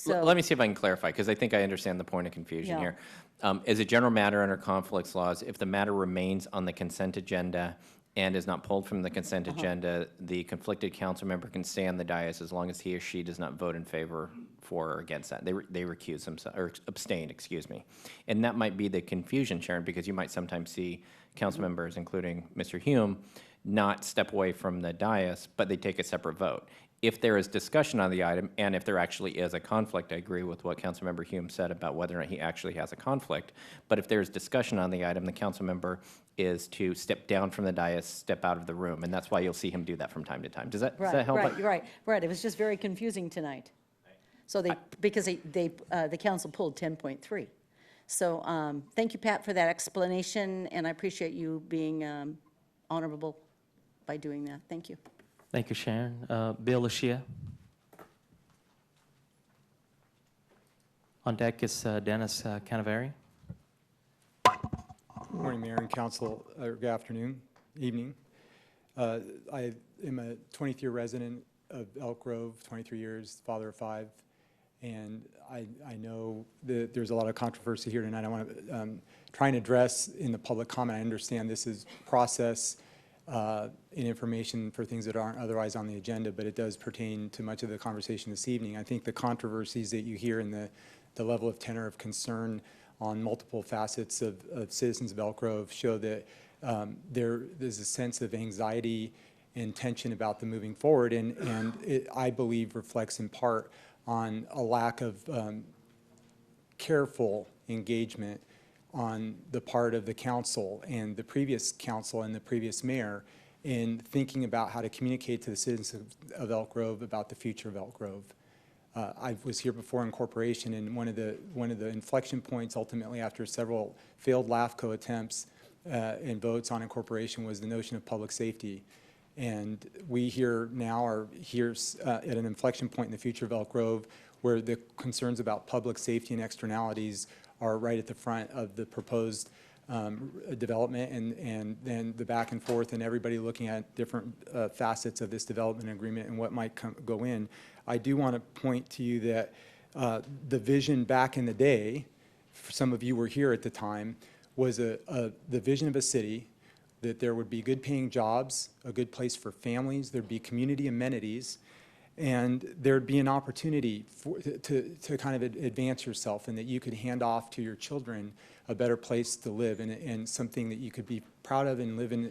Let me see if I can clarify, because I think I understand the point of confusion Yeah. here. As a general matter under conflicts laws, if the matter remains on the consent agenda and is not pulled from the consent agenda, the conflicted council member can stay on the dais as long as he or she does not vote in favor, for, or against that. They recuse themselves, or abstain, excuse me. And that might be the confusion, Sharon, because you might sometimes see council members, including Mr. Hume, not step away from the dais, but they take a separate vote. If there is discussion on the item, and if there actually is a conflict, I agree with what Councilmember Hume said about whether or not he actually has a conflict. But if there's discussion on the item, the council member is to step down from the dais, step out of the room, and that's why you'll see him do that from time to time. Does that help? Right, you're right, right. It was just very confusing tonight. So because the council pulled 10.3. So thank you, Pat, for that explanation, and I appreciate you being honorable by doing that. Thank you. Thank you, Sharon. Bill Lucia. On deck is Dennis Canavari. Good morning, Mayor and Council, or good afternoon, evening. I am a 20th-year resident of Elk Grove, 23 years, father of 5, and I know that there's a lot of controversy here tonight. I want to try and address in the public comment. I understand this is process and information for things that aren't otherwise on the agenda, but it does pertain to much of the conversation this evening. I think the controversies that you hear and the level of tenor of concern on multiple facets of citizens of Elk Grove show that there's a sense of anxiety and tension about the moving forward, and it, I believe, reflects in part on a lack of careful engagement on the part of the council and the previous council and the previous mayor in thinking about how to communicate to the citizens of Elk Grove about the future of Elk Grove. I was here before in corporation, and one of the inflection points ultimately after several failed LAFCO attempts in votes on incorporation was the notion of public safety. And we here now are here at an inflection point in the future of Elk Grove where the concerns about public safety and externalities are right at the front of the proposed development, and then the back and forth and everybody looking at different facets of this development agreement and what might go in. I do want to point to you that the vision back in the day, for some of you were here at the time, was the vision of a city that there would be good paying jobs, a good place for families, there'd be community amenities, and there'd be an opportunity to kind of advance yourself, and that you could hand off to your children a better place to live and something that you could be proud of and live in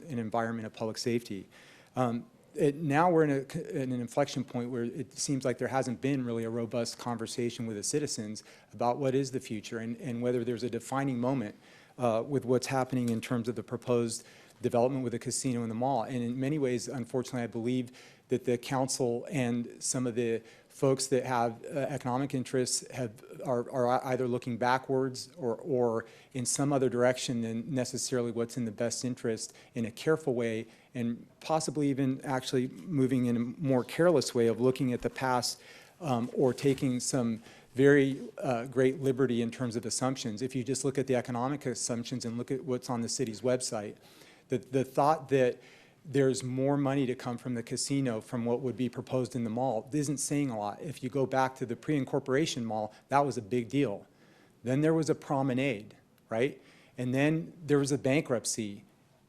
an environment of public safety. Now we're in an inflection point where it seems like there hasn't been really a robust conversation with the citizens about what is the future and whether there's a defining moment with what's happening in terms of the proposed development with the casino and the mall. And in many ways, unfortunately, I believe that the council and some of the folks that have economic interests are either looking backwards or in some other direction than necessarily what's in the best interest in a careful way, and possibly even actually moving in a more careless way of looking at the past or taking some very great liberty in terms of assumptions. If you just look at the economic assumptions and look at what's on the city's website, the thought that there's more money to come from the casino from what would be proposed in the mall isn't saying a lot. If you go back to the pre-incorporation mall, that was a big deal. Then there was a promenade, right? And then there was a bankruptcy.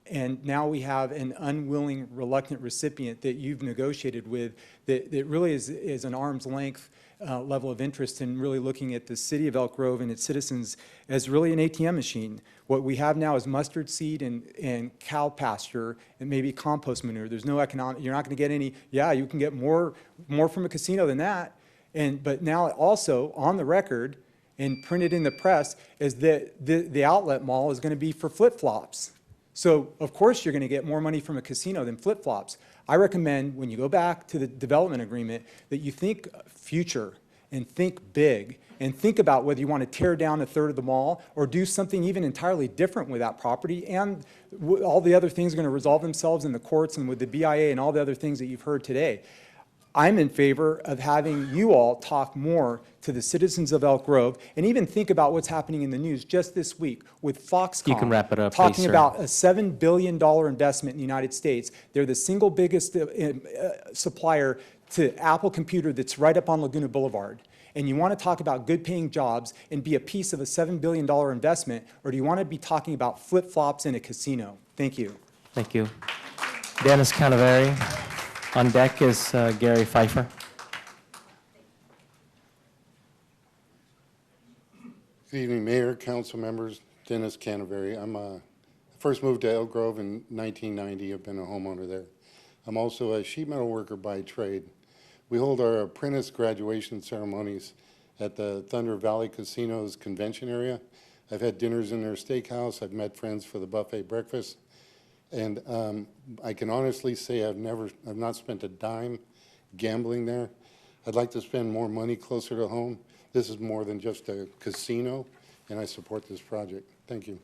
And now we have an unwilling, reluctant recipient that you've negotiated with that really is an arm's length level of interest in really looking at the city of Elk Grove and its citizens as really an ATM machine. What we have now is mustard seed and cow pasture and maybe compost manure. There's no economic, you're not going to get any, yeah, you can get more from a casino than that. But now also on the record and printed in the press is that the outlet mall is going to be for flip-flops. So of course you're going to get more money from a casino than flip-flops. I recommend when you go back to the development agreement that you think future and think big and think about whether you want to tear down a third of the mall or do something even entirely different with that property, and all the other things are going to resolve themselves in the courts and with the BIA and all the other things that you've heard today. I'm in favor of having you all talk more to the citizens of Elk Grove and even think about what's happening in the news just this week with Foxconn. You can wrap it up, please, talking sir. about a $7 billion investment in the United States. They're the single biggest supplier to Apple Computer that's right up on Laguna Boulevard. And you want to talk about good paying jobs and be a piece of a $7 billion investment, or do you want to be talking about flip-flops in a casino? Thank you. Thank you. Dennis Canaveri. On deck is Gary Pfeiffer. Good evening, Mayor, council members, Dennis Canaveri. I first moved to Elk Grove in 1990. I've been a homeowner there. I'm also a sheet metal worker by trade. We hold our apprentice graduation ceremonies at the Thunder Valley Casino's convention area. I've had dinners in their steakhouse. I've met friends for the buffet breakfast. And I can honestly say I've not spent a dime gambling there. I'd like to spend more money closer to home. This is more than just a casino, and I support this project. Thank you.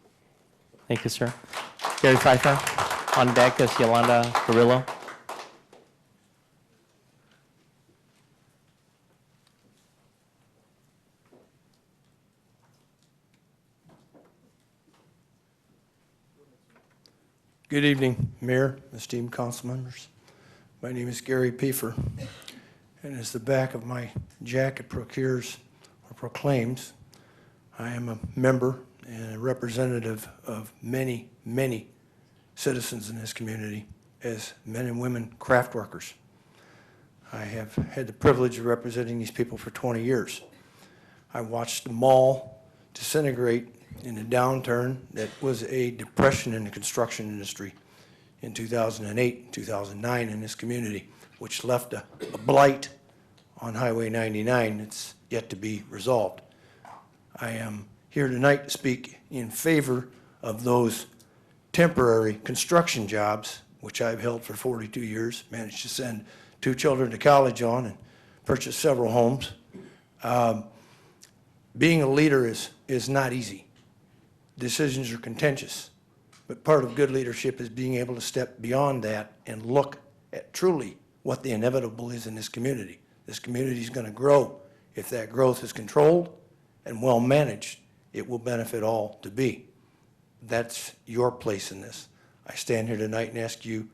Thank you, sir. Gary Pfeiffer. On deck is Yolanda Carrillo. Good evening, Mayor, esteemed council members. My name is Gary Pfeiffer, and as the back of my jacket procures or proclaims, I am a member and a representative of many, many citizens in this community as men and women craft workers. I have had the privilege of representing these people for 20 years. I watched the mall disintegrate in a downturn that was a depression in the construction industry in 2008, 2009 in this community, which left a blight on Highway 99 that's yet to be resolved. I am here tonight to speak in favor of those temporary construction jobs, which I've held for 42 years, managed to send 2 children to college on and purchase several homes. Being a leader is not easy. Decisions are contentious. But part of good leadership is being able to step beyond that and look at truly what the inevitable is in this community. This community is going to grow. If that growth is controlled and well managed, it will benefit all to be. That's your place in this. I stand here tonight and ask you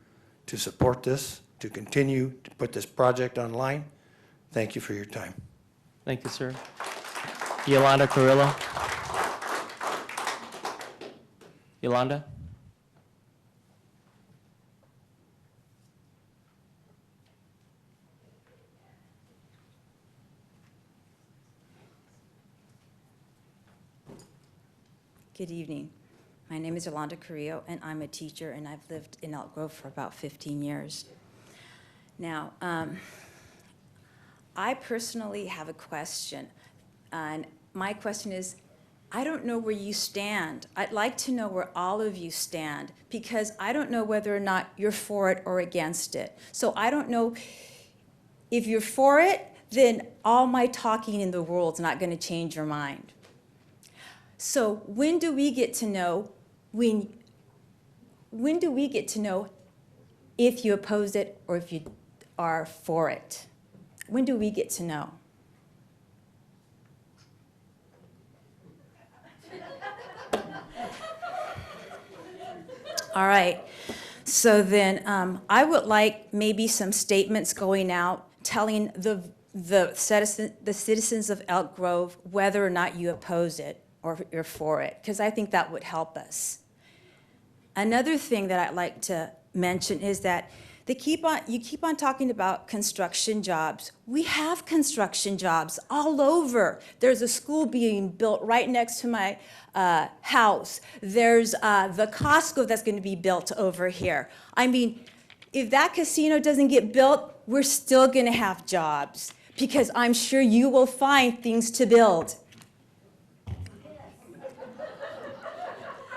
to support this, to continue to put this project online. Thank you for your time. Thank you, sir. Yolanda Carrillo. Yolanda? Good evening. My name is Yolanda Carrillo, and I'm a teacher, and I've lived in Elk Grove for about 15 years. Now, I personally have a question, and my question is, I don't know where you stand. I'd like to know where all of you stand, because I don't know whether or not you're for it or against it. So I don't know if you're for it, then all my talking in the world's not going to change your mind. So when do we get to know when do we get to know if you oppose it or if you are for it? When do we get to know? All right. So then I would like maybe some statements going out telling the citizens of Elk Grove whether or not you oppose it or you're for it, because I think that would help us. Another thing that I'd like to mention is that you keep on talking about construction jobs. We have construction jobs all over. There's a school being built right next to my house. There's the Costco that's going to be built over here. I mean, if that casino doesn't get built, we're still going to have jobs, because I'm sure you will find things to build.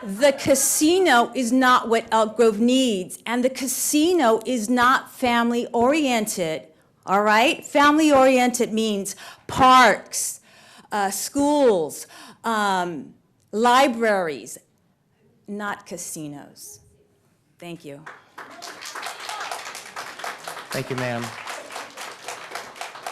The casino is not what Elk Grove needs, and the casino is not family-oriented, all right? Family-oriented means parks, schools, libraries, not casinos. Thank you. Thank you, ma'am.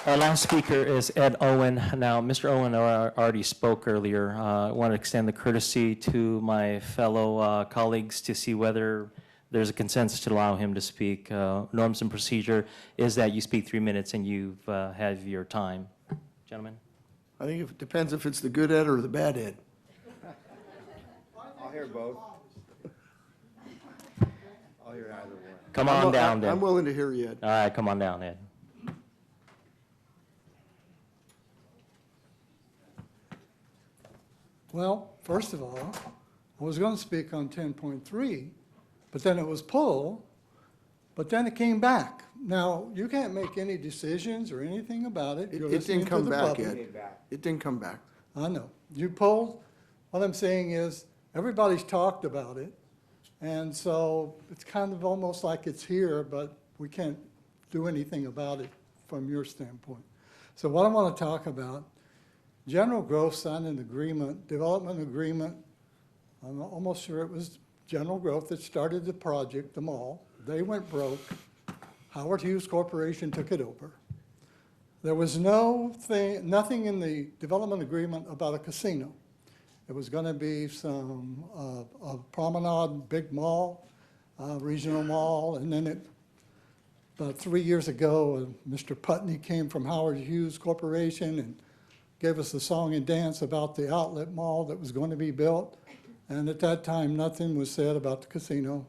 Our last speaker is Ed Owen. Now, Mr. Owen already spoke earlier. I want to extend the courtesy to my fellow colleagues to see whether there's a consensus to allow him to speak. Norms and procedure is that you speak 3 minutes and you have your time. Gentlemen? I think it depends if it's the good Ed or the bad Ed. I'll hear both. I'll hear either one. Come on down, Ed. I'm willing to hear you, Ed. All right, come on down, Ed. Well, first of all, I was going to speak on 10.3, but then it was pulled, but then it came back. Now, you can't make any decisions or anything about it. You're It listening didn't to come the back, public. Ed. It didn't come back. I know. You pulled. What I'm saying is, everybody's talked about it, and so it's kind of almost like it's here, but we can't do anything about it from your standpoint. So what I want to talk about, General Grove signed an agreement, development agreement. I'm almost sure it was General Grove that started the project, the mall. They went broke. Howard Hughes Corporation took it over. There was nothing in the development agreement about a casino. It was going to be some a promenade, big mall, regional mall, and then about 3 years ago, Mr. Putney came from Howard Hughes Corporation and gave us a song and dance about the outlet mall that was going to be built. And at that time, nothing was said about the casino.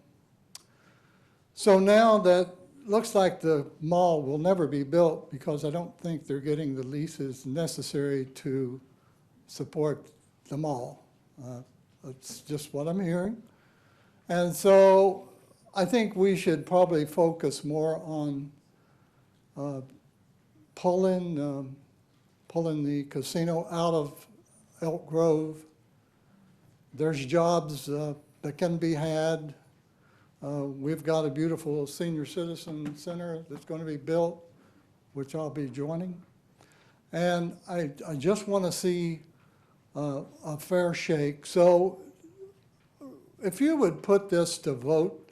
So now that looks like the mall will never be built, because I don't think they're getting the leases necessary to support the mall. That's just what I'm hearing. And so I think we should probably focus more on pulling the casino out of Elk Grove. There's jobs that can be had. We've got a beautiful senior citizen center that's going to be built, which I'll be joining. And I just want to see a fair shake. So if you would put this to vote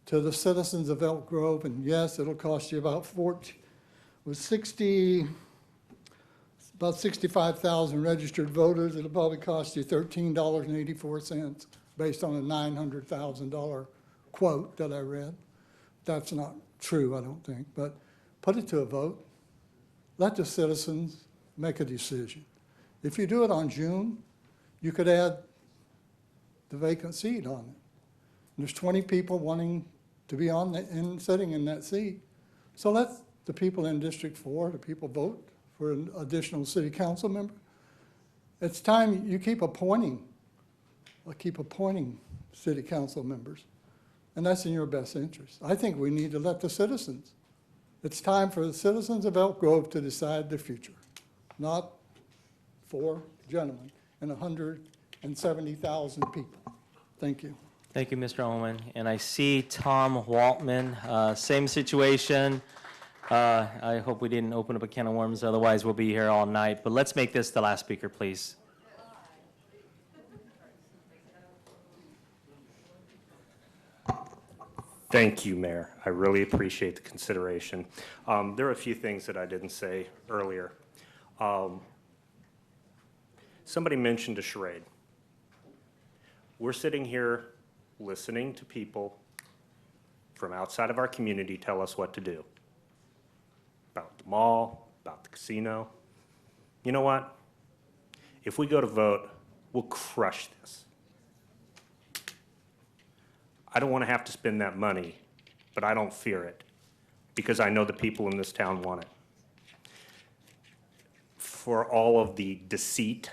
to the citizens of Elk Grove, and yes, it'll cost you about 65,000 registered voters, it'll probably cost you $13.84 based on a $900,000 quote that I read. That's not true, I don't think, but put it to a vote. Let the citizens make a decision. If you do it on June, you could add the vacant seat on it. There's 20 people wanting to be on and sitting in that seat. So let the people in District 4, the people vote for an additional city council member. It's time you keep appointing city council members, and that's in your best interest. I think we need to let the citizens. It's time for the citizens of Elk Grove to decide the future, not 4 gentlemen and 170,000 people. Thank you. Thank you, Mr. Ullman. And I see Tom Waltman, same situation. I hope we didn't open up a can of worms, otherwise we'll be here all night. But let's make this the last speaker, please. Thank you, Mayor. I really appreciate the consideration. There are a few things that I didn't say earlier. Somebody mentioned a charade. We're sitting here listening to people from outside of our community tell us what to do. About the mall, about the casino. You know what? If we go to vote, we'll crush this. I don't want to have to spend that money, but I don't fear it because I know the people in this town want it. For all of the deceit,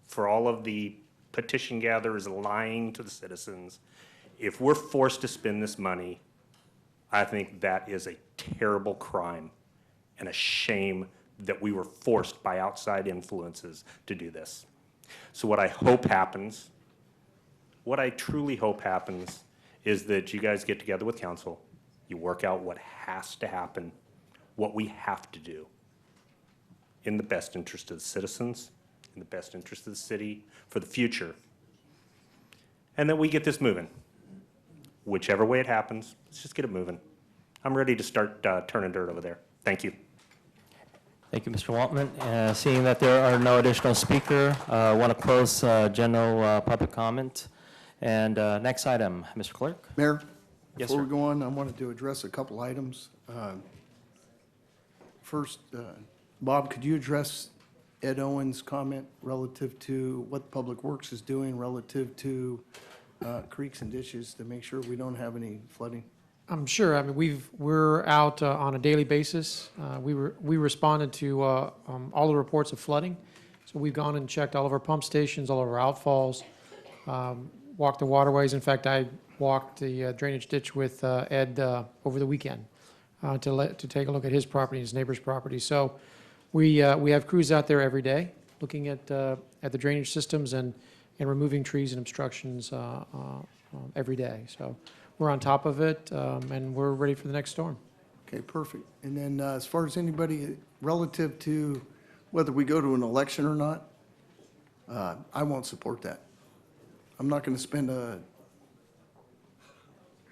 for all of the petition gatherers lying to the citizens, if we're forced to spend this money, I think that is a terrible crime and a shame that we were forced by outside influences to do this. So what I hope happens, what I truly hope happens, is that you guys get together with council, you work out what has to happen, what we have to do in the best interest of the citizens, in the best interest of the city, for the future, and then we get this moving. Whichever way it happens, let's just get it moving. I'm ready to start turning dirt over there. Thank you. Thank you, Mr. Waltman. Seeing that there are no additional speaker, I want to close general public comment. And next item, Mr. Clerk. Mayor? Yes, Before sir. we go on, I wanted to address a couple items. First, Bob, could you address Ed Owen's comment relative to what Public Works is doing relative to creeks and ditches to make sure we don't have any flooding? I'm sure. I mean, we're out on a daily basis. We responded to all the reports of flooding. So we've gone and checked all of our pump stations, all of our outfalls, walked the waterways. In fact, I walked the drainage ditch with Ed over the weekend to take a look at his property, his neighbor's property. So we have crews out there every day looking at the drainage systems and removing trees and obstructions every day. So we're on top of it, and we're ready for the next storm. Okay, perfect. And then as far as anybody relative to whether we go to an election or not, I won't support that. I'm not going to spend $1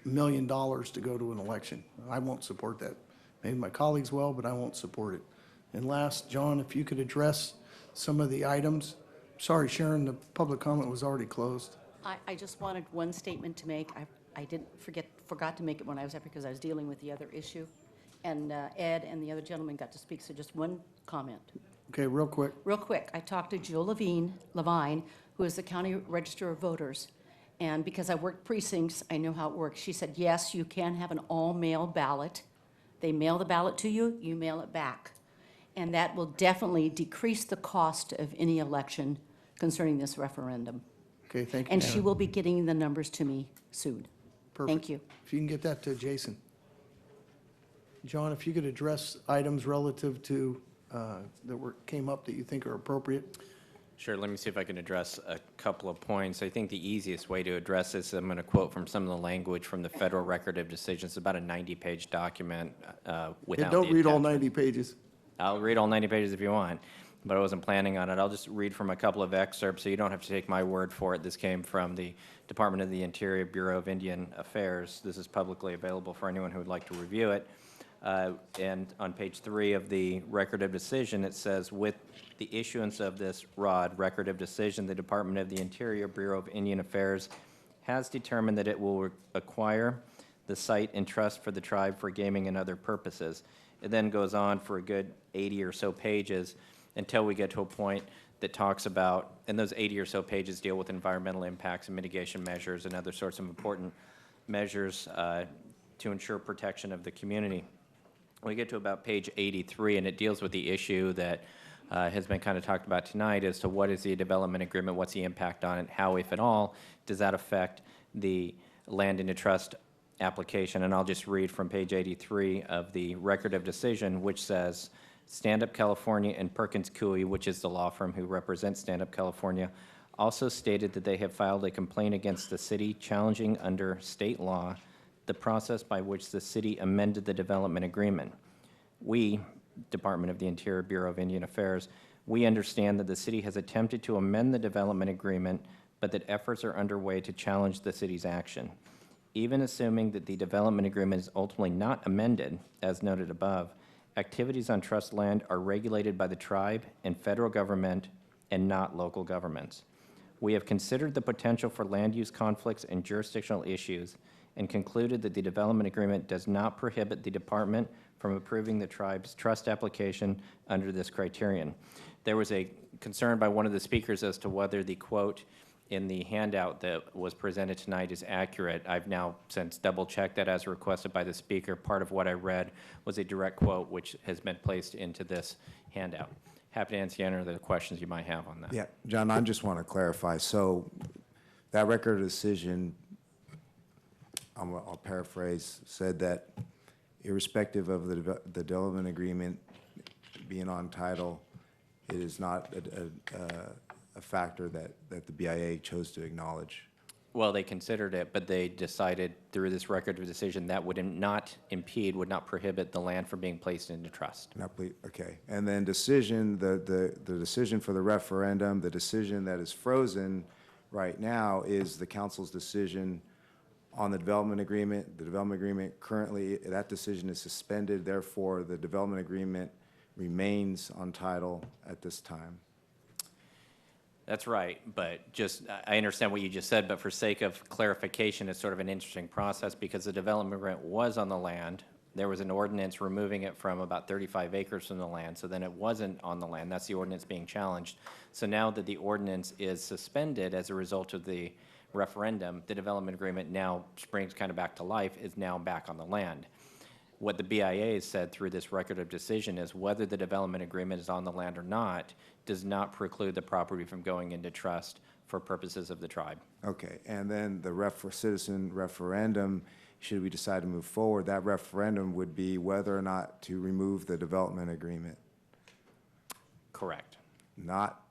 million to go to an election. I won't support that. Maybe my colleagues will, but I won't support it. And last, John, if you could address some of the items. Sorry, Sharon, the public comment was already closed. I just wanted one statement to make. I forgot to make it when I was up because I was dealing with the other issue. And Ed and the other gentleman got to speak, so just one comment. Okay, real quick. Real quick, I talked to Jill Levine, who is the county register of voters, and because I worked precincts, I know how it works. She said, yes, you can have an all-mail ballot. They mail the ballot to you, you mail it back. And that will definitely decrease the cost of any election concerning this referendum. Okay, thank you. And she will be getting the numbers to me soon. Perfect. Thank you. If you can get that to Jason. John, if you could address items relative to, that came up that you think are appropriate. Sure, let me see if I can address a couple of points. I think the easiest way to address this, I'm going to quote from some of the language from the Federal Record of Decisions, about a 90-page document without Don't the read all attachment. 90 pages. I'll read all 90 pages if you want. but I wasn't planning on it. I'll just read from a couple of excerpts, so you don't have to take my word for it. This came from the Department of the Interior, Bureau of Indian Affairs. This is publicly available for anyone who would like to review it. And on page 3 of the record of decision, it says, with the issuance of this ROD, record of decision, the Department of the Interior, Bureau of Indian Affairs has determined that it will acquire the site in trust for the tribe for gaming and other purposes. It then goes on for a good 80 or so pages until we get to a point that talks about, and those 80 or so pages deal with environmental impacts and mitigation measures and other sorts of important measures to ensure protection of the community. We get to about page 83, and it deals with the issue that has been kind of talked about tonight as to what is the development agreement, what's the impact on it, how, if at all, does that affect the land into trust application. And I'll just read from page 83 of the record of decision, which says, Stand Up California and Perkins Coie, which is the law firm who represents Stand Up California, also stated that they have filed a complaint against the city challenging under state law the process by which the city amended the development agreement. We, Department of the Interior, Bureau of Indian Affairs, we understand that the city has attempted to amend the development agreement, but that efforts are underway to challenge the city's action. Even assuming that the development agreement is ultimately not amended, as noted above, activities on trust land are regulated by the tribe and federal government and not local governments. We have considered the potential for land use conflicts and jurisdictional issues and concluded that the development agreement does not prohibit the department from approving the tribe's trust application under this criterion. There was a concern by one of the speakers as to whether the quote in the handout that was presented tonight is accurate. I've now since double-checked that as requested by the speaker. Part of what I read was a direct quote which has been placed into this handout. Happy to answer any of the questions you might have on that. Yeah, John, I just want to clarify. So that record of decision, I'll paraphrase, said that irrespective of the development agreement being on title, it is not a factor that the BIA chose to acknowledge. Well, they considered it, but they decided through this record of decision that would not impede, would not prohibit the land from being placed into trust. Okay. And then decision, the decision for the referendum, the decision that is frozen right now is the council's decision on the development agreement. The development agreement currently, that decision is suspended. Therefore, the development agreement remains on title at this time. That's right, but just, I understand what you just said, but for sake of clarification, it's sort of an interesting process because the development agreement was on the land. There was an ordinance removing it from about 35 acres from the land, so then it wasn't on the land. That's the ordinance being challenged. So now that the ordinance is suspended as a result of the referendum, the development agreement now springs kind of back to life, is now back on the land. What the BIA has said through this record of decision is whether the development agreement is on the land or not does not preclude the property from going into trust for purposes of the tribe. Okay, and then the citizen referendum, should we decide to move forward, that referendum would be whether or not to remove the development agreement. Correct. Not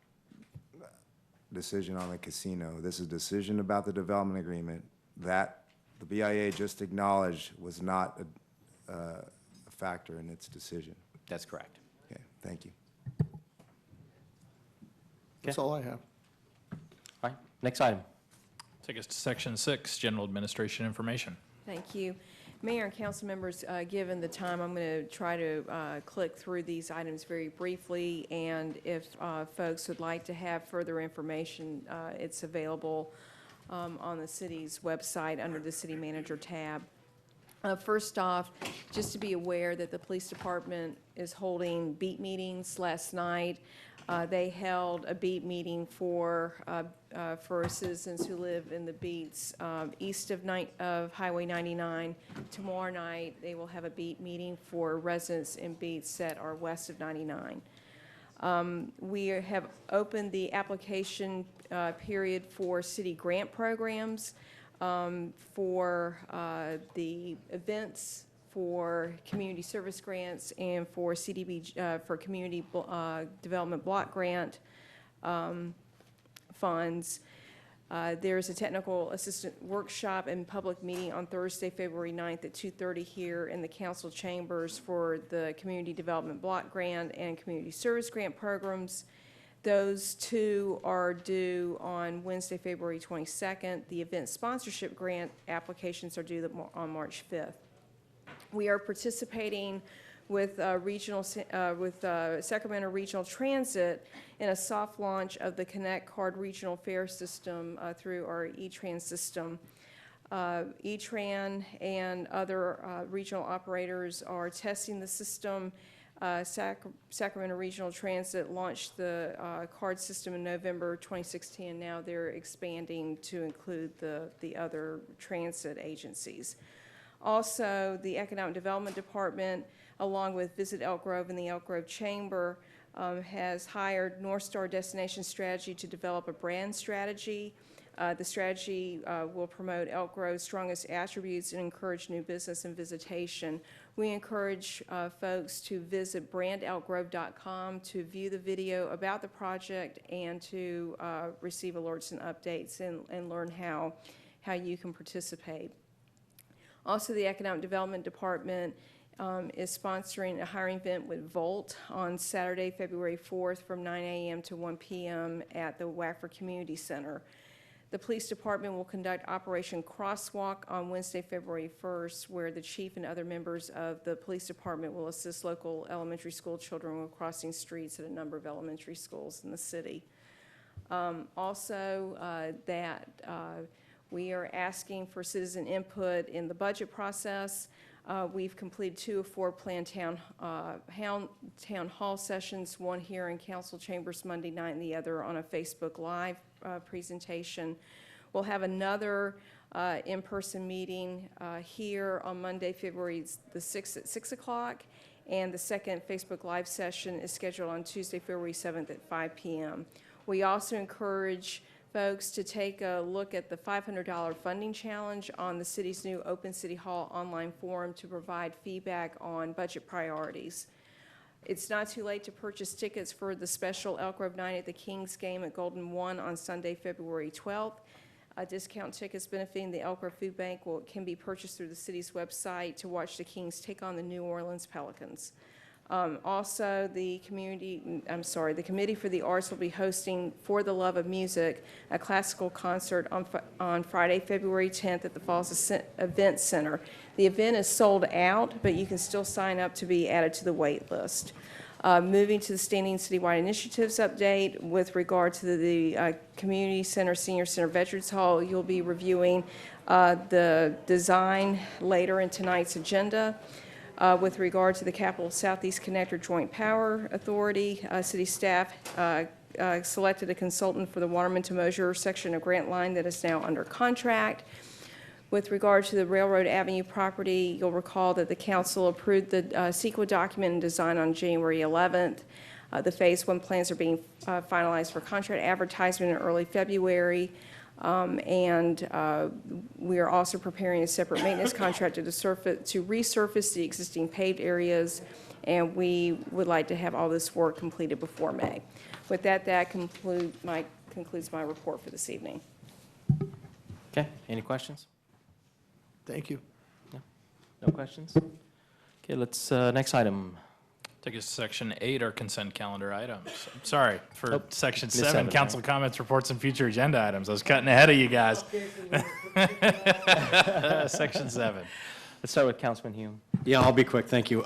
decision on the casino. This is a decision about the development agreement that the BIA just acknowledged was not a factor in its decision. That's correct. Okay, thank you. That's all I have. All right, next item. Take us to Section 6, General Administration Information. Thank you. Mayor and council members, given the time, I'm going to try to click through these items very briefly, and if folks would like to have further information, it's available on the city's website under the City Manager tab. First off, just to be aware that the police department is holding beat meetings. Last night, they held a beat meeting for citizens who live in the beats east of Highway 99. Tomorrow night, they will have a beat meeting for residents in beats that are west of 99. We have opened the application period for city grant programs for the events, for community service grants, and for CDB, for community development block grant funds. There's a technical assistant workshop and public meeting on Thursday, February 9th at 2:30 here in the council chambers for the Community Development Block Grant and Community Service Grant programs. Those two are due on Wednesday, February 22nd. The event sponsorship grant applications are due on March 5th. We are participating with Sacramento Regional Transit in a soft launch of the Connect Card Regional Fare System through our E-Tran system. E-Tran and other regional operators are testing the system. Sacramento Regional Transit launched the card system in November 2016, and now they're expanding to include the other transit agencies. Also, the Economic Development Department, along with Visit Elk Grove and the Elk Grove Chamber, has hired North Star Destination Strategy to develop a brand strategy. The strategy will promote Elk Grove's strongest attributes and encourage new business and visitation. We encourage folks to visit brandelkgrove.com to view the video about the project and to receive alerts and updates and learn how you can participate. Also, the Economic Development Department is sponsoring a hiring event with Volt on Saturday, February 4th from 9 a.m. to 1 p.m. at the Wackford Community Center. The Police Department will conduct Operation Crosswalk on Wednesday, February 1st, where the chief and other members of the Police Department will assist local elementary school children with crossing streets at a number of elementary schools in the city. We are asking for citizen input in the budget process. We've completed 2 of 4 planned town hall sessions, one here in council chambers Monday night and the other on a Facebook Live presentation. We'll have another in-person meeting here on Monday, February the 6th at 6 o'clock, and the second Facebook Live session is scheduled on Tuesday, February 7th at 5 p.m. We also encourage folks to take a look at the $500 funding challenge on the city's new Open City Hall online forum to provide feedback on budget priorities. It's not too late to purchase tickets for the special Elk Grove Night at the Kings game at Golden One on Sunday, February 12th. Discount tickets benefiting the Elk Grove Food Bank can be purchased through the city's website to watch the Kings take on the New Orleans Pelicans. Also, the Committee for the Arts will be hosting For the Love of Music, a classical concert on Friday, February 10th at the Falls Event Center. The event is sold out, but you can still sign up to be added to the wait list. Moving to the Standing Citywide Initiatives update with regard to the Community Center, Senior Center, Veterans Hall, you'll be reviewing the design later in tonight's agenda. With regard to the Capital Southeast Connector Joint Power Authority, city staff selected a consultant for the Waterman to Mosier section of Grant Line that is now under contract. With regard to the Railroad Avenue property, you'll recall that the council approved the CEQA document and design on January 11th. The Phase 1 plans are being finalized for contract advertisement in early February. We are also preparing a separate maintenance contract to resurface the existing paved areas, and we would like to have all this work completed before May. With that, concludes my report for this evening. Okay, any questions? Thank you. No questions? Okay, let's, next item. Take us to Section 8, our consent calendar items. I'm sorry, for Section Miss 7, Seven, council right? comments, reports, and future agenda items. I was cutting ahead of you guys. Section 7. Let's start with Councilman Hume. Yeah, I'll be quick, thank you.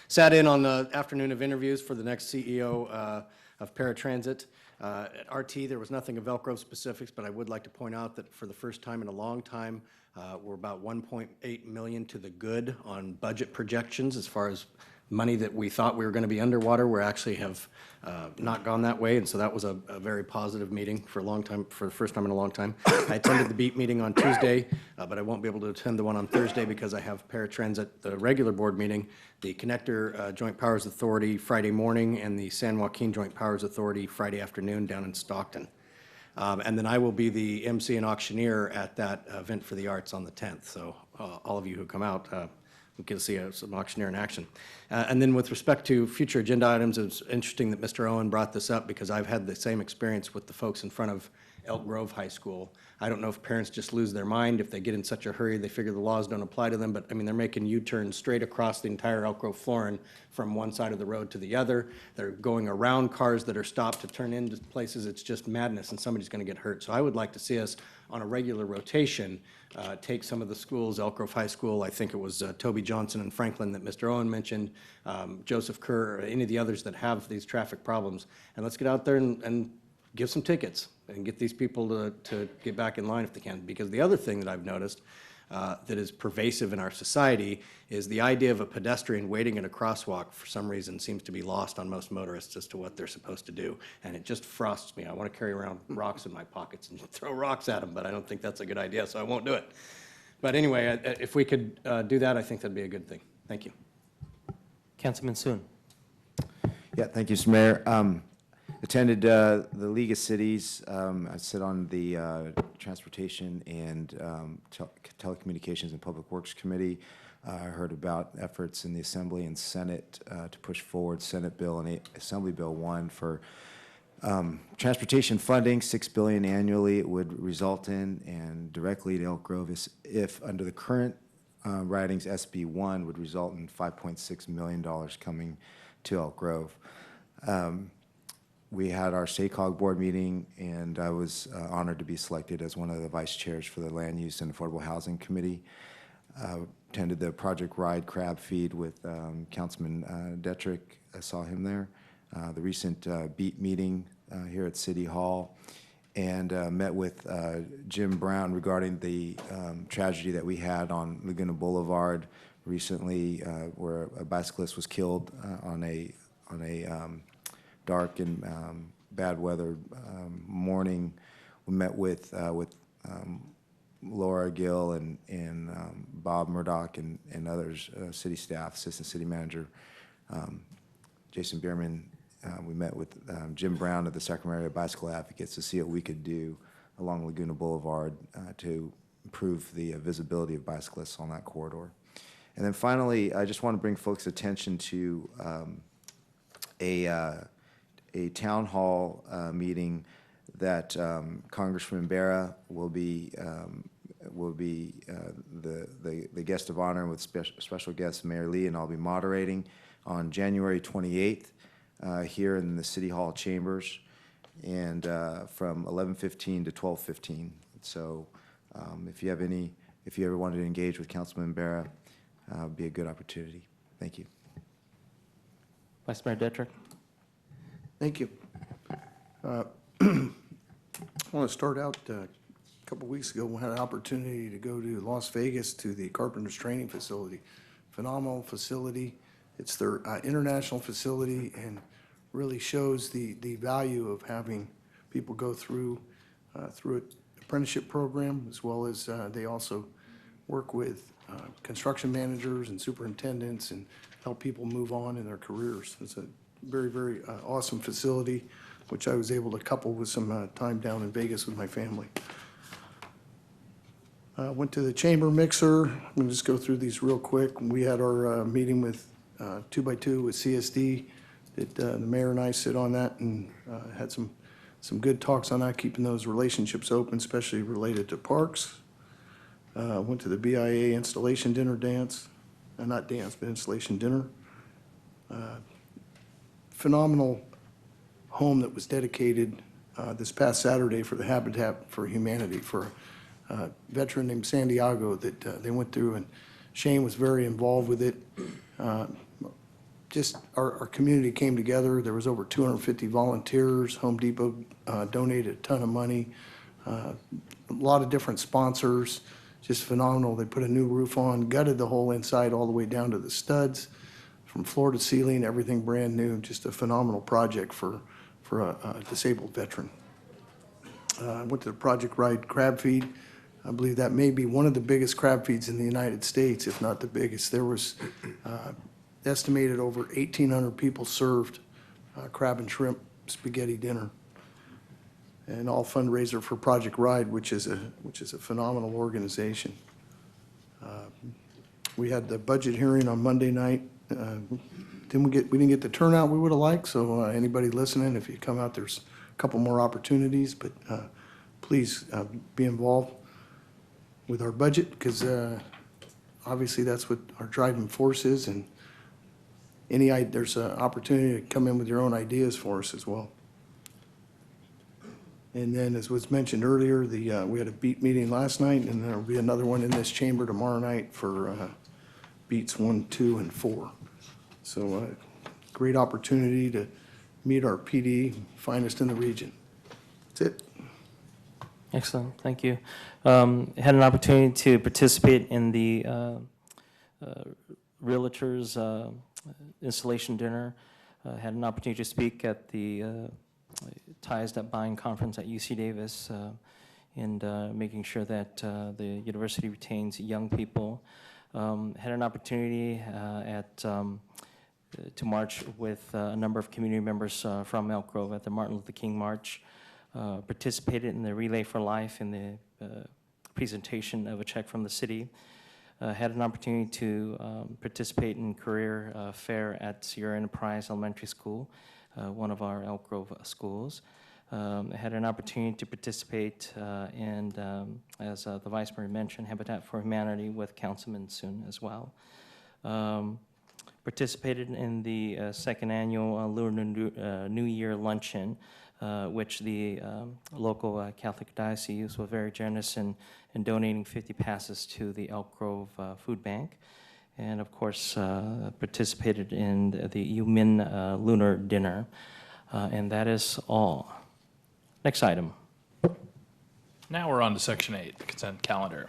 Sat in on the afternoon of interviews for the next CEO of Paratransit. At RT, there was nothing of Elk Grove specifics, but I would like to point out that for the first time in a long time, we're about $1.8 million to the good on budget projections as far as money that we thought we were going to be underwater. We actually have not gone that way, and so that was a very positive meeting for a long time, for the first time in a long time. I attended the BEAT meeting on Tuesday, but I won't be able to attend the one on Thursday because I have Paratransit, the regular board meeting, the Connector Joint Powers Authority Friday morning, and the San Joaquin Joint Powers Authority Friday afternoon down in Stockton. And then I will be the MC and auctioneer at that event for the arts on the 10th. So all of you who come out, we get to see some auctioneer in action. And then with respect to future agenda items, it's interesting that Mr. Owen brought this up because I've had the same experience with the folks in front of Elk Grove High School. I don't know if parents just lose their mind, if they get in such a hurry, they figure the laws don't apply to them, but I mean, they're making U-turns straight across the entire Elk Grove Florin from one side of the road to the other. They're going around cars that are stopped to turn into places. It's just madness, and somebody's going to get hurt. So I would like to see us on a regular rotation take some of the schools, Elk Grove High School, I think it was Toby Johnson and Franklin that Mr. Owen mentioned, Joseph Kerr, or any of the others that have these traffic problems, and let's get out there and give some tickets and get these people to get back in line if they can. Because the other thing that I've noticed that is pervasive in our society is the idea of a pedestrian waiting at a crosswalk for some reason seems to be lost on most motorists as to what they're supposed to do. And it just frosts me. I want to carry around rocks in my pockets and throw rocks at them, but I don't think that's a good idea, so I won't do it. But anyway, if we could do that, I think that'd be a good thing. Thank you. Councilman Soon. Yeah, thank you, Mr. Mayor. Attended the League of Cities. I sit on the Transportation and Telecommunications and Public Works Committee. I heard about efforts in the Assembly and Senate to push forward Senate Bill and Assembly Bill 1 for transportation funding, $6 billion annually it would result in, and directly to Elk Grove if under the current writings, SB 1 would result in $5.6 million coming to Elk Grove. We had our SACOG board meeting, and I was honored to be selected as one of the vice chairs for the Land Use and Affordable Housing Committee. Attended the Project Ride Crab Feed with Councilman Detrick. I saw him there. The recent BEAT meeting here at City Hall, and met with Jim Brown regarding the tragedy that we had on Laguna Boulevard recently, where a bicyclist was killed on a dark and bad weather morning. We met with Laura Gill and Bob Murdoch and others, city staff, assistant city manager, Jason Bierman. We met with Jim Brown of the Sacramento Area Bicycle Advocates to see what we could do along Laguna Boulevard to improve the visibility of bicyclists on that corridor. And then finally, I just want to bring folks' attention to a town hall meeting that Congressman Barra will be the guest of honor with special guest Mayor Lee, and I'll be moderating on January 28th here in the City Hall chambers, and from 11:15 to 12:15. So if you ever wanted to engage with Councilman Barra, it'd be a good opportunity. Thank you. Vice Mayor Detrick. Thank you. I want to start out, a couple weeks ago, we had an opportunity to go to Las Vegas to the Carpenters Training Facility. Phenomenal facility. It's their international facility and really shows the value of having people go through an apprenticeship program, as well as they also work with construction managers and superintendents and help people move on in their careers. It's a very, very awesome facility, which I was able to couple with some time down in Vegas with my family. Went to the chamber mixer. I'm going to just go through these real quick. We had our meeting with 2x2 with CSD. The mayor and I sit on that and had some good talks on that, keeping those relationships open, especially related to parks. Went to the BIA installation dinner dance, not dance, but installation dinner. Phenomenal home that was dedicated this past Saturday for the Habitat for Humanity for a veteran named Santiago that they went through, and Shane was very involved with it. Just our community came together. There was over 250 volunteers. Home Depot donated a ton of money. A lot of different sponsors. Just phenomenal. They put a new roof on, gutted the whole inside all the way down to the studs, from floor to ceiling, everything brand new. Just a phenomenal project for a disabled veteran. I went to the Project Ride Crab Feed. I believe that may be one of the biggest crab feeds in the United States, if not the biggest. There was estimated over 1,800 people served crab and shrimp spaghetti dinner, and all fundraiser for Project Ride, which is a phenomenal organization. We had the budget hearing on Monday night. We didn't get the turnout we would have liked, so anybody listening, if you come out, there's a couple more opportunities, but please be involved with our budget, because obviously that's what our driving force is, and there's an opportunity to come in with your own ideas for us as well. And then, as was mentioned earlier, we had a beat meeting last night, and there'll be another one in this chamber tomorrow night for beats 1, 2, and 4. So great opportunity to meet our PD, finest in the region. That's it. Excellent, thank you. Had an opportunity to participate in the Realtors installation dinner. Had an opportunity to speak at the Ties That Bind conference at UC Davis, and making sure that the university retains young people. Had an opportunity to march with a number of community members from Elk Grove at the Martin Luther King March. Participated in the Relay for Life in the presentation of a check from the city. Had an opportunity to participate in career fair at Sierra Enterprise Elementary School, one of our Elk Grove schools. Had an opportunity to participate in, as the Vice Mayor mentioned, Habitat for Humanity with Councilman Soon as well. Participated in the second annual Lunar New Year Luncheon, which the local Catholic diocese was very generous in donating 50 passes to the Elk Grove Food Bank. And of course, participated in the Yumin Lunar Dinner. And that is all. Next item. Now we're on to Section 8, the consent calendar.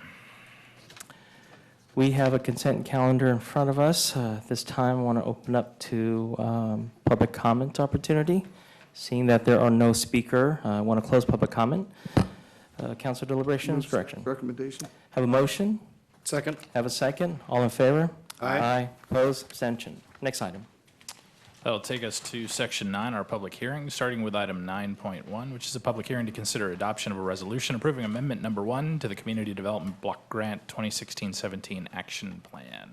We have a consent calendar in front of us. This time I want to open up to public comment opportunity. Seeing that there are no speaker, I want to close public comment. Council deliberations, correction. Recommendation? Have a motion? Second. Have a second? All in favor? Aye. Opposed? Abstention. Next item. That'll take us to Section 9, our public hearing, starting with item 9.1, which is a public hearing to consider adoption of a resolution approving Amendment Number 1 to the Community Development Block Grant 2016-17 Action Plan.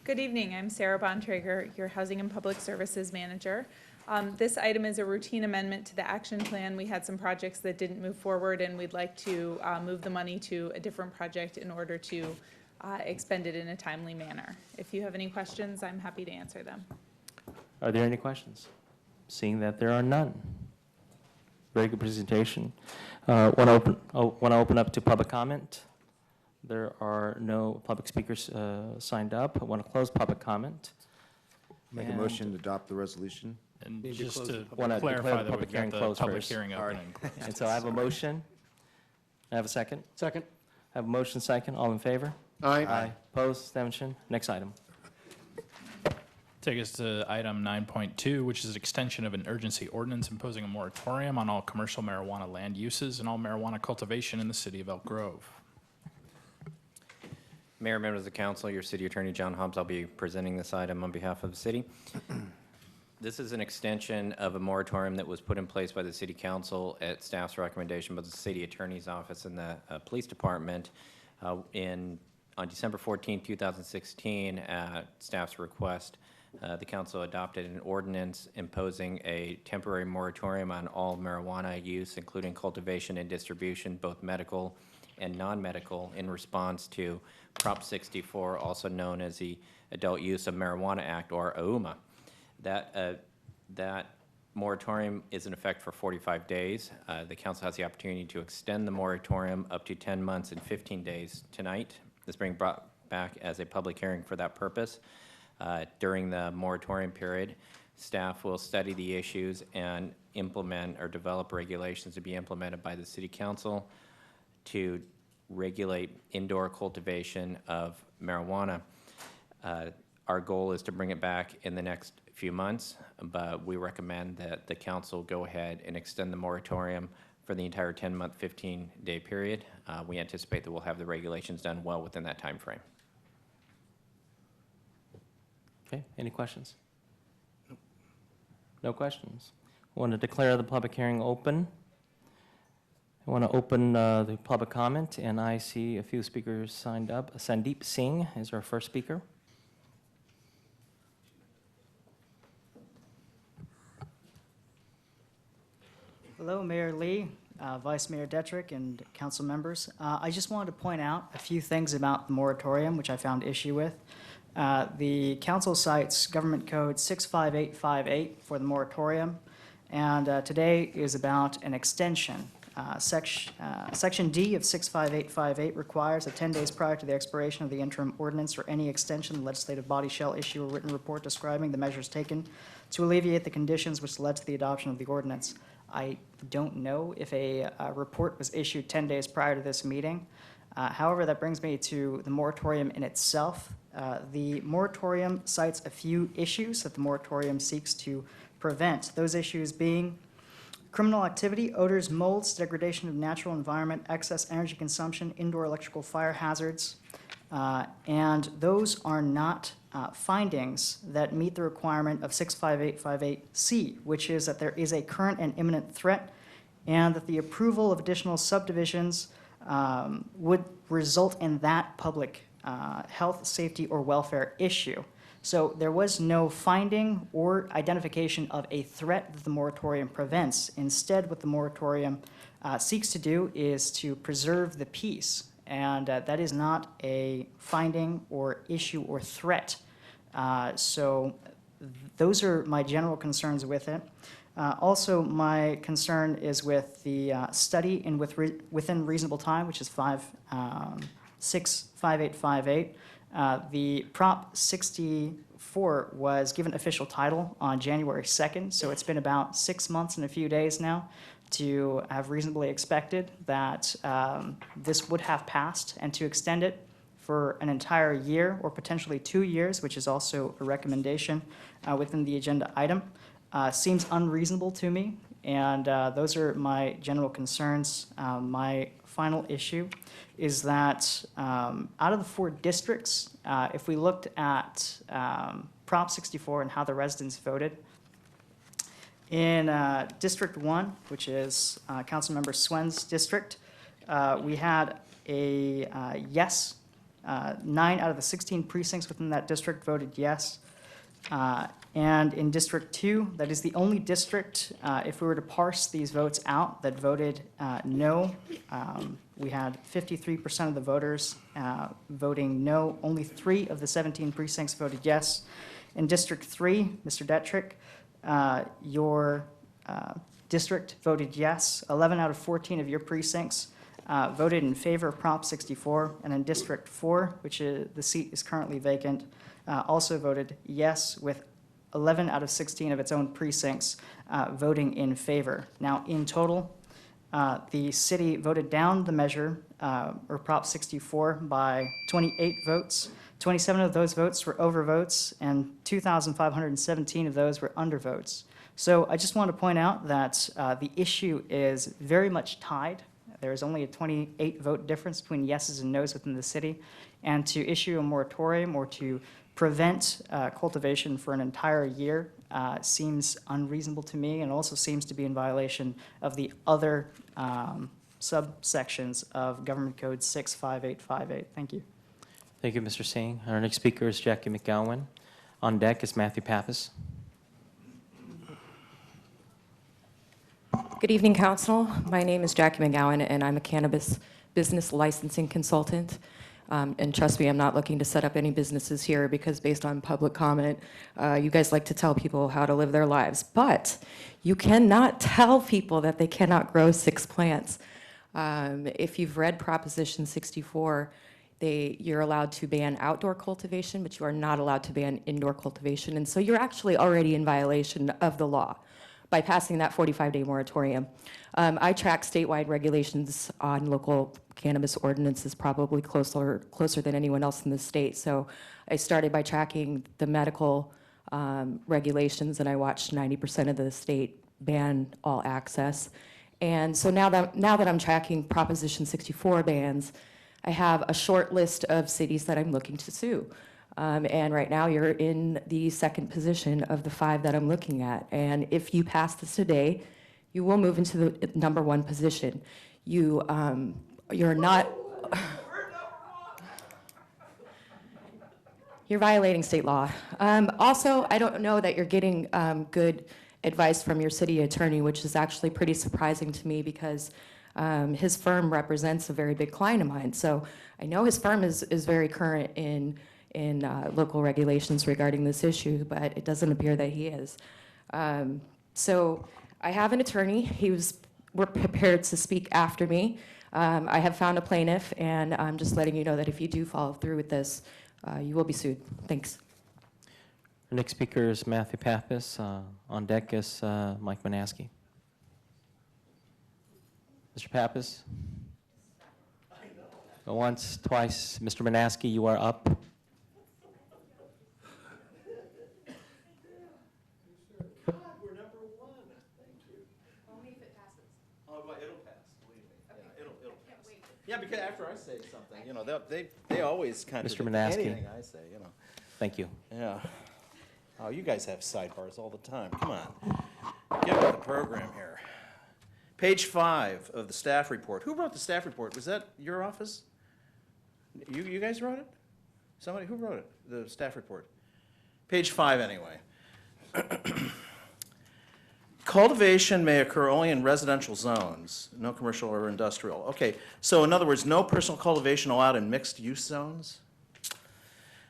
Good evening. I'm Sarah Bontrager, your Housing and Public Services Manager. This item is a routine amendment to the action plan. We had some projects that didn't move forward, and we'd like to move the money to a different project in order to expend it in a timely manner. If you have any questions, I'm happy to answer them. Are there any questions? Seeing that there are none. Very good presentation. Want to open up to public comment? There are no public speakers signed up. I want to close public comment. Make a motion to adopt the resolution. And Need to just close to the public- wanna clarify declare the that public we've got hearing the closed public first. hearing All right. opening. And so I have a motion. I have a second. Second. I have a motion second. All in favor? Aye. Opposed? Abstention? Next item. Take us to item 9.2, which is an extension of an urgency ordinance imposing a moratorium on all commercial marijuana land uses and all marijuana cultivation in the city of Elk Grove. Mayor, members of the council, your city attorney, John Hobbs, I'll be presenting this item on behalf of the city. This is an extension of a moratorium that was put in place by the city council at staff's recommendation by the city attorney's office and the police department on December 14, 2016, at staff's request. The council adopted an ordinance imposing a temporary moratorium on all marijuana use, including cultivation and distribution, both medical and non-medical, in response to Prop 64, also known as the Adult Use of Marijuana Act, or AUMA. That moratorium is in effect for 45 days. The council has the opportunity to extend the moratorium up to 10 months and 15 days tonight. This is being brought back as a public hearing for that purpose. During the moratorium period, staff will study the issues and implement or develop regulations to be implemented by the city council to regulate indoor cultivation of marijuana. Our goal is to bring it back in the next few months, but we recommend that the council go ahead and extend the moratorium for the entire 10-month, 15-day period. We anticipate that we'll have the regulations done well within that time frame. Okay, any questions? No questions. I want to declare the public hearing open. I want to open the public comment, and I see a few speakers signed up. Sandeep Singh is our first speaker. Hello, Mayor Lee, Vice Mayor Detrick, and council members. I just wanted to point out a few things about the moratorium, which I found issue with. The council cites Government Code 65858 for the moratorium, and today is about an extension. Section D of 65858 requires that 10 days prior to the expiration of the interim ordinance or any extension, the legislative body shall issue a written report describing the measures taken to alleviate the conditions which led to the adoption of the ordinance. I don't know if a report was issued 10 days prior to this meeting. However, that brings me to the moratorium in itself. The moratorium cites a few issues that the moratorium seeks to prevent. Those issues being criminal activity, odors, molds, degradation of natural environment, excess energy consumption, indoor electrical fire hazards, and those are not findings that meet the requirement of 65858C, which is that there is a current and imminent threat, and that the approval of additional subdivisions would result in that public health, safety, or welfare issue. So there was no finding or identification of a threat that the moratorium prevents. Instead, what the moratorium seeks to do is to preserve the peace, and that is not a finding or issue or threat. So those are my general concerns with it. Also, my concern is with the study in within reasonable time, which is 65858. The Prop 64 was given official title on January 2nd, so it's been about 6 months and a few days now to have reasonably expected that this would have passed, and to extend it for an entire year or potentially 2 years, which is also a recommendation within the agenda item, seems unreasonable to me, and those are my general concerns. My final issue is that out of the 4 districts, if we looked at Prop 64 and how the residents voted, in District 1, which is Councilmember Swen's district, we had a yes. 9 out of the 16 precincts within that district voted yes. And in District 2, that is the only district, if we were to parse these votes out, that voted no. We had 53% of the voters voting no. Only 3 of the 17 precincts voted yes. In District 3, Mr. Detrick, your district voted yes. 11 out of 14 of your precincts voted in favor of Prop 64. And in District 4, which is, the seat is currently vacant, also voted yes, with 11 out of 16 of its own precincts voting in favor. Now, in total, the city voted down the measure, or Prop 64, by 28 votes. 27 of those votes were overvotes, and 2,517 of those were undervotes. So I just want to point out that the issue is very much tied. There is only a 28-vote difference between yeses and nos within the city, and to issue a moratorium or to prevent cultivation for an entire year seems unreasonable to me, and also seems to be in violation of the other subsections of Government Code 65858. Thank you. Thank you, Mr. Singh. Our next speaker is Jackie McGowan. On deck is Matthew Pappas. Good evening, Council. My name is Jackie McGowan, and I'm a cannabis business licensing consultant. And trust me, I'm not looking to set up any businesses here, because based on public comment, you guys like to tell people how to live their lives. But you cannot tell people that they cannot grow 6 plants. If you've read Proposition 64, you're allowed to ban outdoor cultivation, but you are not allowed to ban indoor cultivation. And so you're actually already in violation of the law by passing that 45-day moratorium. I track statewide regulations on local cannabis ordinances probably closer than anyone else in the state. So I started by tracking the medical regulations, and I watched 90% of the state ban all access. And so now that I'm tracking Proposition 64 bans, I have a short list of cities that I'm looking to sue. And right now, you're in the second position of the 5 that I'm looking at. And if you pass this today, you will move into the number 1 position. You're not. You're violating state law. Also, I don't know that you're getting good advice from your city attorney, which is actually pretty surprising to me because his firm represents a very big client of mine. So I know his firm is very current in local regulations regarding this issue, but it doesn't appear that he is. So I have an attorney. We're prepared to speak after me. I have found a plaintiff, and I'm just letting you know that if you do follow through with this, you will be sued. Thanks. Our next speaker is Matthew Pappas. On deck is Mike Manaski. Mr. Pappas? Once, twice. Mr. Manaski, you are up. Yeah, because after I say something, you know, they always contradict Manaski. anything I say, you know. Thank you. Yeah. Oh, you guys have sidebars all the time. Come on. Get with the program here. Page 5 of the staff report. Who wrote the staff report? Was that your office? You guys wrote it? Somebody? Who wrote it? The staff report? Page 5 anyway. Cultivation may occur only in residential zones, no commercial or industrial. Okay, so in other words, no personal cultivation allowed in mixed-use zones?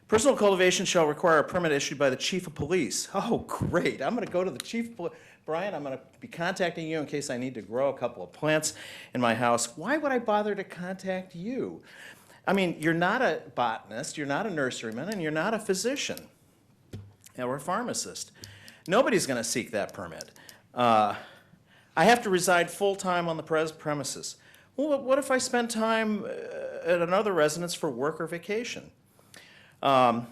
Personal cultivation shall require a permit issued by the chief of police. Oh, great. I'm going to go to the chief of police. Brian, I'm going to be contacting you in case I need to grow a couple of plants in my house. Why would I bother to contact you? I mean, you're not a botanist, you're not a nurseryman, and you're not a physician or a pharmacist. Nobody's going to seek that permit. I have to reside full-time on the premises. Well, what if I spend time at another residence for work or vacation? The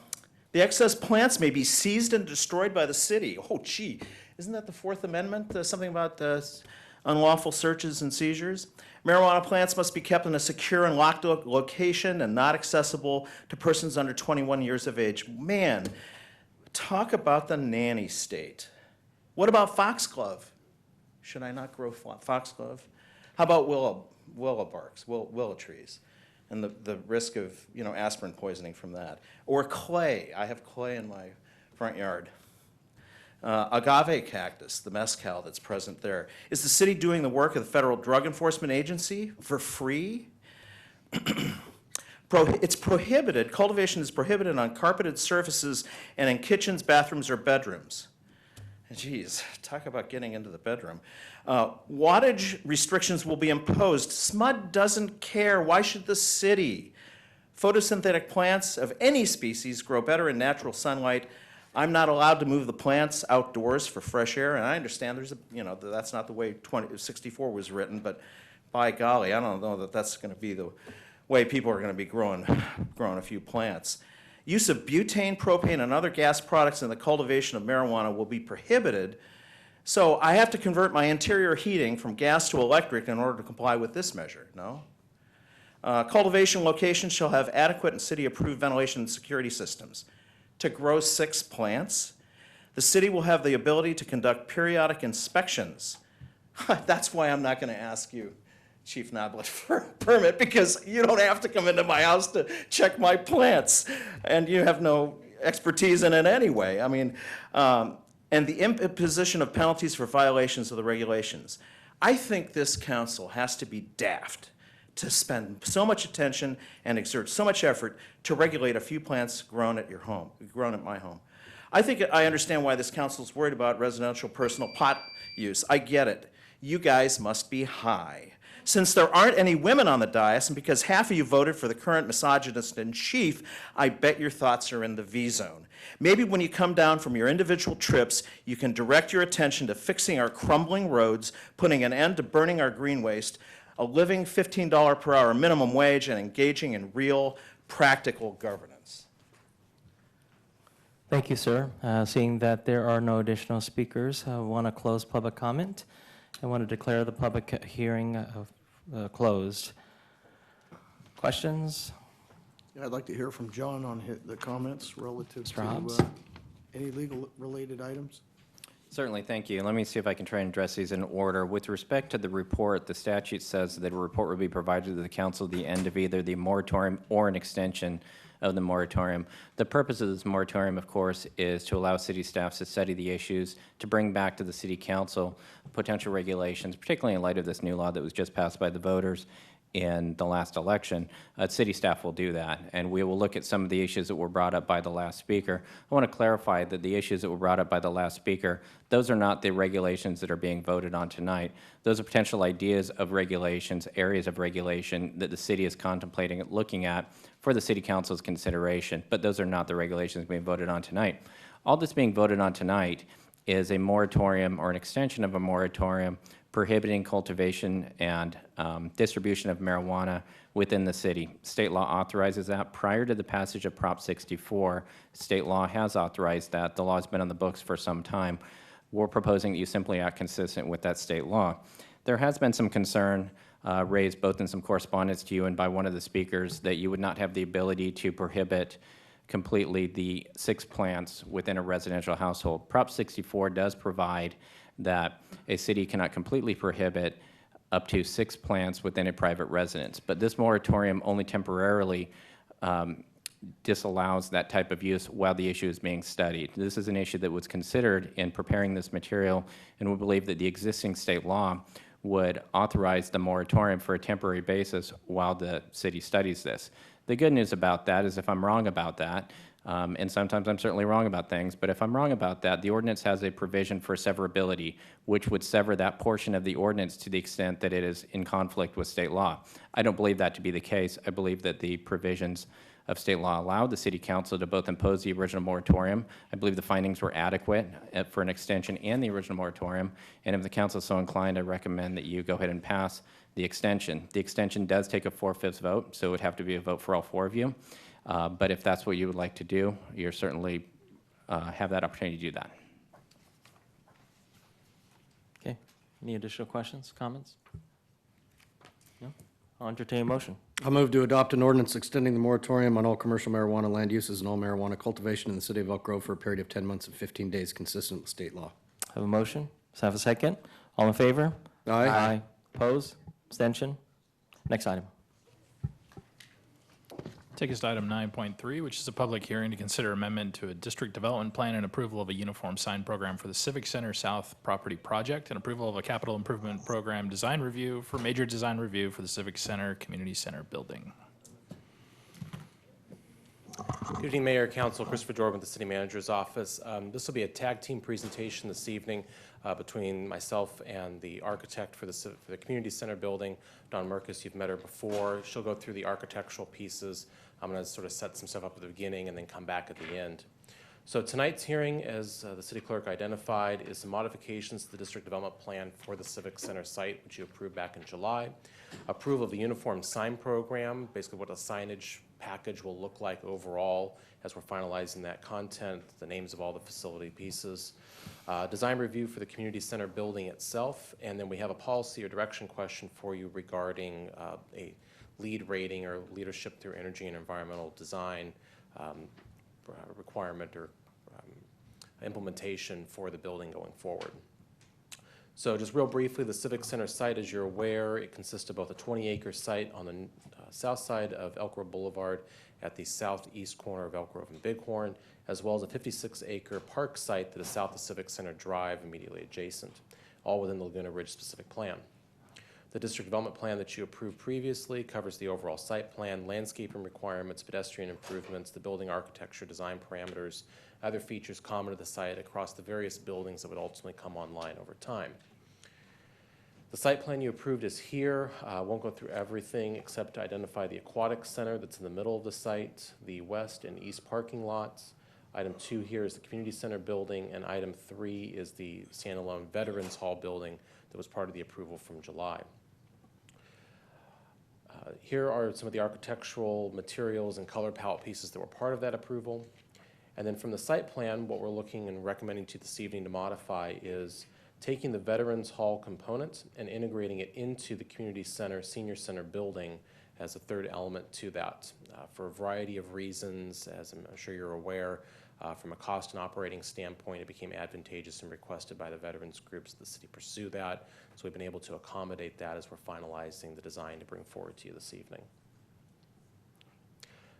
excess plants may be seized and destroyed by the city. Oh, gee, isn't that the Fourth Amendment? Something about unlawful searches and seizures? Marijuana plants must be kept in a secure and locked location and not accessible to persons under 21 years of age. Man, talk about the nanny state. What about foxglove? Should I not grow foxglove? How about willow trees, and the risk of, you know, aspirin poisoning from that? Or clay. I have clay in my front yard. Agave cactus, the mezcal that's present there. Is the city doing the work of the Federal Drug Enforcement Agency for free? It's prohibited, cultivation is prohibited on carpeted surfaces and in kitchens, bathrooms, or bedrooms. Geez, talk about getting into the bedroom. Wattage restrictions will be imposed. SMUD doesn't care. Why should the city? Photosynthetic plants of any species grow better in natural sunlight. I'm not allowed to move the plants outdoors for fresh air, and I understand there's that's not the way 64 was written, but by golly, I don't know that that's going to be the way people are going to be growing a few plants. Use of butane, propane, and other gas products in the cultivation of marijuana will be prohibited. So I have to convert my interior heating from gas to electric in order to comply with this measure, no? Cultivation locations shall have adequate and city-approved ventilation and security systems. To grow 6 plants, the city will have the ability to conduct periodic inspections. That's why I'm not going to ask you, Chief Noblet, for a permit, because you don't have to come into my house to check my plants, and you have no expertise in it anyway. I mean, and the imposition of penalties for violations of the regulations. I think this council has to be daft to spend so much attention and exert so much effort to regulate a few plants grown at your home, grown at my home. I understand why this council is worried about residential personal pot use. I get it. You guys must be high. Since there aren't any women on the dais, and because half of you voted for the current misogynist in chief, I bet your thoughts are in the V zone. Maybe when you come down from your individual trips, you can direct your attention to fixing our crumbling roads, putting an end to burning our green waste, a living $15 per hour minimum wage, and engaging in real, practical governance. Thank you, sir. Seeing that there are no additional speakers, I want to close public comment. I want to declare the public hearing closed. Questions? Yeah, I'd like to hear from John on the comments relative Mr. to Hobbs? any legal-related items. Certainly, thank you. Let me see if I can try and address these in order. With respect to the report, the statute says that a report will be provided to the council at the end of either the moratorium or an extension of the moratorium. The purpose of this moratorium, of course, is to allow city staffs to study the issues, to bring back to the city council potential regulations, particularly in light of this new law that was just passed by the voters in the last election. City staff will do that, and we will look at some of the issues that were brought up by the last speaker. I want to clarify that the issues that were brought up by the last speaker, those are not the regulations that are being voted on tonight. Those are potential ideas of regulations, areas of regulation that the city is contemplating looking at for the city council's consideration, but those are not the regulations being voted on tonight. All that's being voted on tonight is a moratorium or an extension of a moratorium prohibiting cultivation and distribution of marijuana within the city. State law authorizes that. Prior to the passage of Prop 64, state law has authorized that. The law has been on the books for some time. We're proposing that you simply act consistent with that state law. There has been some concern raised both in some correspondence to you and by one of the speakers that you would not have the ability to prohibit completely the 6 plants within a residential household. Prop 64 does provide that a city cannot completely prohibit up to 6 plants within a private residence. But this moratorium only temporarily disallows that type of use while the issue is being studied. This is an issue that was considered in preparing this material, and we believe that the existing state law would authorize the moratorium for a temporary basis while the city studies this. The good news about that is if I'm wrong about that, and sometimes I'm certainly wrong about things, but if I'm wrong about that, the ordinance has a provision for severability, which would sever that portion of the ordinance to the extent that it is in conflict with state law. I don't believe that to be the case. I believe that the provisions of state law allow the city council to both impose the original moratorium. I believe the findings were adequate for an extension and the original moratorium, and if the council is so inclined, I recommend that you go ahead and pass the extension. The extension does take a 4/5 vote, so it would have to be a vote for all 4 of you. But if that's what you would like to do, you're certainly have that opportunity to do that. Okay. Any additional questions, comments? No? I'll entertain a motion. I'll move to adopt an ordinance extending the moratorium on all commercial marijuana land uses and all marijuana cultivation in the city of Elk Grove for a period of 10 months and 15 days, consistent with state law. Have a motion? Let's have a second. All in favor? Aye. Aye. Opposed? Abstention? Next item. Take us to item 9.3, which is a public hearing to consider amendment to a district development plan and approval of a uniform sign program for the Civic Center South property project and approval of a capital improvement program design review for major design review for the Civic Center Community Center building. Good evening, Mayor, Council. Christopher Jordan with the City Manager's Office. This will be a tag team presentation this evening between myself and the architect for the Community Center building, Dawn Merkus. You've met her before. She'll go through the architectural pieces. I'm going to sort of set some stuff up at the beginning and then come back at the end. So tonight's hearing, as the city clerk identified, is some modifications to the district development plan for the Civic Center site, which you approved back in July. Approval of the uniform sign program, basically what a signage package will look like overall as we're finalizing that content, the names of all the facility pieces. Design review for the community center building itself, and then we have a policy or direction question for you regarding a lead rating or leadership through energy and environmental design requirement or implementation for the building going forward. So just real briefly, the Civic Center site, as you're aware, it consists of both a 20-acre site on the south side of Elk Grove Boulevard at the southeast corner of Elk Grove and Bighorn, as well as a 56-acre park site that is south of Civic Center Drive immediately adjacent, all within the Laguna Ridge specific plan. The district development plan that you approved previously covers the overall site plan, landscaping requirements, pedestrian improvements, the building architecture, design parameters, other features common to the site across the various buildings that would ultimately come online over time. The site plan you approved is here. I won't go through everything except to identify the aquatic center that's in the middle of the site, the west and east parking lots. Item 2 here is the community center building, and item 3 is the standalone Veterans Hall building that was part of the approval from July. Here are some of the architectural materials and color palette pieces that were part of that approval. And then from the site plan, what we're looking and recommending to you this evening to modify is taking the Veterans Hall component and integrating it into the community center, senior center building as a third element to that. For a variety of reasons, as I'm sure you're aware, from a cost and operating standpoint, it became advantageous and requested by the veterans groups that the city pursue that. So we've been able to accommodate that as we're finalizing the design to bring forward to you this evening.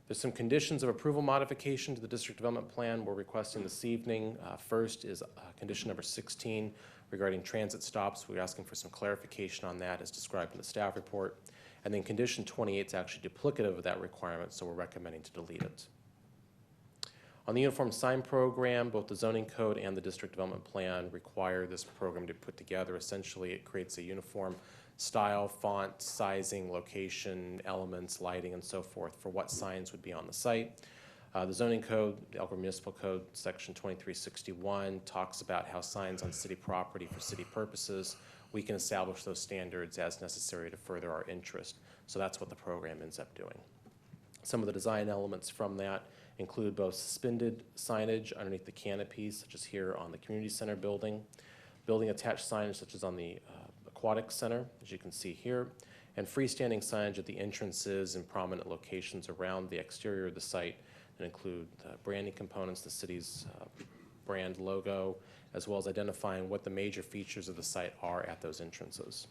There's some conditions of approval modification to the district development plan we're requesting this evening. First is condition number 16 regarding transit stops. We're asking for some clarification on that as described in the staff report. And then condition 28 is actually duplicative of that requirement, so we're recommending to delete it. On the uniform sign program, both the zoning code and the district development plan require this program to put together. Essentially, it creates a uniform style, font, sizing, location, elements, lighting, and so forth for what signs would be on the site. The zoning code, the Elk Grove Municipal Code, section 2361, talks about how signs on city property for city purposes, we can establish those standards as necessary to further our interest. So that's what the program ends up doing. Some of the design elements from that include both suspended signage underneath the canopies, such as here on the community center building, building attached signage such as on the aquatic center, as you can see here, and freestanding signage at the entrances and prominent locations around the exterior of the site that include branding components, the city's brand logo, as well as identifying what the major features of the site are at those entrances.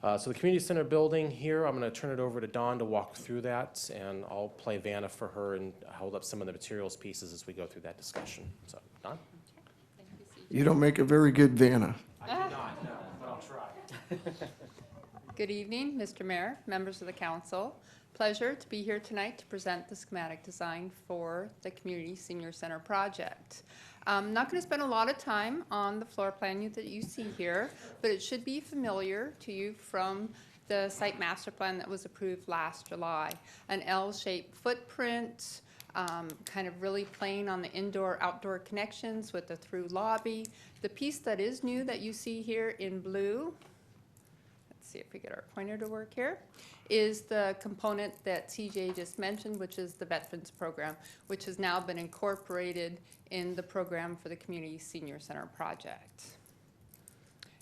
So the community center building here, I'm going to turn it over to Dawn to walk through that, and I'll play Vanna for her and hold up some of the materials pieces as we go through that discussion. So, Dawn? You don't make a very good Vanna. I do not, no, but I'll try. Good evening, Mr. Mayor, members of the council. Pleasure to be here tonight to present the schematic design for the Community Senior Center project. I'm not going to spend a lot of time on the floor plan that you see here, but it should be familiar to you from the site master plan that was approved last July. An L-shaped footprint, kind of really playing on the indoor-outdoor connections with the through lobby. The piece that is new that you see here in blue, let's see if we get our pointer to work here, is the component that CJ just mentioned, which is the Veterans Program, which has now been incorporated in the program for the Community Senior Center project.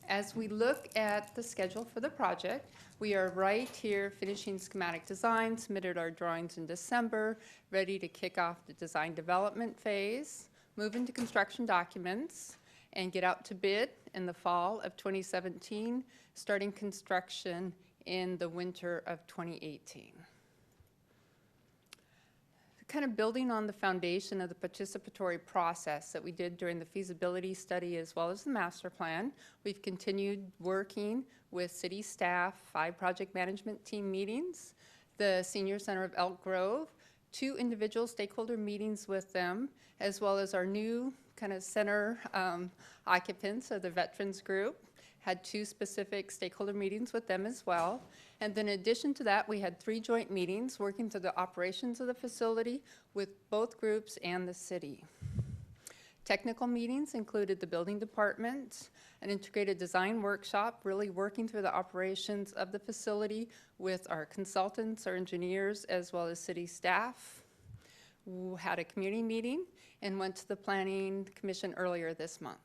As we look at the schedule for the project, we are right here finishing schematic design, submitted our drawings in December, ready to kick off the design development phase, move into construction documents, and get out to bid in the fall of 2017, starting construction in the winter of 2018. Kind of building on the foundation of the participatory process that we did during the feasibility study as well as the master plan, we've continued working with city staff, 5 project management team meetings, the Senior Center of Elk Grove, 2 individual stakeholder meetings with them, as well as our new kind of center occupants of the Veterans Group. Had 2 specific stakeholder meetings with them as well. And then in addition to that, we had 3 joint meetings working through the operations of the facility with both groups and the city. Technical meetings included the building department, an integrated design workshop, really working through the operations of the facility with our consultants, our engineers, as well as city staff. We had a community meeting and went to the Planning Commission earlier this month.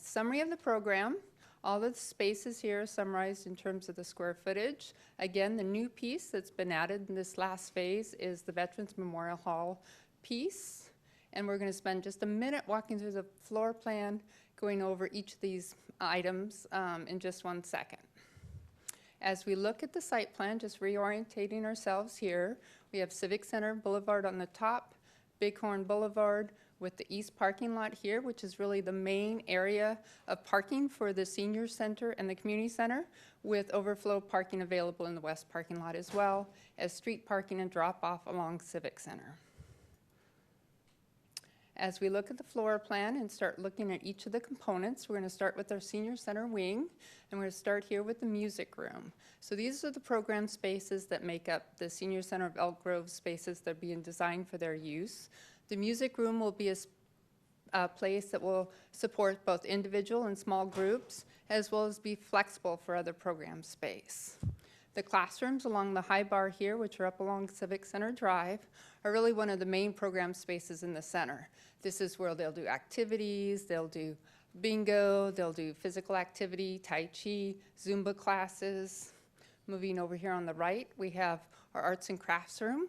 Summary of the program. All of the spaces here are summarized in terms of the square footage. Again, the new piece that's been added in this last phase is the Veterans Memorial Hall piece. And we're going to spend just a minute walking through the floor plan, going over each of these items in just 1 second. As we look at the site plan, just reorientating ourselves here, we have Civic Center Boulevard on the top, Bighorn Boulevard, with the east parking lot here, which is really the main area of parking for the senior center and the community center, with overflow parking available in the west parking lot as well as street parking and drop off along Civic Center. As we look at the floor plan and start looking at each of the components, we're going to start with our senior center wing, and we're going to start here with the music room. So these are the program spaces that make up the Senior Center of Elk Grove spaces that are being designed for their use. The music room will be a place that will support both individual and small groups, as well as be flexible for other program space. The classrooms along the high bar here, which are up along Civic Center Drive, are really one of the main program spaces in the center. This is where they'll do activities, they'll do bingo, they'll do physical activity, Tai Chi, Zumba classes. Moving over here on the right, we have our arts and crafts room.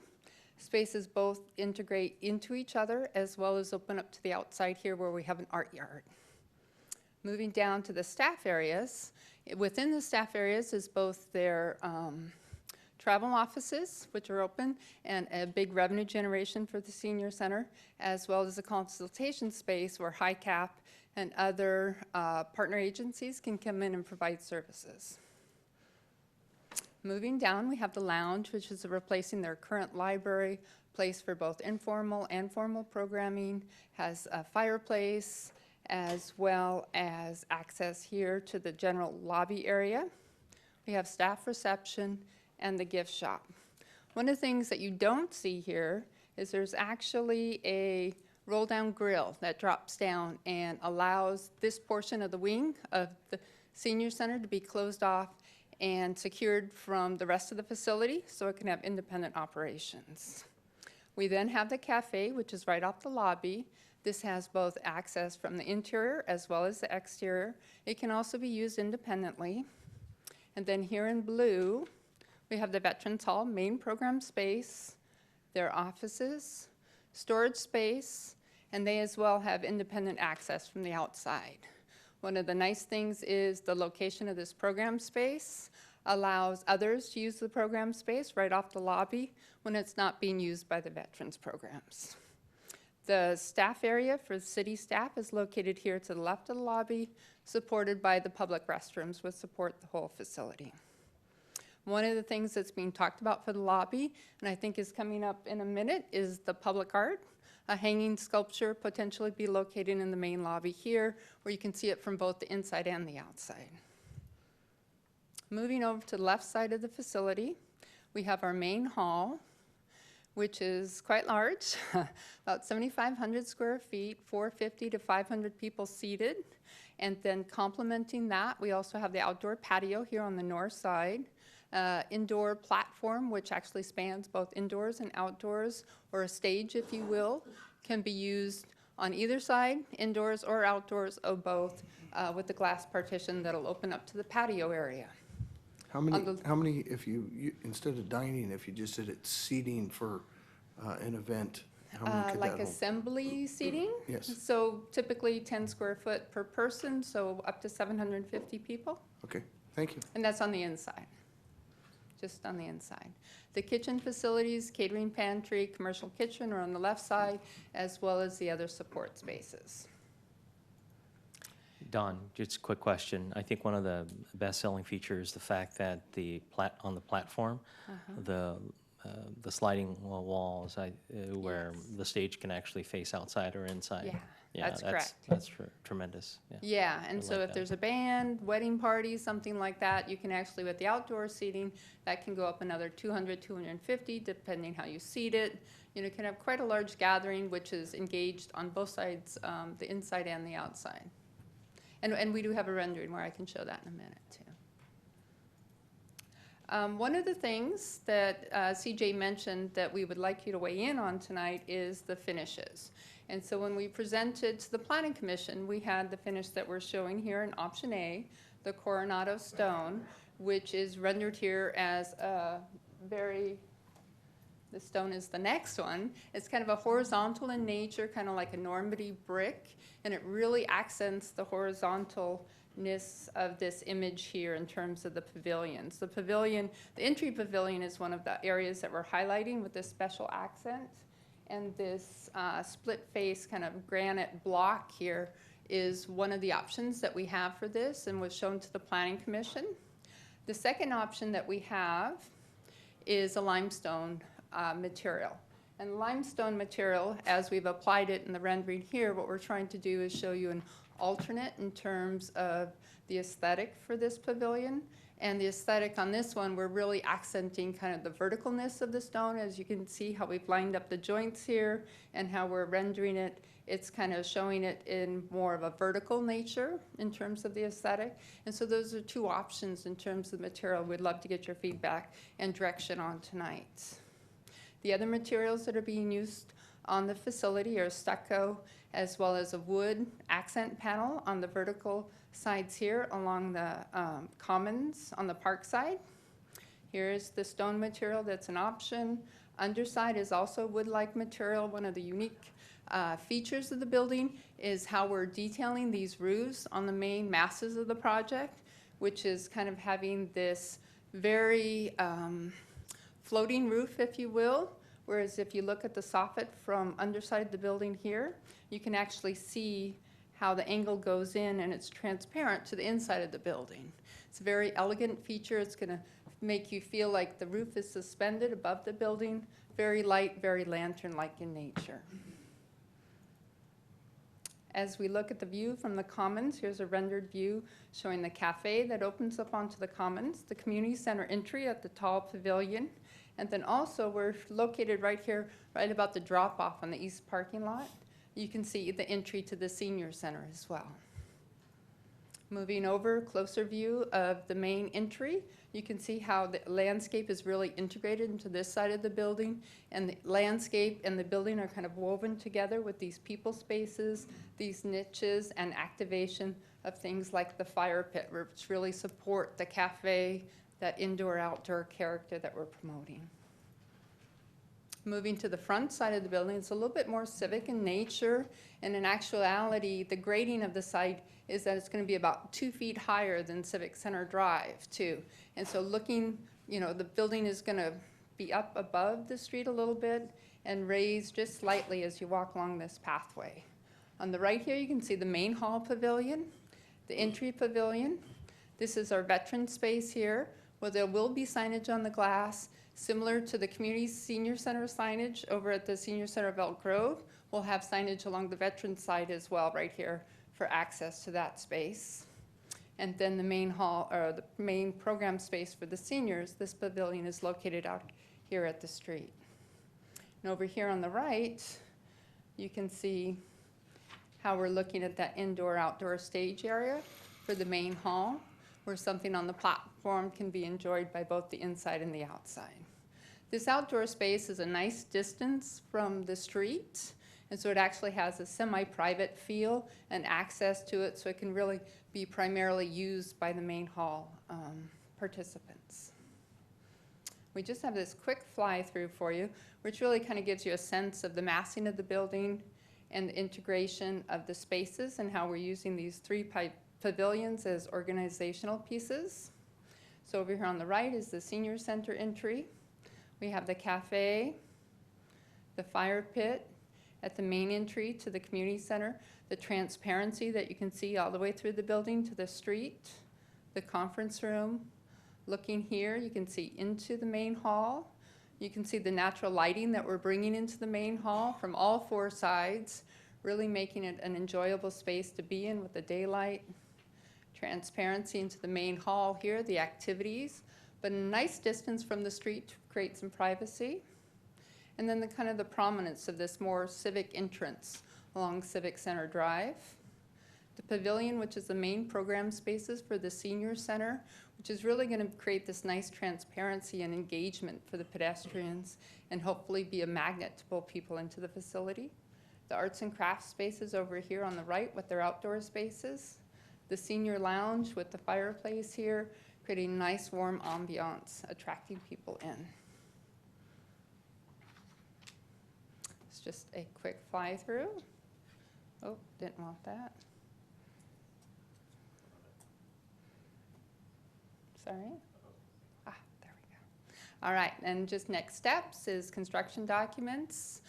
Spaces both integrate into each other as well as open up to the outside here where we have an art yard. Moving down to the staff areas, within the staff areas is both their travel offices, which are open, and a big revenue generation for the senior center, as well as a consultation space where HICAP and other partner agencies can come in and provide services. Moving down, we have the lounge, which is replacing their current library, place for both informal and formal programming, has a fireplace, as well as access here to the general lobby area. We have staff reception and the gift shop. One of the things that you don't see here is there's actually a roll-down grill that drops down and allows this portion of the wing of the senior center to be closed off and secured from the rest of the facility so it can have independent operations. We then have the cafe, which is right off the lobby. This has both access from the interior as well as the exterior. It can also be used independently. And then here in blue, we have the Veterans Hall main program space, their offices, storage space, and they as well have independent access from the outside. One of the nice things is the location of this program space allows others to use the program space right off the lobby when it's not being used by the veterans programs. The staff area for the city staff is located here to the left of the lobby, supported by the public restrooms, which support the whole facility. One of the things that's being talked about for the lobby, and I think is coming up in a minute, is the public art. A hanging sculpture potentially be located in the main lobby here, where you can see it from both the inside and the outside. Moving over to the left side of the facility, we have our main hall, which is quite large, about 7,500 square feet, 450 to 500 people seated. And then complementing that, we also have the outdoor patio here on the north side, indoor platform, which actually spans both indoors and outdoors, or a stage, if you will, can be used on either side, indoors or outdoors, or both, with the glass partition that'll open up to the patio area. How many, if you, instead of dining, if you just did it seating for an event, how many could Like that hold? assembly seating? Yes. So typically 10 square foot per person, so up to 750 people. Okay, thank you. And that's on the inside, just on the inside. The kitchen facilities, catering pantry, commercial kitchen are on the left side, as well as the other support spaces. Don, just a quick question. I think one of the best-selling features is the fact that on the platform, the sliding walls, where the stage can actually face outside or inside. Yeah, that's correct. That's tremendous. Yeah, and I so like if that. there's a band, wedding party, something like that, you can actually, with the outdoor seating, that can go up another 200, 250, depending how you seat it. You know, you can have quite a large gathering, which is engaged on both sides, the inside and the outside. And we do have a rendering where I can show that in a minute, too. One of the things that CJ mentioned that we would like you to weigh in on tonight is the finishes. And so when we presented to the Planning Commission, we had the finish that we're showing here in option A, the Coronado stone, which is rendered here as a the stone is the next one. It's kind of a horizontal in nature, kind of like a Normandy brick, and it really accents the horizontalness of this image here in terms of the pavilions. The pavilion, the entry pavilion is one of the areas that we're highlighting with this special accent, and this split face kind of granite block here is one of the options that we have for this and was shown to the Planning Commission. The second option that we have is a limestone material. And limestone material, as we've applied it in the rendering here, what we're trying to do is show you an alternate in terms of the aesthetic for this pavilion. And the aesthetic on this one, we're really accenting kind of the verticalness of the stone. As you can see how we've lined up the joints here and how we're rendering it, it's kind of showing it in more of a vertical nature in terms of the aesthetic. And so those are two options in terms of the material. We'd love to get your feedback and direction on tonight. The other materials that are being used on the facility are stucco, as well as a wood accent panel on the vertical sides here along the commons on the park side. Here's the stone material that's an option. Underside is also wood-like material. One of the unique features of the building is how we're detailing these roofs on the main masses of the project, which is kind of having this very floating roof, if you will, whereas if you look at the soffit from underside the building here, you can actually see how the angle goes in, and it's transparent to the inside of the building. It's a very elegant feature. It's going to make you feel like the roof is suspended above the building, very light, very lantern-like in nature. As we look at the view from the Commons, here's a rendered view showing the cafe that opens up onto the Commons, the community center entry at the tall pavilion, and then also we're located right here, right about the drop-off on the east parking lot. You can see the entry to the senior center as well. Moving over, closer view of the main entry, you can see how the landscape is really integrated into this side of the building, and the landscape and the building are kind of woven together with these people spaces, these niches, and activation of things like the fire pit, which really support the cafe, that indoor-outdoor character that we're promoting. Moving to the front side of the building, it's a little bit more civic in nature, and in actuality, the grading of the site is that it's going to be about 2 feet higher than Civic Center Drive, too. And so looking, you know, the building is going to be up above the street a little bit and raised just slightly as you walk along this pathway. On the right here, you can see the main hall pavilion, the entry pavilion. This is our veteran space here, where there will be signage on the glass, similar to the Community Senior Center signage over at the Senior Center of Elk Grove. We'll have signage along the veteran side as well, right here, for access to that space. And then the main hall, or the main program space for the seniors, this pavilion is located out here at the street. And over here on the right, you can see how we're looking at that indoor-outdoor stage area for the main hall, where something on the platform can be enjoyed by both the inside and the outside. This outdoor space is a nice distance from the street, and so it actually has a semi-private feel and access to it, so it can really be primarily used by the main hall participants. We just have this quick fly-through for you, which really kind of gives you a sense of the massing of the building and the integration of the spaces and how we're using these 3 pavilions as organizational pieces. So over here on the right is the senior center entry. We have the cafe, the fire pit at the main entry to the community center, the transparency that you can see all the way through the building to the street, the conference room. Looking here, you can see into the main hall. You can see the natural lighting that we're bringing into the main hall from all 4 sides, really making it an enjoyable space to be in with the daylight. Transparency into the main hall here, the activities, but a nice distance from the street to create some privacy. And then the kind of the prominence of this more civic entrance along Civic Center Drive. The pavilion, which is the main program spaces for the senior center, which is really going to create this nice transparency and engagement for the pedestrians and hopefully be a magnet to pull people into the facility. The arts and crafts spaces over here on the right with their outdoor spaces. The senior lounge with the fireplace here, creating nice warm ambiance, attracting people in. It's just a quick fly through. Oh, didn't want that. Sorry. Ah, there we go. All right, and just next steps is construction documents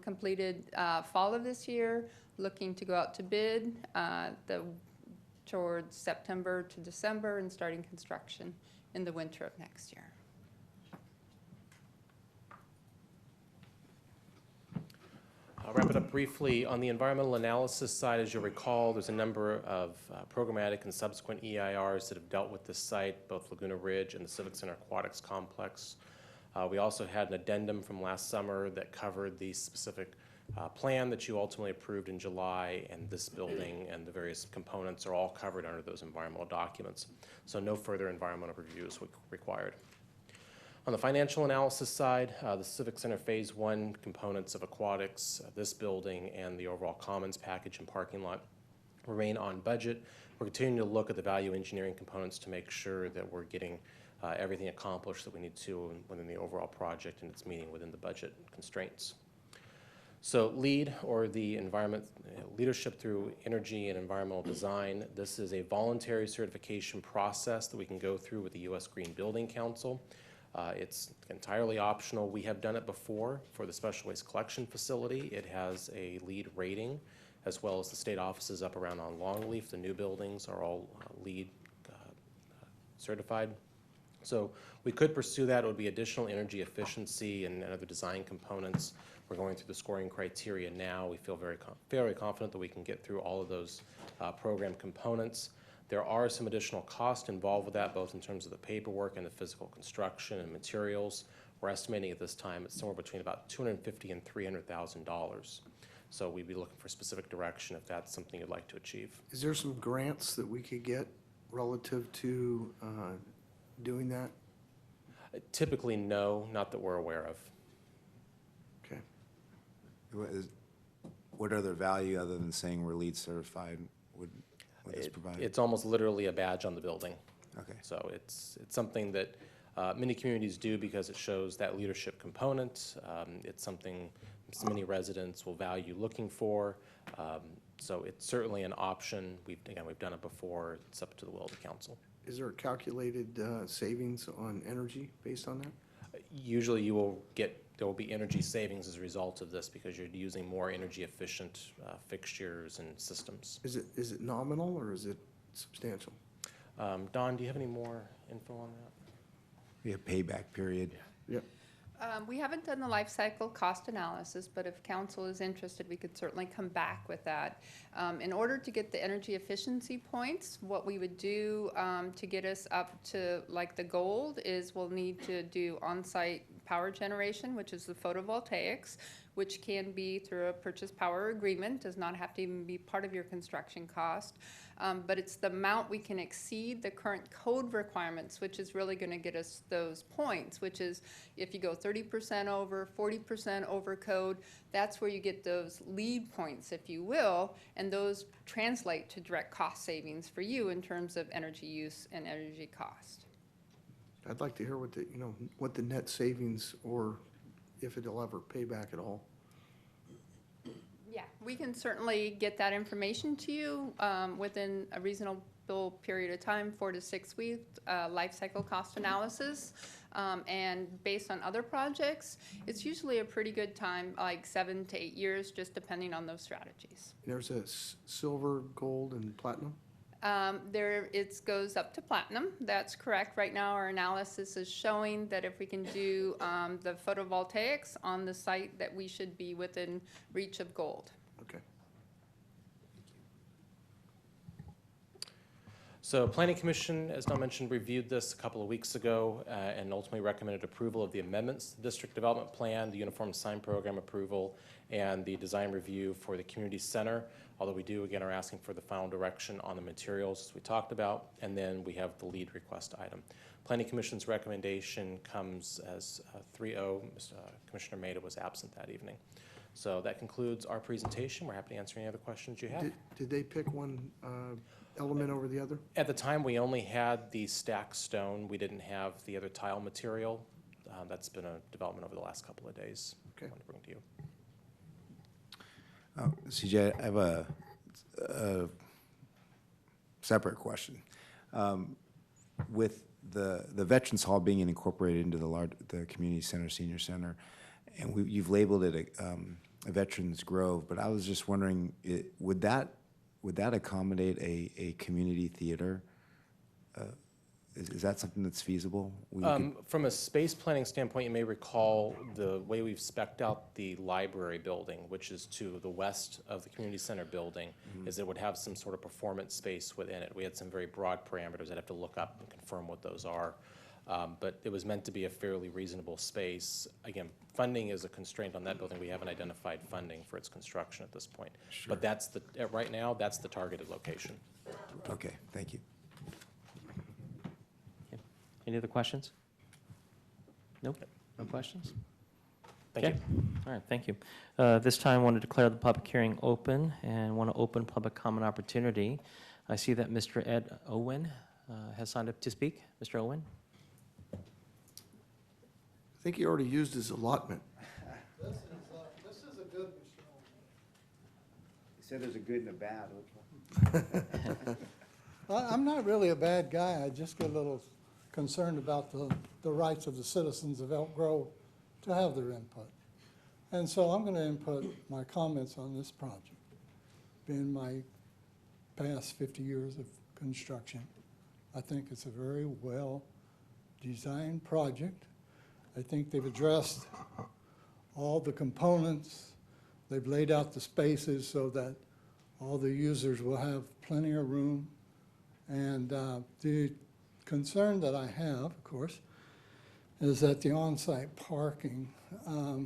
completed fall of this year, looking to go out to bid towards September to December and starting construction in the winter of next year. I'll wrap it up briefly. On the environmental analysis side, as you'll recall, there's a number of programmatic and subsequent EIRs that have dealt with this site, both Laguna Ridge and the Civic Center Aquatics Complex. We also had an addendum from last summer that covered the specific plan that you ultimately approved in July, and this building and the various components are all covered under those environmental documents. So no further environmental review is required. On the financial analysis side, the Civic Center Phase 1 components of aquatics, this building, and the overall commons package and parking lot remain on budget. We're continuing to look at the value engineering components to make sure that we're getting everything accomplished that we need to within the overall project, and it's meeting within the budget constraints. So LEED, or the environment leadership through energy and environmental design, this is a voluntary certification process that we can go through with the U.S. Green Building Council. It's entirely optional. We have done it before for the special waste collection facility. It has a LEED rating, as well as the state offices up around on Longleaf. The new buildings are all LEED certified. So we could pursue that. It would be additional energy efficiency and other design components. We're going through the scoring criteria now. We feel very confident that we can get through all of those program components. There are some additional costs involved with that, both in terms of the paperwork and the physical construction and materials. We're estimating at this time it's somewhere between about $250,000 and $300,000. So we'd be looking for specific direction if that's something you'd like to achieve. Is there some grants that we could get relative to doing that? Typically, no, not that we're aware of. Okay. What other value other than saying we're LEED certified would this provide? It's almost literally a badge on the building. Okay. So it's something that many communities do because it shows that leadership component. It's something many residents will value looking for. So it's certainly an option. We've done it before. It's up to the will of the council. Is there a calculated savings on energy based on that? Usually there will be energy savings as a result of this because you're using more energy efficient fixtures and systems. Is it nominal or is it substantial? Don, do you have any more info on that? We have payback period. Yep. We haven't done the life cycle cost analysis, but if council is interested, we could certainly come back with that. In order to get the energy efficiency points, what we would do to get us up to like the gold is we'll need to do on-site power generation, which is the photovoltaics, which can be through a purchase power agreement, does not have to even be part of your construction cost. But it's the amount we can exceed the current code requirements, which is really going to get us those points, which is if you go 30% over, 40% over code, that's where you get those LEED points, if you will, and those translate to direct cost savings for you in terms of energy use and energy cost. I'd like to hear what the net savings or if it'll ever pay back at all. Yeah, we can certainly get that information to you within a reasonable period of time, 4 to 6 weeks, life cycle cost analysis. And based on other projects, it's usually a pretty good time, like 7 to 8 years, just depending on those strategies. There's a silver, gold, and platinum? It goes up to platinum. That's correct. Right now, our analysis is showing that if we can do the photovoltaics on the site, that we should be within reach of gold. Okay. So Planning Commission, as Don mentioned, reviewed this a couple of weeks ago and ultimately recommended approval of the amendments to the District Development Plan, the Uniform Sign Program approval, and the design review for the community center. Although we do, again, are asking for the final direction on the materials as we talked about, and then we have the LEED request item. Planning Commission's recommendation comes as 3-0. Commissioner Maida was absent that evening. So that concludes our presentation. We're happy to answer any other questions you have. Did they pick one element over the other? At the time, we only had the stacked stone. We didn't have the other tile material. That's been a development over the last couple of days. Okay. I want to bring to you. CJ, I have a separate question. With the Veterans Hall being incorporated into the community center, senior center, and you've labeled it a Veterans Grove, but I was just wondering, would that accommodate a community theater? Is that something that's feasible? From a space planning standpoint, you may recall the way we've spec'd out the library building, which is to the west of the community center building, is it would have some sort of performance space within it. We had some very broad parameters. I'd have to look up and confirm what those are. But it was meant to be a fairly reasonable space. Again, funding is a constraint on that building. We haven't identified funding for its construction at this point. Sure. But right now, that's the targeted location. Okay, thank you. Any other questions? Nope, no questions? Thank you. Okay. All right, thank you. This time, I want to declare the public hearing open and want to open public comment opportunity. I see that Mr. Ed Owen has signed up to speak. Mr. Owen? I think he already used his allotment. This is a good, Mr. Owen. You said there's a good and a bad. I'm not really a bad guy. I just get a little concerned about the rights of the citizens of Elk Grove to have their input. And so I'm going to input my comments on this project. Being my past 50 years of construction, I think it's a very well-designed project. I think they've addressed all the components. They've laid out the spaces so that all the users will have plenty of room. And the concern that I have, of course, is that the on-site parking. I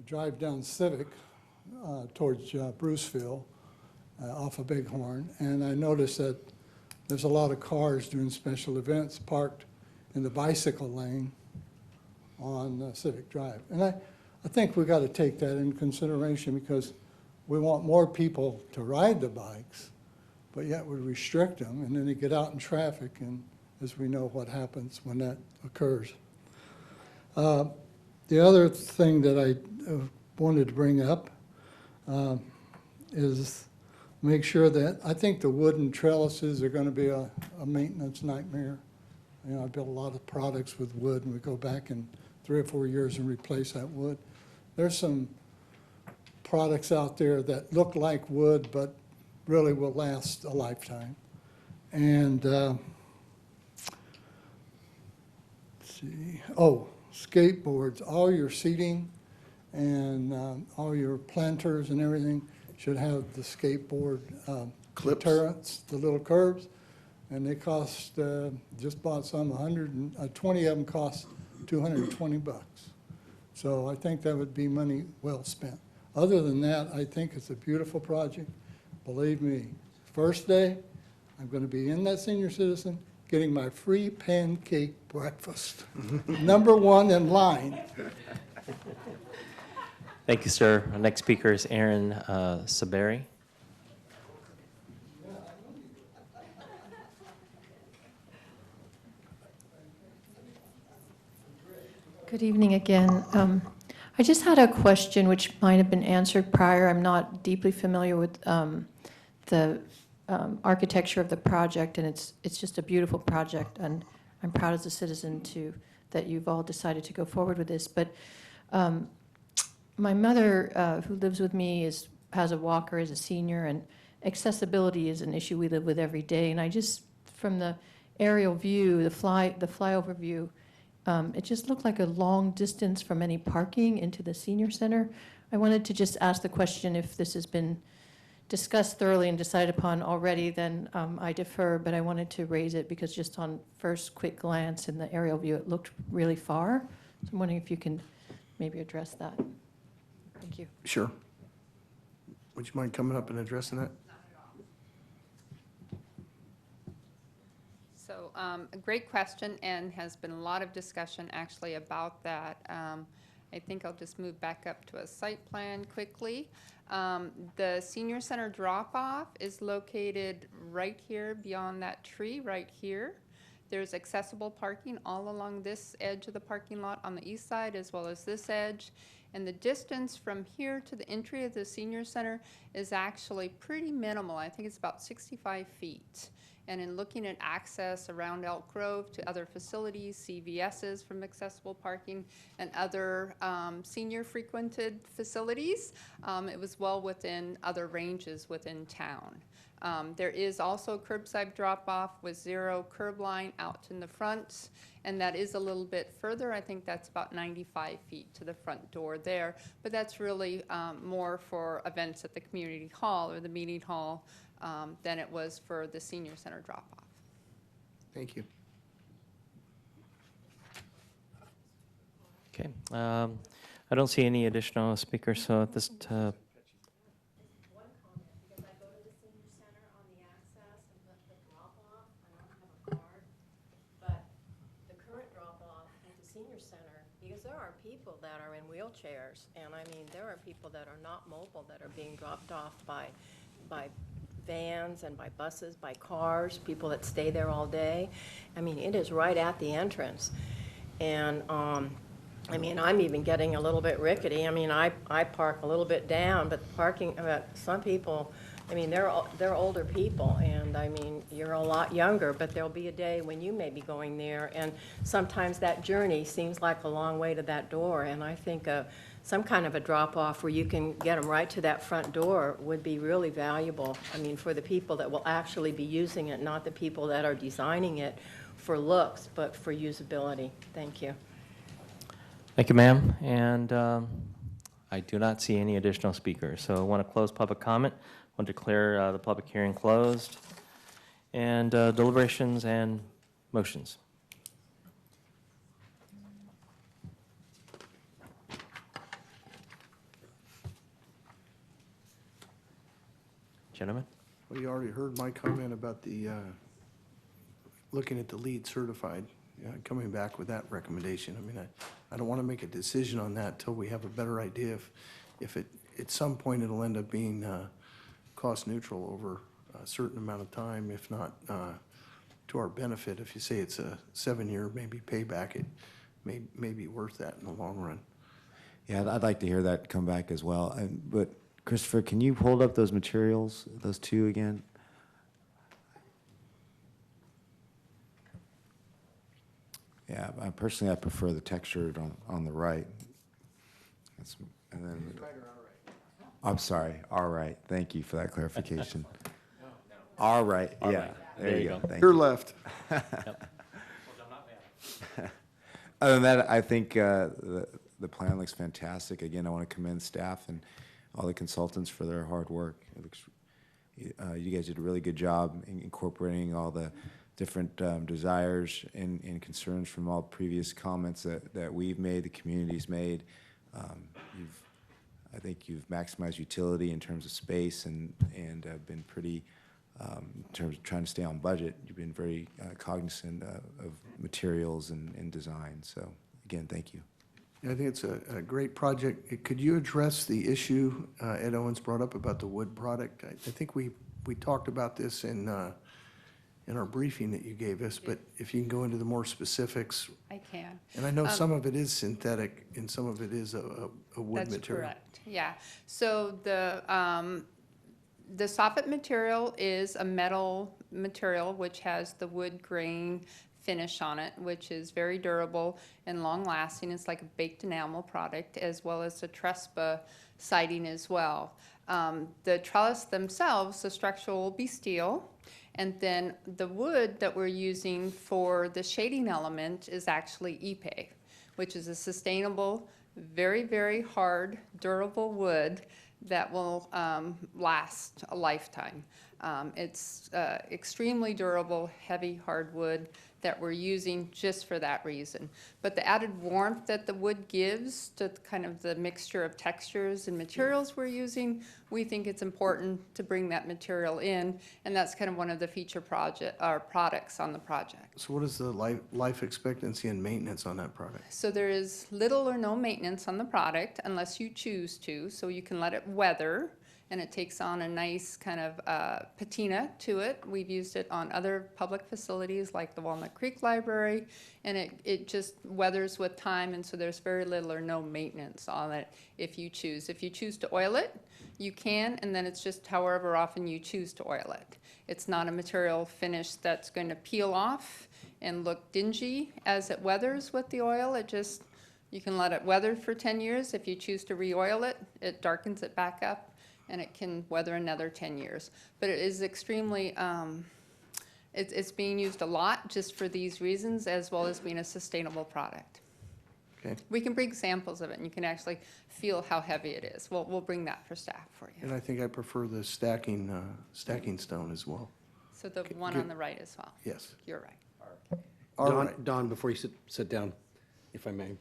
drive down Civic towards Bruceville off of Bighorn, and I noticed that there's a lot of cars doing special events parked in the bicycle lane on Civic Drive. And I think we've got to take that into consideration because we want more people to ride the bikes, but yet we restrict them, and then they get out in traffic, and as we know what happens when that occurs. The other thing that I wanted to bring up is make sure that I think the wooden trellises are going to be a maintenance nightmare. You know, I built a lot of products with wood, and we go back in 3 or 4 years and replace that wood. There's some products out there that look like wood, but really will last a lifetime. And let's see, skateboards, all your seating and all your planters and everything should have the skateboard deterrents, the little curbs, and they cost, just bought some, 20 of them cost $220. So I think that would be money well spent. Other than that, I think it's a beautiful project. Believe me, first day, I'm going to be in that senior citizen getting my free pancake breakfast. #1 in line. Thank you, sir. Our next speaker is Aaron Saberi. Good evening again. I just had a question which might have been answered prior. I'm not deeply familiar with the architecture of the project, and it's just a beautiful project, and I'm proud as a citizen that you've all decided to go forward with this. But my mother, who lives with me, has a walker, is a senior, and accessibility is an issue we live with every day. And I just, from the aerial view, the flyover view, it just looked like a long distance from any parking into the senior center. I wanted to just ask the question if this has been discussed thoroughly and decided upon already, then I defer, but I wanted to raise it because just on first quick glance in the aerial view, it looked really far. So I'm wondering if you can maybe address that. Thank you. Sure. Would you mind coming up and addressing that? So a great question, and has been a lot of discussion actually about that. I think I'll just move back up to a site plan quickly. The senior center drop-off is located right here beyond that tree, right here. There's accessible parking all along this edge of the parking lot on the east side as well as this edge. And the distance from here to the entry of the senior center is actually pretty minimal. I think it's about 65 feet. And in looking at access around Elk Grove to other facilities, CVS's from accessible parking, and other senior frequented facilities, it was well within other ranges within town. There is also curbside drop-off with 0 curb line out in the front, and that is a little bit further. I think that's about 95 feet to the front door there, but that's really more for events at the community hall or the meeting hall than it was for the senior center drop-off. Thank you. Okay. I don't see any additional speakers, so at this that are in wheelchairs, and I mean, there are people that are not mobile that are being dropped off by vans and by buses, by cars, people that stay there all day. I mean, it is right at the entrance. And I mean, I'm even getting a little bit rickety. I mean, I park a little bit down, but parking, some people I mean, they're older people, and I mean, you're a lot younger, but there'll be a day when you may be going there, and sometimes that journey seems like a long way to that door, and I think some kind of a drop-off where you can get them right to that front door would be really valuable. I mean, for the people that will actually be using it, not the people that are designing it for looks, but for usability. Thank you. Thank you, ma'am. And I do not see any additional speakers, so I want to close public comment. I want to declare the public hearing closed, and deliberations and motions. Gentlemen? Well, you already heard my comment about the, looking at the LEED certified, coming back with that recommendation. I mean, I don't want to make a decision on that till we have a better idea if it, at some point it'll end up being cost neutral over a certain amount of time, if not to our benefit. If you say it's a 7-year maybe payback, it may be worth that in the long run. Yeah, I'd like to hear that come back as well. But Christopher, can you hold up those materials, those two again? Yeah, personally, I prefer the textured on the right. And then, I'm sorry, all right. Thank you for that clarification. All right, yeah, there you go. Thank Your you. left. Other than that, I think the plan looks fantastic. Again, I want to commend staff and all the consultants for their hard work. It looks, you guys did a really good job in incorporating all the different desires and concerns from all previous comments that we've made, the community's made. I think you've maximized utility in terms of space and been pretty, in terms of trying to stay on budget, you've been very cognizant of materials and design. So again, thank you. Yeah, I think it's a great project. Could you address the issue Ed Owens brought up about the wood product? I think we talked about this in our briefing that you gave us, but if you can go into the more specifics. I can. And I know some of it is synthetic and some of it is a wood material. That's correct, yeah. So the soffit material is a metal material which has the wood grain finish on it, which is very durable and long-lasting. It's like a baked enamel product, as well as the Trespa siding as well. The trellis themselves, the structure will be steel, and then the wood that we're using for the shading element is actually Ipe, which is a sustainable, very, very hard, durable wood that will last a lifetime. It's extremely durable, heavy hardwood that we're using just for that reason. But the added warmth that the wood gives to kind of the mixture of textures and materials we're using, we think it's important to bring that material in, and that's kind of one of the feature products on the project. So what is the life expectancy and maintenance on that product? So there is little or no maintenance on the product unless you choose to, so you can let it weather, and it takes on a nice kind of patina to it. We've used it on other public facilities like the Walnut Creek Library, and it just weathers with time, and so there's very little or no maintenance on it if you choose. If you choose to oil it, you can, and then it's just however often you choose to oil it. It's not a material finish that's going to peel off and look dingy as it weathers with the oil. It just, you can let it weather for 10 years. If you choose to re-oil it, it darkens it back up, and it can weather another 10 years. But it is extremely, it's being used a lot just for these reasons, as well as being a sustainable product. Okay. We can bring samples of it, and you can actually feel how heavy it is. We'll bring that for staff for you. And I think I prefer the stacking stone as well. So the one on the right as well. Yes. You're right. All Don, right. Don, before you sit down, if I may.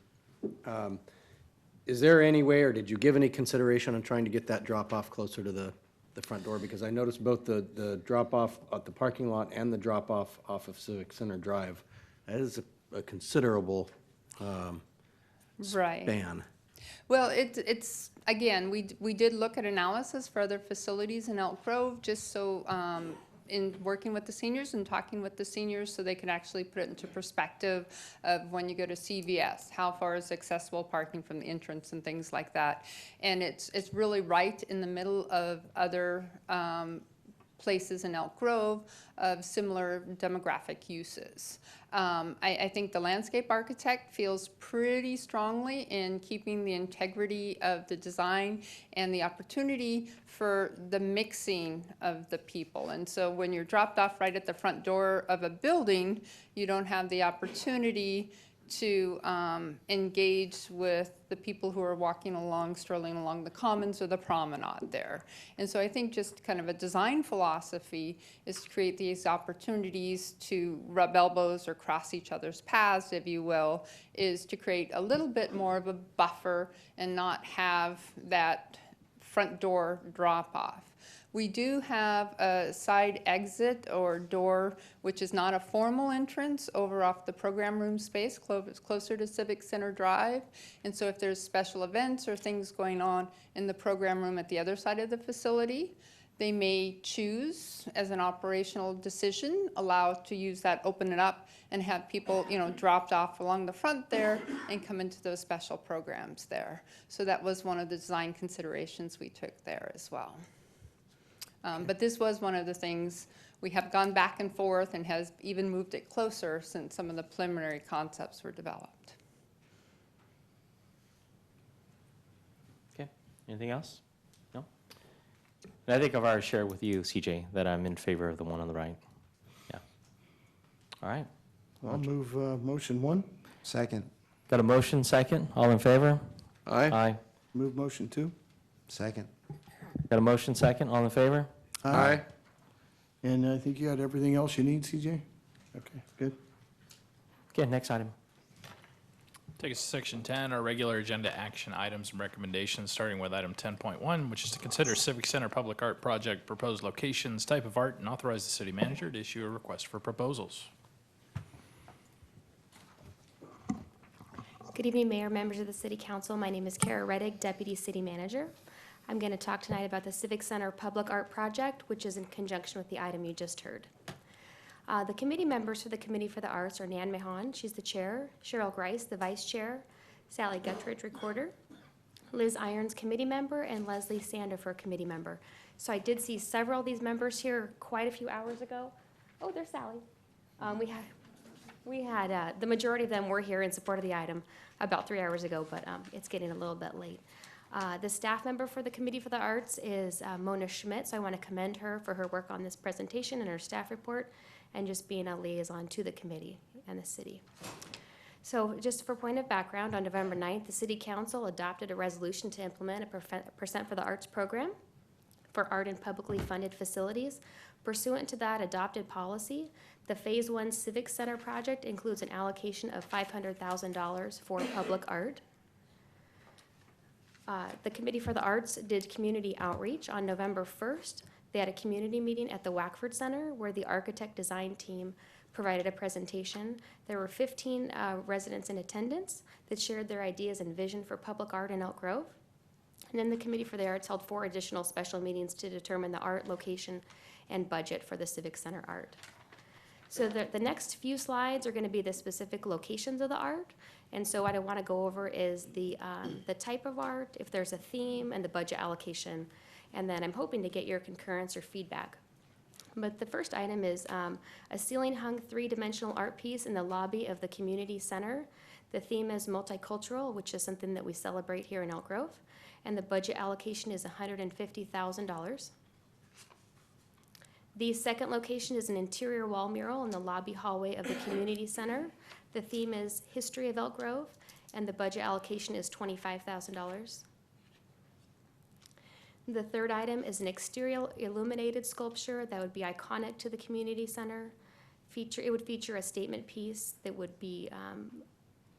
Is there any way, or did you give any consideration on trying to get that drop-off closer to the front door? Because I noticed both the drop-off at the parking lot and the drop-off off of Civic Center Drive. That is a considerable Right. span. Well, it's again, we did look at analysis for other facilities in Elk Grove, just so in working with the seniors and talking with the seniors so they can actually put it into perspective of when you go to CVS, how far is accessible parking from the entrance and things like that. And it's really right in the middle of other places in Elk Grove of similar demographic uses. I think the landscape architect feels pretty strongly in keeping the integrity of the design and the opportunity for the mixing of the people. And so when you're dropped off right at the front door of a building, you don't have the opportunity to engage with the people who are walking along, strolling along the commons or the promenade there. And so I think just kind of a design philosophy is to create these opportunities to rub elbows or cross each other's paths, if you will, is to create a little bit more of a buffer and not have that front door drop off. We do have a side exit or door, which is not a formal entrance, over off the program room space, closer to Civic Center Drive. And so if there's special events or things going on in the program room at the other side of the facility, they may choose, as an operational decision, allow to use that, open it up, and have people, dropped off along the front there and come into those special programs there. So that was one of the design considerations we took there as well. But this was one of the things we have gone back and forth and has even moved it closer since some of the preliminary concepts were developed. Okay, anything else? No? And I think I've already shared with you, CJ, that I'm in favor of the one on the right. Yeah. All right. I'll move motion 1. Second. Got a motion, second. All in favor? Aye. Aye. Move motion 2. Second. Got a motion, second. All in favor? Aye. And I think you had everything else you need, CJ? Okay, good. Okay, next item. Take us to section 10, our regular agenda action items and recommendations, starting with item 10.1, which is to consider Civic Center Public Art Project proposed locations, type of art, and authorize the city manager to issue a request for proposals. Good evening, Mayor, members of the City Council. My name is Kara Reddick, Deputy City Manager. I'm going to talk tonight about the Civic Center Public Art Project, which is in conjunction with the item you just heard. The committee members for the Committee for the Arts are Nan Mahon, she's the chair, Cheryl Grice, the vice chair, Sally Guttridge, recorder, Liz Irons, committee member, and Leslie Sandifer, committee member. So I did see several of these members here quite a few hours ago. Oh, there's Sally. We had the majority of them were here in support of the item about 3 hours ago, but it's getting a little bit late. The staff member for the Committee for the Arts is Mona Schmidt, so I want to commend her for her work on this presentation and her staff report, and just being a liaison to the committee and the city. So just for point of background, on November 9th, the City Council adopted a resolution to implement a Percent for the Arts program for art in publicly funded facilities. Pursuant to that adopted policy, the Phase 1 Civic Center project includes an allocation of $500,000 for public art. The Committee for the Arts did community outreach on November 1st. They had a community meeting at the Wackford Center where the architect design team provided a presentation. There were 15 residents in attendance that shared their ideas and vision for public art in Elk Grove. And then the Committee for the Arts held 4 additional special meetings to determine the art, location, and budget for the Civic Center art. So the next few slides are going to be the specific locations of the art. And so what I want to go over is the type of art, if there's a theme, and the budget allocation. And then I'm hoping to get your concurrence or feedback. But the first item is a ceiling-hung 3-dimensional art piece in the lobby of the community center. The theme is multicultural, which is something that we celebrate here in Elk Grove. And the budget allocation is $150,000. The second location is an interior wall mural in the lobby hallway of the community center. The theme is History of Elk Grove, and the budget allocation is $25,000. The third item is an exterior illuminated sculpture that would be iconic to the community center. It would feature a statement piece that would be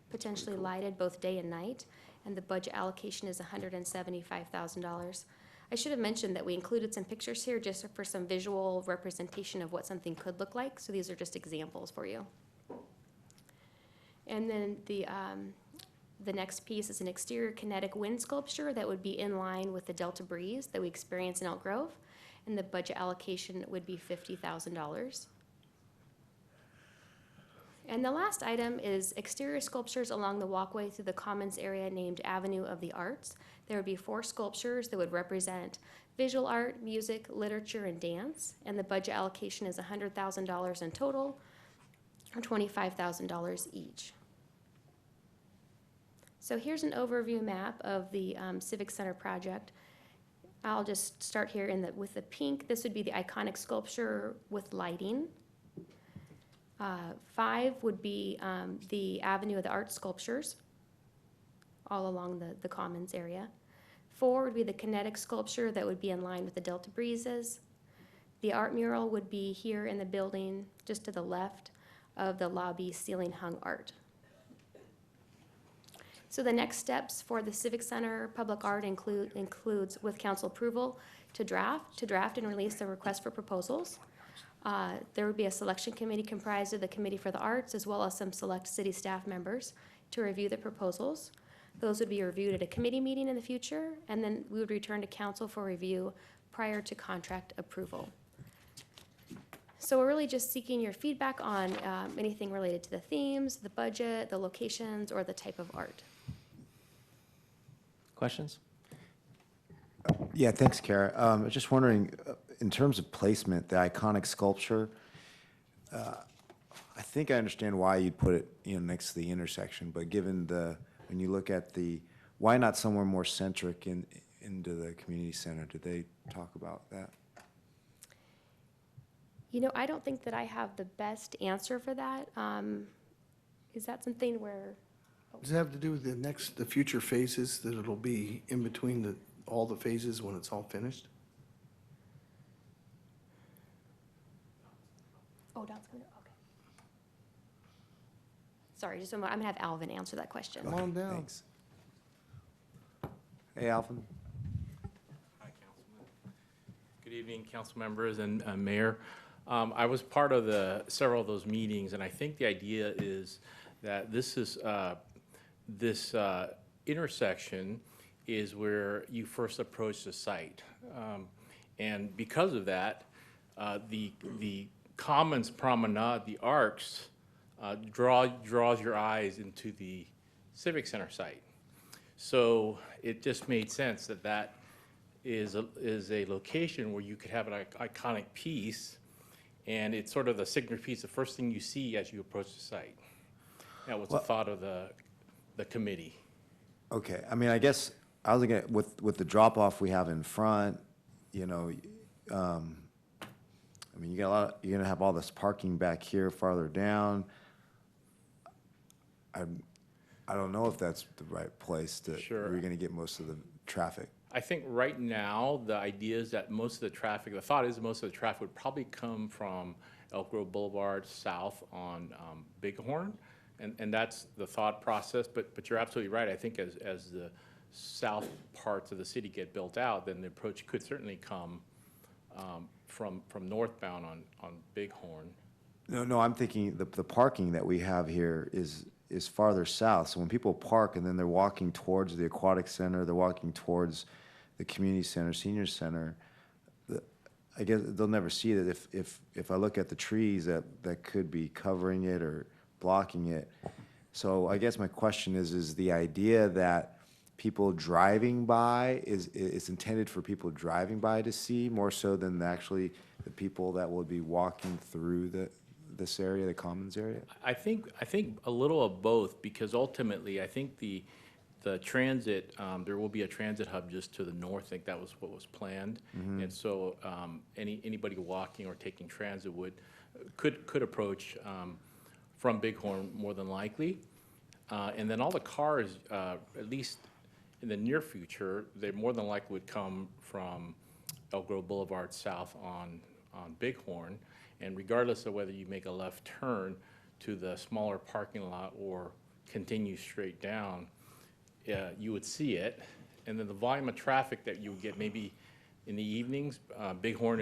potentially lighted both day and night, and the budget allocation is $175,000. I should have mentioned that we included some pictures here just for some visual representation of what something could look like, so these are just examples for you. And then the next piece is an exterior kinetic wind sculpture that would be in line with the Delta breeze that we experience in Elk Grove. and the budget allocation would be $50,000. And the last item is exterior sculptures along the walkway through the Commons area named Avenue of the Arts. There would be 4 sculptures that would represent visual art, music, literature, and dance, and the budget allocation is $100,000 in total, or $25,000 each. So here's an overview map of the Civic Center project. I'll just start here with the pink. This would be the iconic sculpture with lighting. 5 would be the Avenue of the Arts sculptures all along the Commons area. 4 would be the kinetic sculpture that would be in line with the Delta Breezes. The art mural would be here in the building, just to the left of the lobby ceiling hung art. So the next steps for the Civic Center Public Art includes, with council approval, to draft and release the request for proposals. There would be a selection committee comprised of the Committee for the Arts as well as some select city staff members to review the proposals. Those would be reviewed at a committee meeting in the future, and then we would return to council for review prior to contract approval. So we're really just seeking your feedback on anything related to the themes, the budget, the locations, or the type of art. Questions? Yeah, thanks, Kara. I was just wondering, in terms of placement, the iconic sculpture, I think I understand why you'd put it, next to the intersection, but given when you look at why not somewhere more centric into the community center? Did they talk about that? I don't think that I have the best answer for that. Is that something where? Does it have to do with the future phases, that it'll be in between all the phases when it's all finished? Oh, Don's coming. Okay. Sorry, just a moment. I'm gonna have Alvin answer that question. Come on down. Thanks. Hey, Alvin. Hi, Councilman. Good evening, council members and Mayor. I was part of several of those meetings, and I think the idea is that this intersection is where you first approach the site. And because of that, the Commons Promenade, the arcs, draws your eyes into the Civic Center site. So it just made sense that is a location where you could have an iconic piece, and it's sort of the signature piece, the first thing you see as you approach the site. That was the thought of the committee. Okay, I mean, I guess I was looking at with the drop-off we have in front, I mean, you're gonna have all this parking back here farther down. I don't know if that's the right place where you're gonna get most of the traffic. I think right now, the idea is that the thought is most of the traffic would probably come from Elk Grove Boulevard south on Bighorn, and that's the thought process, but you're absolutely right. I think as the south parts of the city get built out, then the approach could certainly come from northbound on Bighorn. No, I'm thinking the parking that we have here is farther south. So when people park and then they're walking towards the aquatic center, they're walking towards the community center, senior center, I guess they'll never see it if I look at the trees that could be covering it or blocking it. So I guess my question is the idea that people driving by is intended for people driving by to see more so than actually the people that will be walking through this area, the Commons area? I think a little of both, because ultimately, I think the transit, there will be a transit hub just to the north. I think that was what was planned. Mhm. And so anybody walking or taking transit could approach from Bighorn more than likely. And then all the cars, at least in the near future, they more than likely would come from Elk Grove Boulevard south on Bighorn. And regardless of whether you make a left turn to the smaller parking lot or continue straight down, you would see it. And then the volume of traffic that you would get maybe in the evenings, Bighorn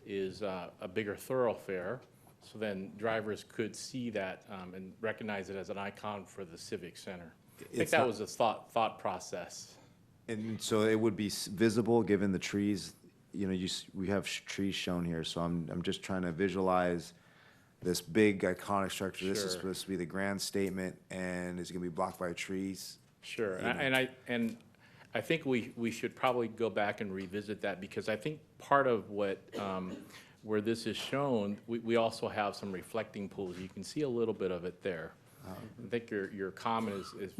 is a bigger thoroughfare. So then drivers could see that and recognize it as an icon for the Civic Center. I think that was the thought process. And so it would be visible, given the trees you know, we have trees shown here, so I'm just trying to visualize this big iconic structure. This is Sure. supposed to be the grand statement, and is it gonna be blocked by trees? Sure, You know. and I think we should probably go back and revisit that, because I think part of what, where this is shown, we also have some reflecting pools. You can see a little bit of it there. I think your comment is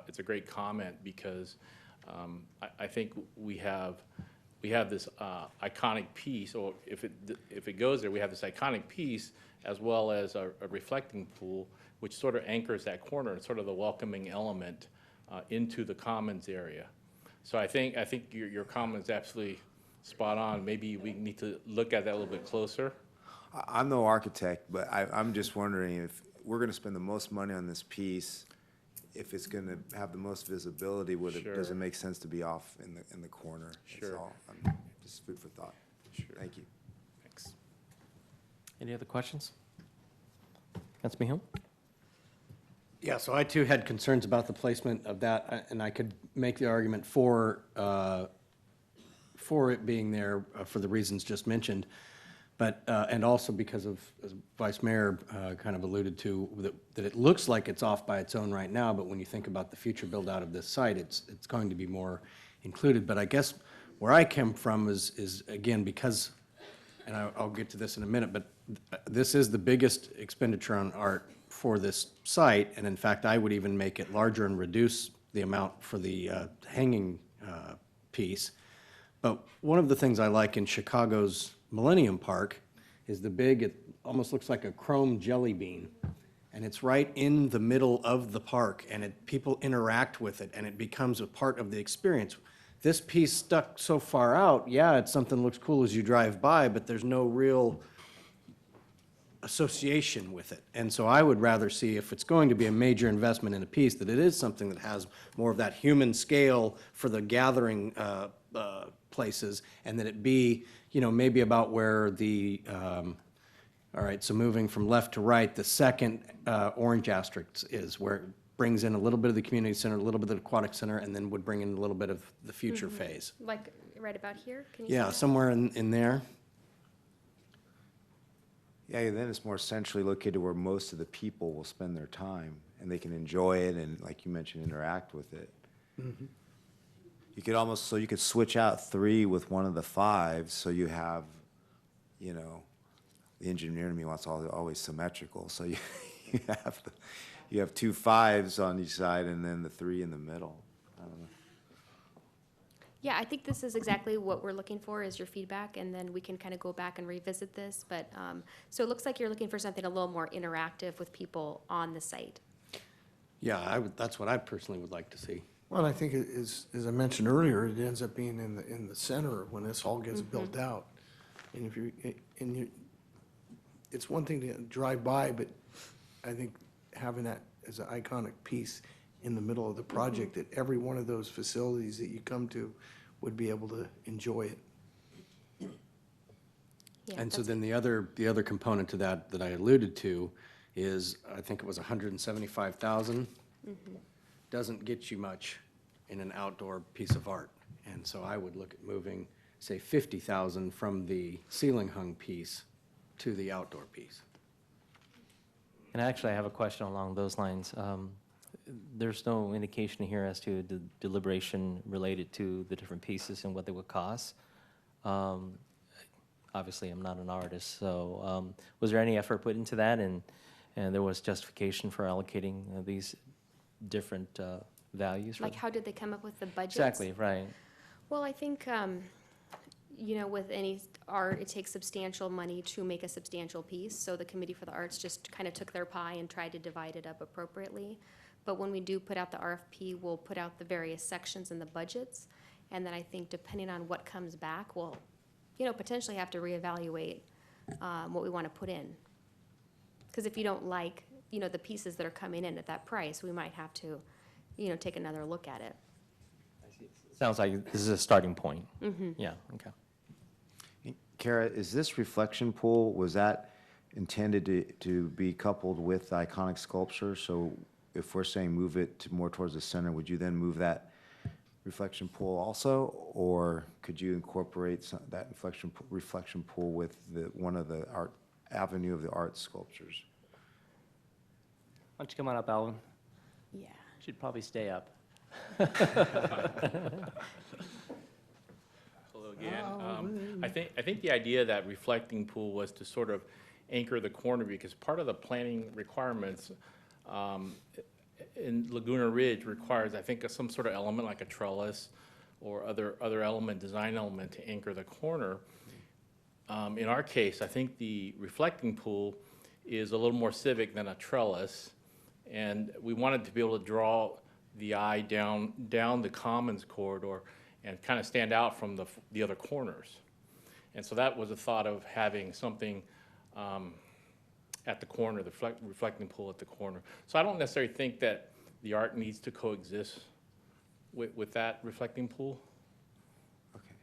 it's a great comment, because I think we have this iconic piece, or if it goes there, we have this iconic piece as well as a reflecting pool, which sort of anchors that corner. It's sort of the welcoming element into the commons area. So I think your comment is absolutely spot on. Maybe we need to look at that a little bit closer. I'm no architect, but I'm just wondering if we're gonna spend the most money on this piece, if it's gonna have the most visibility, does Sure. it make sense to be off in the corner? That's Sure. all. Just food for thought. Sure. Thank you. Thanks. Any other questions? Councilman Hill? Yeah, so I too had concerns about the placement of that, and I could make the argument for it being there for the reasons just mentioned, but, and also because of, as Vice Mayor kind of alluded to, that it looks like it's off by its own right now, but when you think about the future build-out of this site, it's going to be more included. But I guess where I come from is again, because, and I'll get to this in a minute, but this is the biggest expenditure on art for this site, and in fact, I would even make it larger and reduce the amount for the hanging piece. But one of the things I like in Chicago's Millennium Park is the big, it almost looks like a chrome jelly bean, and it's right in the middle of the park, and people interact with it, and it becomes a part of the experience. This piece stuck so far out, yeah, it's something that looks cool as you drive by, but there's no real association with it. And so I would rather see, if it's going to be a major investment in a piece, that it is something that has more of that human scale for the gathering places, and that it be, you know, maybe about where the, all right, so moving from left to right, the second orange asterisk is, where it brings in a little bit of the community center, a little bit of the aquatic center, and then would bring in a little bit of the future phase. Like right about here? Can you see Yeah, that? somewhere in there. Yeah, then it's more centrally located where most of the people will spend their time, and they can enjoy it and, like you mentioned, interact with it. You could almost, so you could switch out 3 with one of the 5, so you have, you know, the engineer in me wants always symmetrical, so you have 2 5s on each side and then the 3 in the middle. I don't know. Yeah, I think this is exactly what we're looking for, is your feedback, and then we can kind of go back and revisit this. But, so it looks like you're looking for something a little more interactive with people on the site. Yeah, that's what I personally would like to see. Well, I think as I mentioned earlier, it ends up being in the center when this all gets built out. And if you, it's one thing to drive by, but I think having that as an iconic piece in the middle of the project, that every one of those facilities that you come to would be able to enjoy it. Yeah, And so that's- then the other component to that I alluded to is, I think it was 175,000. Doesn't get you much in an outdoor piece of art. And so I would look at moving, say, 50,000 from the ceiling hung piece to the outdoor piece. And actually, I have a question along those lines. There's no indication here as to the deliberation related to the different pieces and what they would cost. Obviously, I'm not an artist, so was there any effort put into that, and there was justification for allocating these different values? for Like, them? how did they come up with the budgets? Exactly, right. Well, I think, you know, with any art, it takes substantial money to make a substantial piece. So the Committee for the Arts just kind of took their pie and tried to divide it up appropriately. But when we do put out the RFP, we'll put out the various sections and the budgets. And then I think depending on what comes back, we'll, you know, potentially have to reevaluate what we want to put in. Because if you don't like, you know, the pieces that are coming in at that price, we might have to, you know, take another look at it. Sounds like this is a starting point. Mm-hmm. Yeah, okay. Kara, is this reflection pool, was that intended to be coupled with the iconic sculpture? So if we're saying move it more towards the center, would you then move that reflection pool also? Or could you incorporate that reflection pool with one of the art, Avenue of the Arts sculptures? Why don't you come on up, Alvin? Yeah. Should probably stay up. Hello again. I think the idea of that reflecting pool was to sort of anchor the corner, because part of the planning requirements in Laguna Ridge requires, I think, some sort of element like a trellis or other element, design element to anchor the corner. In our case, I think the reflecting pool is a little more civic than a trellis, and we wanted to be able to draw the eye down the Commons corridor and kind of stand out from the other corners. And so that was a thought of having something at the corner, the reflecting pool at the corner. So I don't necessarily think that the art needs to coexist with that reflecting pool. Okay.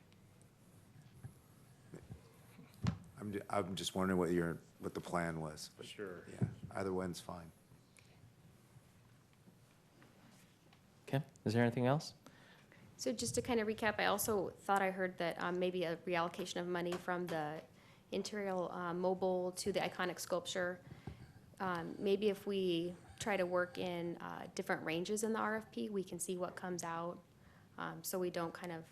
I'm just wondering what the plan was. But Sure. yeah, either one's fine. Okay, is there anything else? So just to kind of recap, I also thought I heard that maybe a reallocation of money from the interior mobile to the iconic sculpture. Maybe if we try to work in different ranges in the RFP, we can see what comes out, so we don't kind of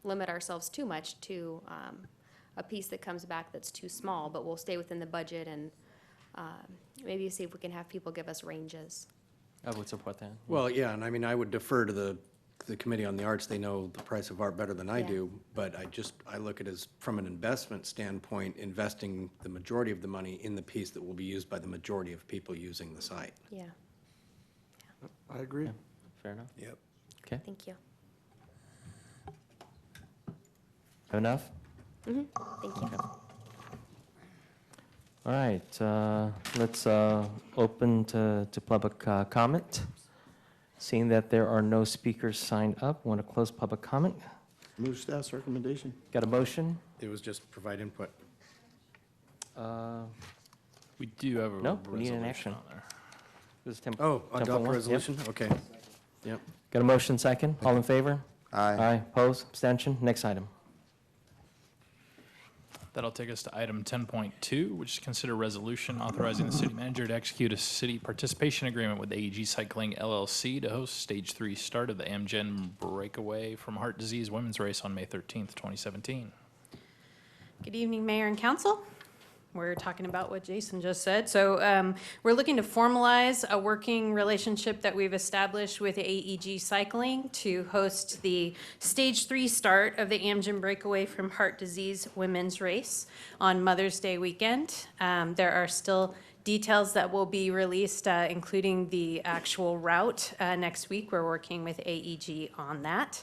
limit ourselves too much to a piece that comes back that's too small, but we'll stay within the budget and maybe see if we can have people give us ranges. I would support that. Well, yeah, and I mean, I would defer to the Committee on the Arts. They know the price of art better than I Yeah. do, but I look at it as, from an investment standpoint, investing the majority of the money in the piece that will be used by the majority of people using the site. Yeah, I agree. Fair enough. Yep. Okay, thank you. enough? Thank you. All right, let's open to public comment. Seeing that there are no speakers signed up, want to close public comment? Move staff's recommendation. Got a motion? It was just provide input. We do have a No, we need an resolution action. on there. This is temp- Oh, template adopt one, yep. resolution? Okay. Yep. Got a motion second? All in favor? Aye. Aye, opposed, abstention? Next item. That'll take us to item 10.2, which is consider resolution authorizing the city manager to execute a city participation agreement with AEG Cycling LLC to host Stage 3 start of the Amgen Breakaway from Heart Disease Women's Race on May 13th, 2017. Good evening, Mayor and Council. We're talking about what Jason just said. So we're looking to formalize a working relationship that we've established with AEG Cycling to host the Stage 3 start of the Amgen Breakaway from Heart Disease Women's Race on Mother's Day weekend. There are still details that will be released, including the actual route next week. We're working with AEG on that.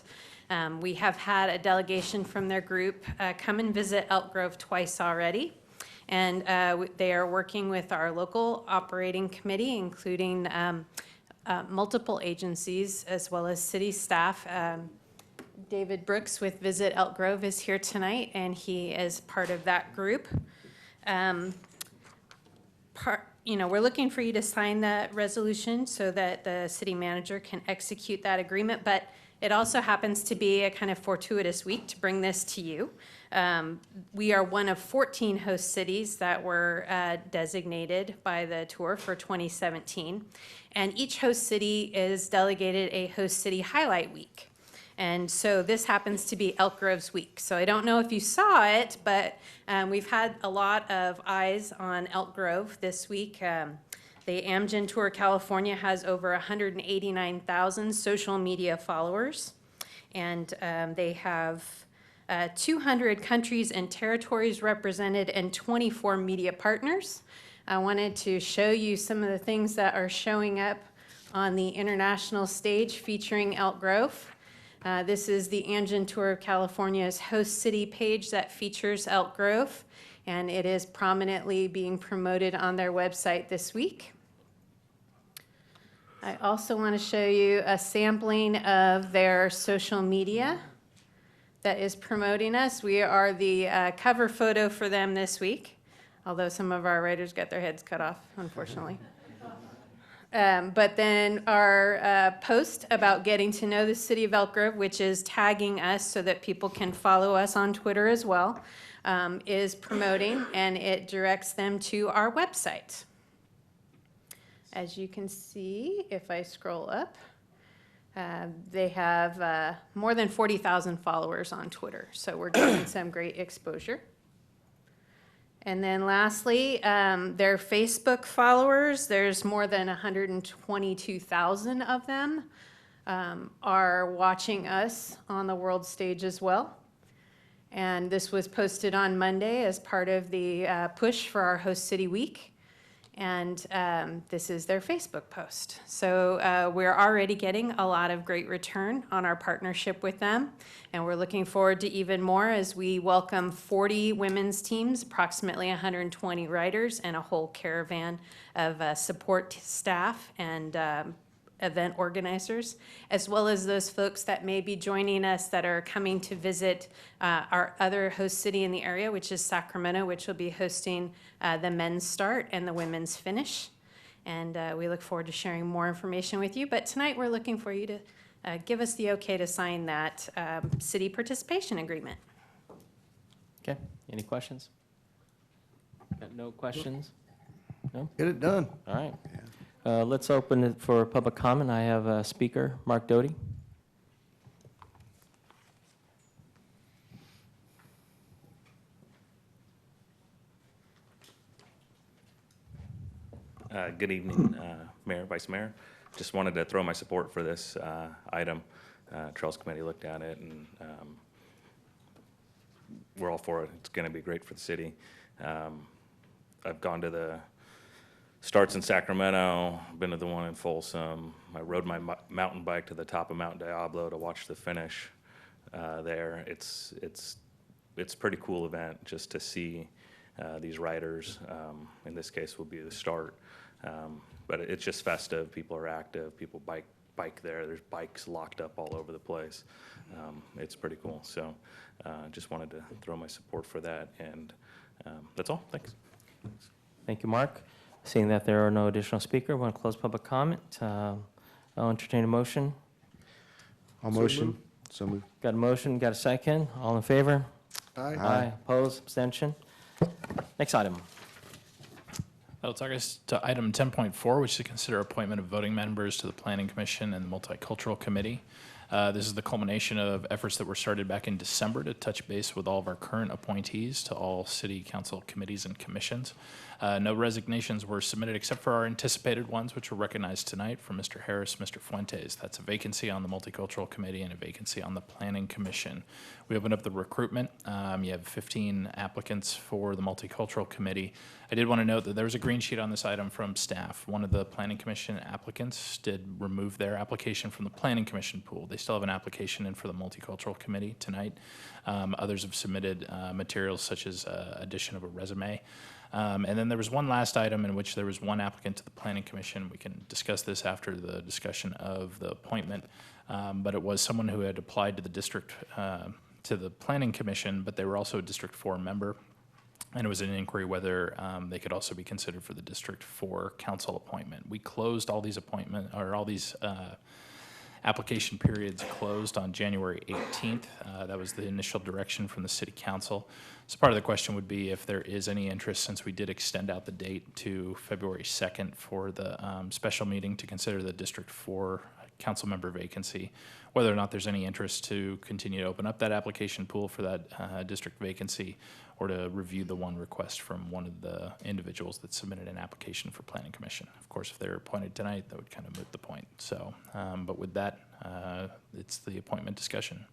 We have had a delegation from their group come and visit Elk Grove twice already. And they are working with our local operating committee, including multiple agencies as well as city staff. David Brooks with Visit Elk Grove is here tonight, and he is part of that group. We're looking for you to sign that resolution so that the city manager can execute that agreement, but it also happens to be a kind of fortuitous week to bring this to you. We are one of 14 host cities that were designated by the tour for 2017. And each host city is delegated a host city highlight week. And so this happens to be Elk Grove's week. So I don't know if you saw it, but we've had a lot of eyes on Elk Grove this week. The Amgen Tour California has over 189,000 social media followers. And they have 200 countries and territories represented and 24 media partners. I wanted to show you some of the things that are showing up on the international stage featuring Elk Grove. This is the Amgen Tour of California's host city page that features Elk Grove, and it is prominently being promoted on their website this week. I also want to show you a sampling of their social media that is promoting us. We are the cover photo for them this week, although some of our writers got their heads cut off, unfortunately. But then our post about getting to know the city of Elk Grove, which is tagging us so that people can follow us on Twitter as well, is promoting, and it directs them to our website. As you can see, if I scroll up, they have more than 40,000 followers on Twitter, so we're getting some great exposure. And then lastly, their Facebook followers, there's more than 122,000 of them are watching us on the world stage as well. And this was posted on Monday as part of the push for our Host City Week. And this is their Facebook post. So we're already getting a lot of great return on our partnership with them. And we're looking forward to even more as we welcome 40 women's teams, approximately 120 riders, and a whole caravan of support staff and event organizers, as well as those folks that may be joining us that are coming to visit our other host city in the area, which is Sacramento, which will be hosting the men's start and the women's finish. And we look forward to sharing more information with you. But tonight we're looking for you to give us the okay to sign that city participation agreement. Okay, any questions? Got no questions? No? Get it done. All right. Let's open it for public comment. I have a speaker, Mark Doty. Good evening, Mayor, Vice Mayor. Just wanted to throw my support for this item. Trails Committee looked at it, and we're all for it. It's going to be great for the city. I've gone to the starts in Sacramento, been to the one in Folsom. I rode my mountain bike to the top of Mount Diablo to watch the finish there. It's a pretty cool event just to see these riders. In this case, will be the start. But it's just festive. People are active. People bike there. There's bikes locked up all over the place. It's pretty cool. So just wanted to throw my support for that. And that's all. Thanks. Thank you, Mark. Seeing that there are no additional speakers, we want to close public comment. I'll entertain a motion. I'll motion. So moved. Got a motion, got a second. All in favor? Aye. Aye. Opposed, abstention? Next item. That'll take us to item 10.4, which is to consider appointment of voting members to the Planning Commission and the Multicultural Committee. This is the culmination of efforts that were started back in December to touch base with all of our current appointees to all city council committees and commissions. No resignations were submitted except for our anticipated ones, which were recognized tonight from Mr. Harris, Mr. Fuentes. That's a vacancy on the Multicultural Committee and a vacancy on the Planning Commission. We opened up the recruitment. You have 15 applicants for the Multicultural Committee. I did want to note that there was a green sheet on this item from staff. One of the Planning Commission applicants did remove their application from the Planning Commission pool. They still have an application in for the Multicultural Committee tonight. Others have submitted materials such as addition of a resume. And then there was one last item in which there was one applicant to the Planning Commission. We can discuss this after the discussion of the appointment. But it was someone who had applied to the district, to the Planning Commission, but they were also a District 4 member. And it was an inquiry whether they could also be considered for the District 4 council appointment. We closed all these application periods closed on January 18th. That was the initial direction from the City Council. So part of the question would be if there is any interest, since we did extend out the date to February 2nd for the special meeting to consider the District 4 council member vacancy, whether or not there's any interest to continue to open up that application pool for that district vacancy, or to review the one request from one of the individuals that submitted an application for Planning Commission. Of course, if they're appointed tonight, that would kind of moot the point. So, but with that, it's the appointment discussion.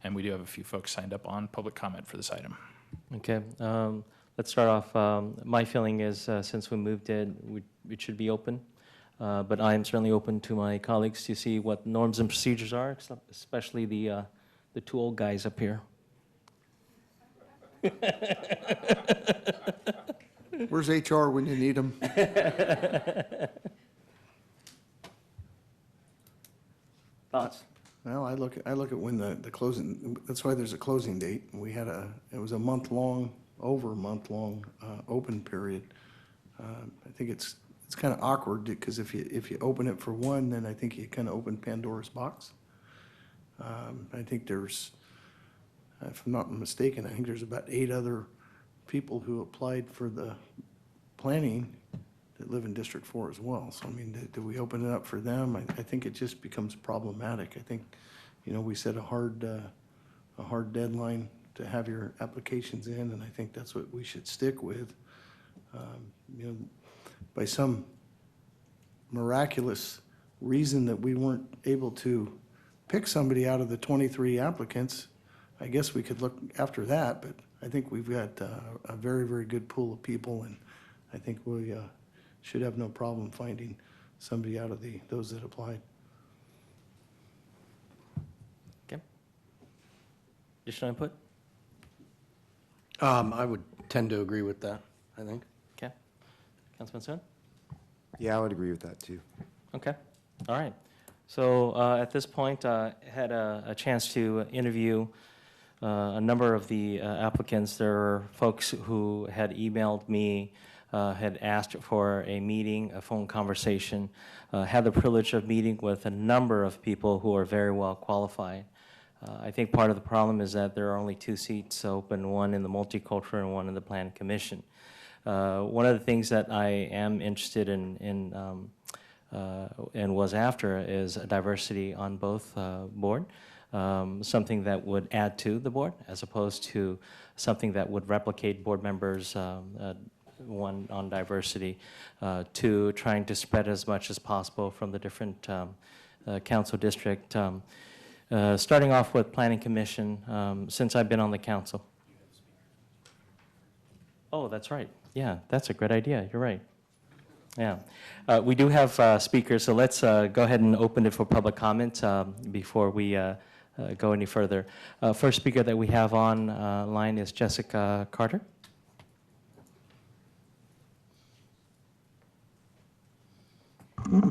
And we do have a few folks signed up on public comment for this item. Okay, let's start off. My feeling is since we moved it, it should be open. But I am certainly open to my colleagues to see what norms and procedures are, especially the two old guys up here. Where's HR when you need them? Thoughts? Well, I look at when the closing, that's why there's a closing date. We had it was over a month long open period. I think it's it's kind of awkward, because if you open it for one, then I think you kind of open Pandora's box. I think there's, if I'm not mistaken, I think there's about 8 other people who applied for the planning that live in District 4 as well. So, I mean, do we open it up for them? I think it just becomes problematic. I think, we set a hard deadline to have your applications in, and I think that's what we should stick with. By some miraculous reason that we weren't able to pick somebody out of the 23 applicants, I guess we could look after that, but I think we've got a very, very good pool of people, and I think we should have no problem finding somebody out of those that applied. Okay. Additional input? I would tend to agree with that, I think. Okay. Councilman Suen? Yeah, I would agree with that, too. Okay, all right. So at this point, I had a chance to interview a number of the applicants. There are folks who had emailed me, had asked for a meeting, a phone conversation, had the privilege of meeting with a number of people who are very well qualified. I think part of the problem is that there are only 2 seats open, one in the Multicultural and one in the Planning Commission. One of the things that I am interested in and was after is a diversity on both board, something that would add to the board as opposed to something that would replicate board members, one on diversity, two trying to spread as much as possible from the different council district. Starting off with Planning Commission, since I've been on the council. Oh, that's right. Yeah, that's a great idea. You're right. Yeah. We do have speakers, so let's go ahead and open it for public comment before we go any further. First speaker that we have on line is Jessica Carter.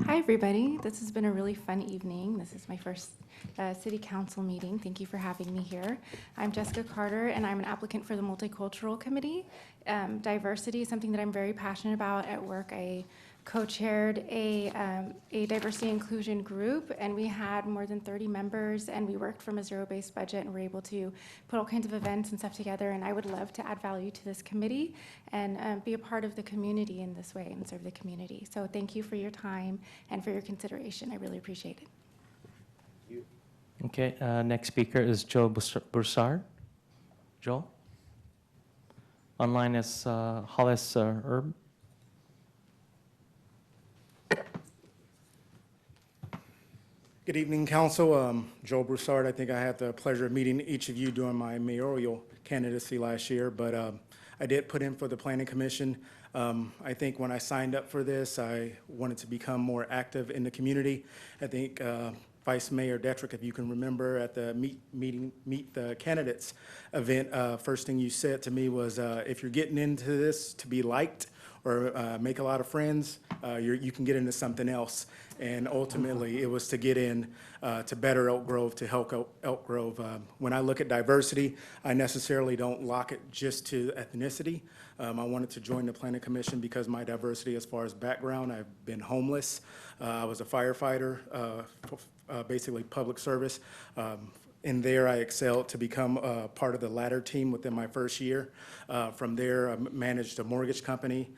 Hi, everybody. This has been a really fun evening. This is my first city council meeting. Thank you for having me here. I'm Jessica Carter, and I'm an applicant for the Multicultural Committee. Diversity is something that I'm very passionate about at work. I co-chaired a diversity inclusion group, and we had more than 30 members, and we worked from a zero-based budget, and were able to put all kinds of events and stuff together, and I would love to add value to this committee and be a part of the community in this way and serve the community. So thank you for your time and for your consideration. I really appreciate it. Okay, next speaker is Joel Broussard. Joel? Online is Hollis Herb. Good evening, Council. Joel Broussard. I think I had the pleasure of meeting each of you during my mayoral candidacy last year, but I did put in for the Planning Commission. I think when I signed up for this, I wanted to become more active in the community. I think Vice Mayor Detrick, if you can remember at the Meet the Candidates event, first thing you said to me was, if you're getting into this to be liked or make a lot of friends, you can get into something else. And ultimately, it was to get in to better Elk Grove, to help Elk Grove. When I look at diversity, I necessarily don't lock it just to ethnicity. I wanted to join the Planning Commission because my diversity as far as background, I've been homeless. I was a firefighter, basically public service. In there, I excelled to become part of the ladder team within my first year. From there, I managed a mortgage company,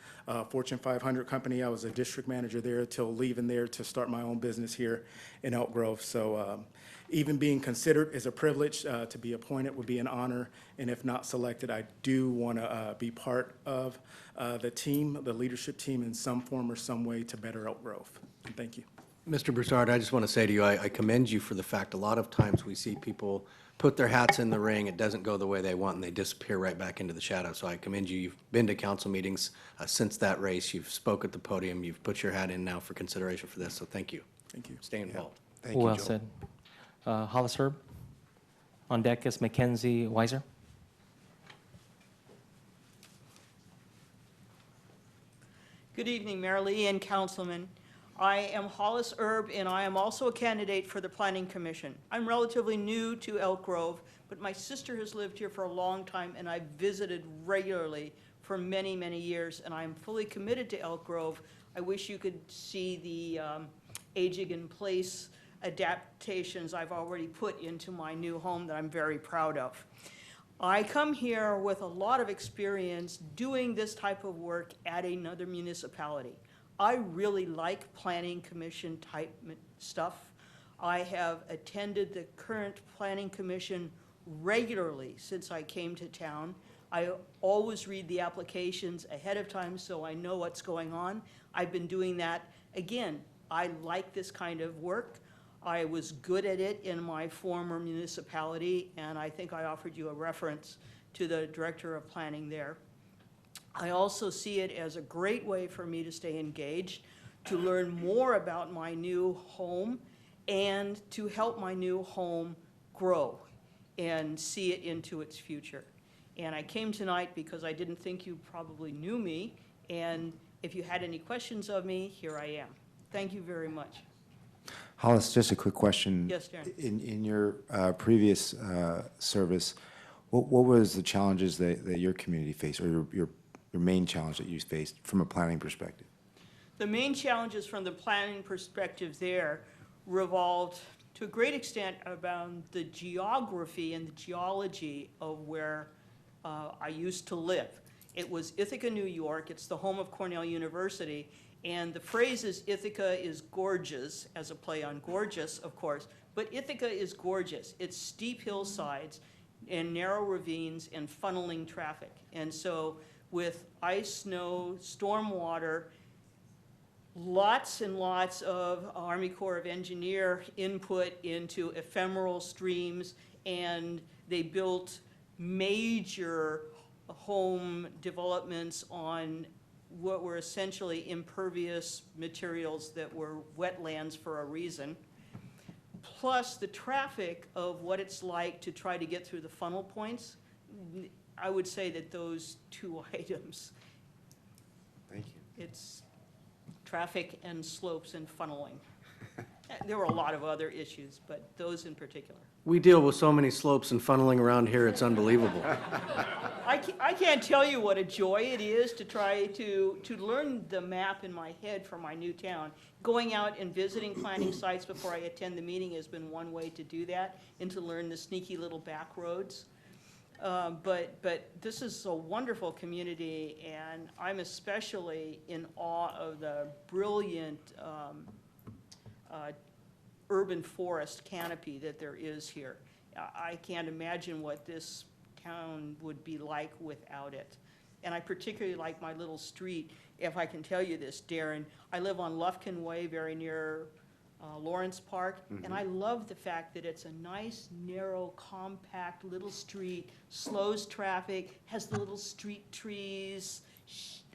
Fortune 500 company. I was a district manager there till leaving there to start my own business here in Elk Grove. So even being considered is a privilege. To be appointed would be an honor. And if not selected, I do want to be part of the team, the leadership team in some form or some way to better Elk Grove. And thank you. Mr. Broussard, I just want to say to you, I commend you for the fact a lot of times we see people put their hats in the ring, it doesn't go the way they want, and they disappear right back into the shadow. So I commend you. You've been to council meetings since that race. You've spoke at the podium. You've put your hat in now for consideration for this. So thank you. Thank you. Stay involved. Thank you, Well Joel. said. Hollis Herb. On deck is Mackenzie Weiser. Good evening, Mayor Lee and Councilman. I am Hollis Herb, and I am also a candidate for the Planning Commission. I'm relatively new to Elk Grove, but my sister has lived here for a long time, and I've visited regularly for many, many years, and I am fully committed to Elk Grove. I wish you could see the aging in place adaptations I've already put into my new home that I'm very proud of. I come here with a lot of experience doing this type of work at another municipality. I really like planning commission type stuff. I have attended the current planning commission regularly since I came to town. I always read the applications ahead of time so I know what's going on. I've been doing that. Again, I like this kind of work. I was good at it in my former municipality, and I think I offered you a reference to the director of planning there. I also see it as a great way for me to stay engaged, to learn more about my new home, and to help my new home grow and see it into its future. And I came tonight because I didn't think you probably knew me, and if you had any questions of me, here I am. Thank you very much. Hollis, just a quick question. Yes, Darren. In your previous service, what was the challenges that your community faced, or your main challenge that you faced from a planning perspective? The main challenges from the planning perspective there revolved to a great extent around the geography and the geology of where I used to live. It was Ithaca, New York. It's the home of Cornell University. And the phrase is Ithaca is gorgeous, as a play on gorgeous, of course. But Ithaca is gorgeous. It's steep hillsides and narrow ravines and funneling traffic. And so with ice, snow, storm water, lots and lots of Army Corps of Engineer input into ephemeral streams, and they built major home developments on what were essentially impervious materials that were wetlands for a reason, plus the traffic of what it's like to try to get through the funnel points. I would say that those two items. Thank you. It's traffic and slopes and funneling. There were a lot of other issues, but those in particular. We deal with so many slopes and funneling around here, it's unbelievable. I can't tell you what a joy it is to try to learn the map in my head for my new town. Going out and visiting planning sites before I attend the meeting has been one way to do that, and to learn the sneaky little back roads. But this is a wonderful community, and I'm especially in awe of the brilliant urban forest canopy that there is here. I can't imagine what this town would be like without it. And I particularly like my little street. If I can tell you this, Darren, I live on Lufkin Way, very near Lawrence Park, and I love the fact that it's a nice, narrow, compact little street, slows traffic, has the little street trees.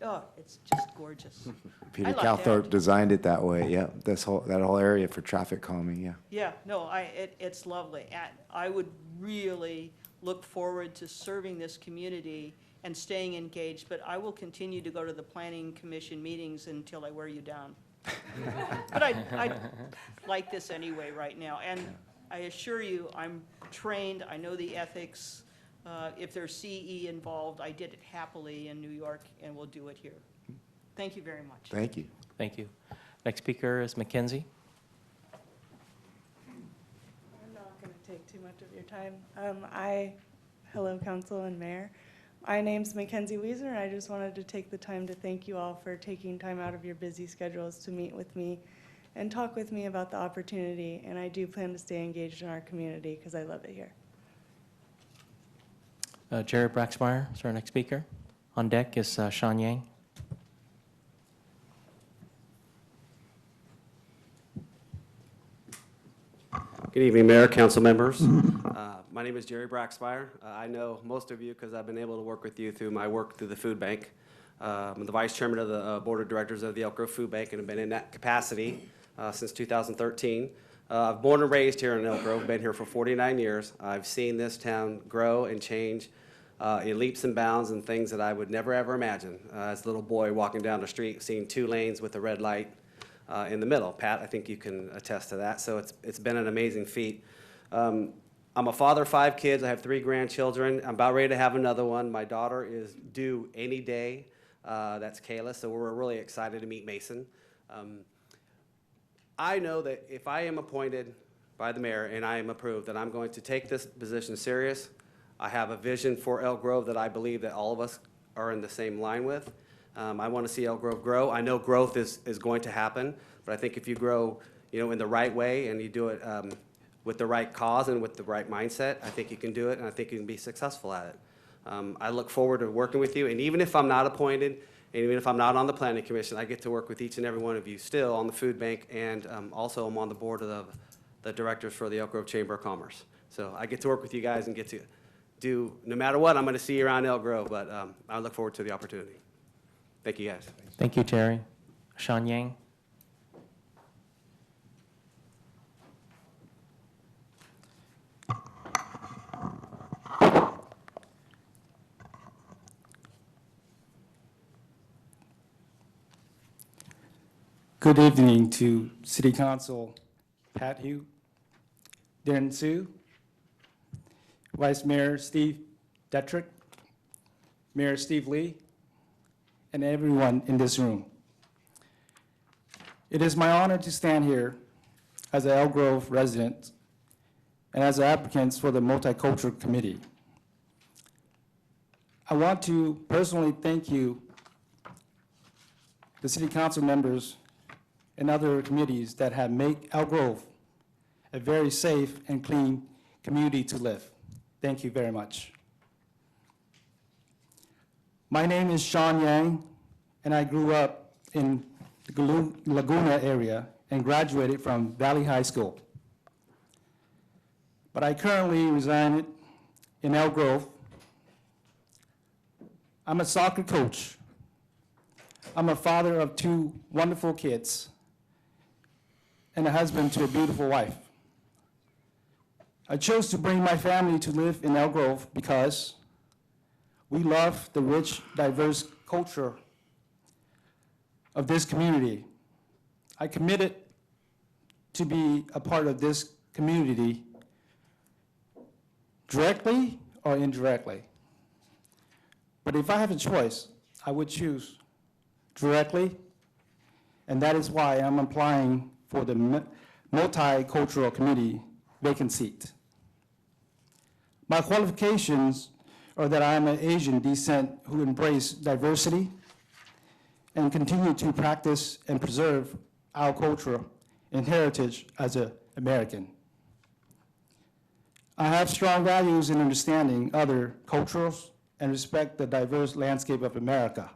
Oh, it's just gorgeous. Peter I like Calthorpe that. designed it that way, yeah, that whole area for traffic calming, yeah. Yeah, no, it's lovely. And I would really look forward to serving this community and staying engaged, but I will continue to go to the planning commission meetings until I wear you down. But I like this anyway right now, and I assure you, I'm trained, I know the ethics. If there's CE involved, I did it happily in New York, and we'll do it here. Thank you very much. Thank you. Thank you. Next speaker is Mackenzie. I'm not going to take too much of your time. Hello, Council and Mayor. My name's Mackenzie Wieser, and I just wanted to take the time to thank you all for taking time out of your busy schedules to meet with me and talk with me about the opportunity. And I do plan to stay engaged in our community because I love it here. Jared Braxmeyer is our next speaker. On deck is Sean Yang. Good evening, Mayor, council members. My name is Jerry Braxmeyer. I know most of you because I've been able to work with you through my work through the food bank. I'm the vice chairman of the board of directors of the Elk Grove Food Bank and have been in that capacity since 2013. I've born and raised here in Elk Grove, been here for 49 years. I've seen this town grow and change in leaps and bounds and things that I would never ever imagine. As a little boy walking down the street, seeing 2 lanes with a red light in the middle. Pat, I think you can attest to that. So it's been an amazing feat. I'm a father of 5 kids. I have 3 grandchildren. I'm about ready to have another one. My daughter is due any day. That's Kayla, so we're really excited to meet Mason. I know that if I am appointed by the mayor and I am approved, that I'm going to take this position serious. I have a vision for Elk Grove that I believe that all of us are in the same line with. I want to see Elk Grove grow. I know growth is going to happen, but I think if you grow, in the right way and you do it with the right cause and with the right mindset, I think you can do it, and I think you can be successful at it. I look forward to working with you, and even if I'm not appointed, and even if I'm not on the planning commission, I get to work with each and every one of you still on the food bank, and also I'm on the board of the directors for the Elk Grove Chamber of Commerce. So I get to work with you guys and get to do, no matter what, I'm going to see you around Elk Grove, but I look forward to the opportunity. Thank you, guys. Thank you, Terry. Sean Yang? Good evening to City Council Pat Hugh, Darren Sue, Vice Mayor Steve Detrick, Mayor Steve Lee, and everyone in this room. It is my honor to stand here as an Elk Grove resident and as an applicant for the Multicultural Committee. I want to personally thank you, the City Council members and other committees that have made Elk Grove a very safe and clean community to live. Thank you very much. My name is Sean Yang, and I grew up in the Laguna area and graduated from Valley High School. But I currently reside in Elk Grove. I'm a soccer coach. I'm a father of 2 wonderful kids and a husband to a beautiful wife. I chose to bring my family to live in Elk Grove because we love the rich, diverse culture of this community. I committed to be a part of this community directly or indirectly. But if I have a choice, I would choose directly, and that is why I'm applying for the Multicultural Committee vacant seat. My qualifications are that I am an Asian descent who embrace diversity and continue to practice and preserve our culture and heritage as an American. I have strong values in understanding other cultures and respect the diverse landscape of America.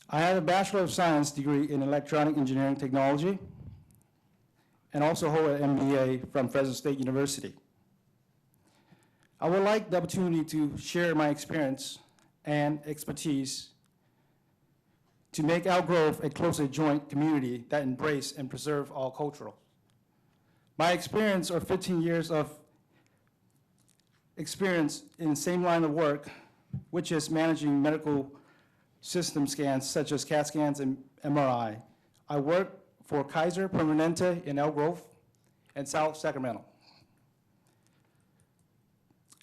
I have a Bachelor of Science degree in Electronic Engineering Technology and also hold an MBA from Fresno State University. I would like the opportunity to share my experience and expertise to make Elk Grove a closer joint community that embrace and preserve all cultural. My experience are 15 years of experience in the same line of work, which is managing medical system scans such as CAT scans and MRI. I work for Kaiser Permanente in Elk Grove and South Sacramento.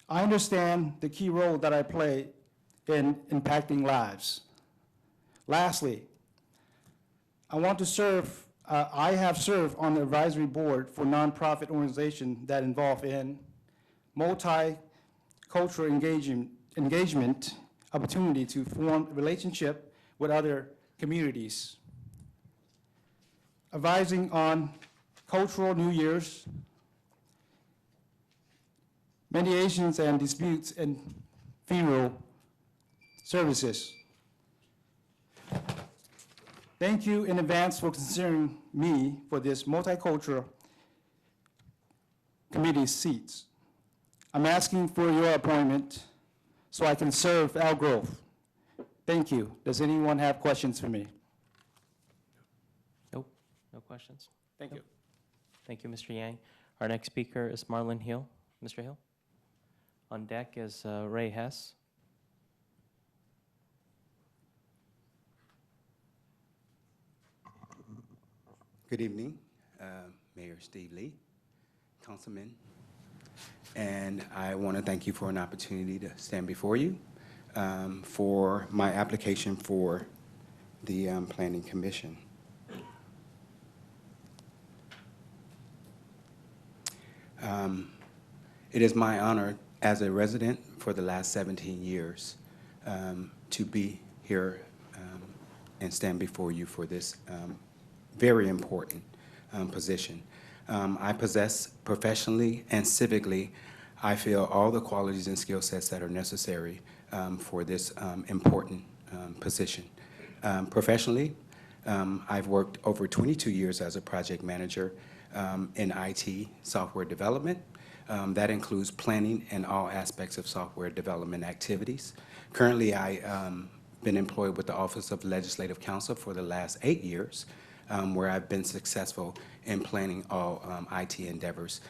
I understand the key role that I play in impacting lives. Lastly, I want to serve, I have served on the advisory board for nonprofit organizations that involve in multicultural engagement opportunity to form a relationship with other communities, advising on cultural New Year's, mediations and disputes and funeral services. Thank you in advance for considering me for this multicultural committee seats. I'm asking for your appointment so I can serve Elk Grove. Thank you. Does anyone have questions for me? Nope, no questions. Thank you. Thank you, Mr. Yang. Our next speaker is Marlon Hill. Mr. Hill? On deck is Ray Hess. Good evening, Mayor Steve Lee, Councilman, and I want to thank you for an opportunity to stand before you. for my application for the Planning Commission. It is my honor as a resident for the last 17 years to be here and stand before you for this very important position. I possess professionally and civically, I feel, all the qualities and skill sets that are necessary for this important position. Professionally, I've worked over 22 years as a project manager in IT software development. That includes planning and all aspects of software development activities. Currently, I've been employed with the Office of Legislative Counsel for the last 8 years, where I've been successful in planning all IT endeavors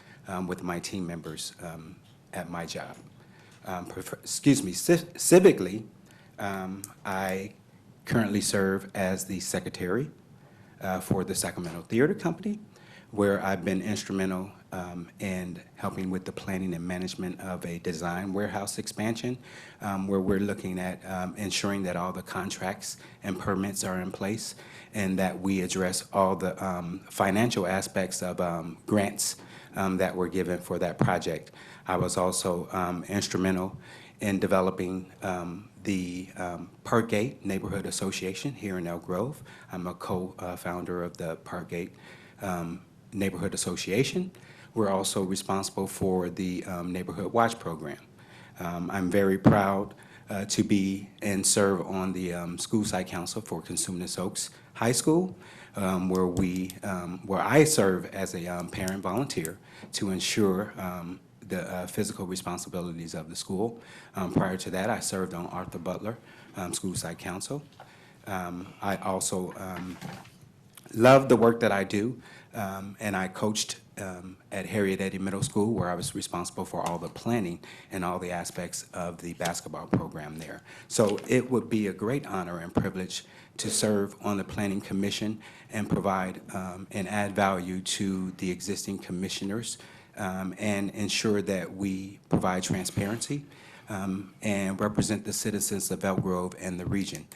with my team members at my job. Civically, I currently serve as the secretary for the Sacramento Theater Company, where I've been instrumental in helping with the planning and management of a design warehouse expansion, where we're looking at ensuring that all the contracts and permits are in place and that we address all the financial aspects of grants that were given for that project. I was also instrumental in developing the Parkgate Neighborhood Association here in Elk Grove. I'm a co-founder of the Parkgate Neighborhood Association. We're also responsible for the Neighborhood Watch Program. I'm very proud to be and serve on the School Site Council for Cosumnes Oaks High School, where I serve as a parent volunteer to ensure the physical responsibilities of the school. Prior to that, I served on Arthur Butler School Site Council. I also love the work that I do, and I coached at Harriet Eddy Middle School, where I was responsible for all the planning and all the aspects of the basketball program there. So it would be a great honor and privilege to serve on the Planning Commission and provide and add value to the existing commissioners and ensure that we provide transparency and represent the citizens of Elk Grove and the region.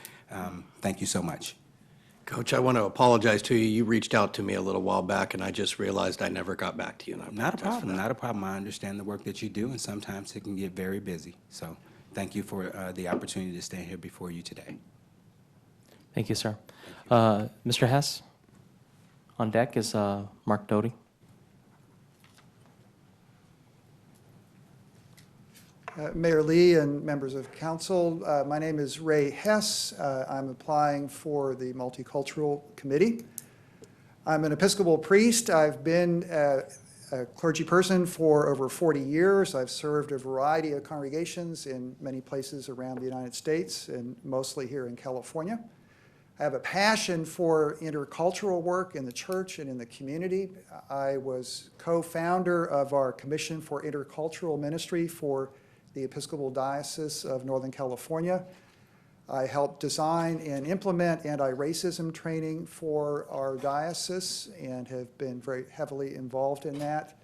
Thank you so much. Coach, I want to apologize to you. You reached out to me a little while back, and I just realized I never got back to you. And I Not a apologize for problem, that. not a problem. I understand the work that you do, and sometimes it can get very busy. So thank you for the opportunity to stand here before you today. Thank you, sir. Mr. Hess, on deck is Mark Doty. Mayor Lee and members of council, my name is Ray Hess. I'm applying for the Multicultural Committee. I'm an Episcopal priest. I've been a clergy person for over 40 years. I've served a variety of congregations in many places around the United States and mostly here in California. I have a passion for intercultural work in the church and in the community. I was co-founder of our Commission for Intercultural Ministry for the Episcopal Diocese of Northern California. I helped design and implement anti-racism training for our diocese and have been very heavily involved in that.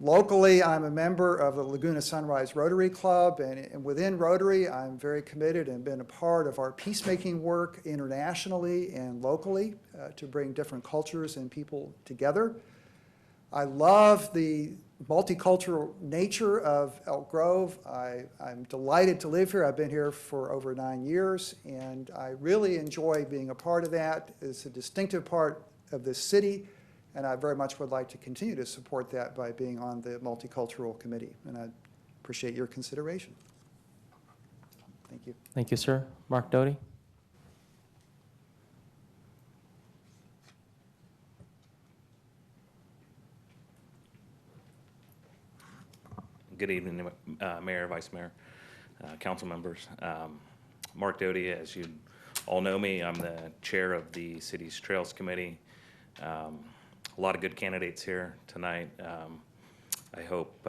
Locally, I'm a member of the Laguna Sunrise Rotary Club, and within Rotary, I'm very committed and been a part of our peacemaking work internationally and locally to bring different cultures and people together. I love the multicultural nature of Elk Grove. I'm delighted to live here. I've been here for over 9 years, and I really enjoy being a part of that. It's a distinctive part of this city, and I very much would like to continue to support that by being on the Multicultural Committee, and I appreciate your consideration. Thank you. Thank you, sir. Mark Doty. Good evening, Mayor, Vice Mayor, council members. Mark Doty, as you all know me, I'm the chair of the city's Trails Committee. A lot of good candidates here tonight. I hope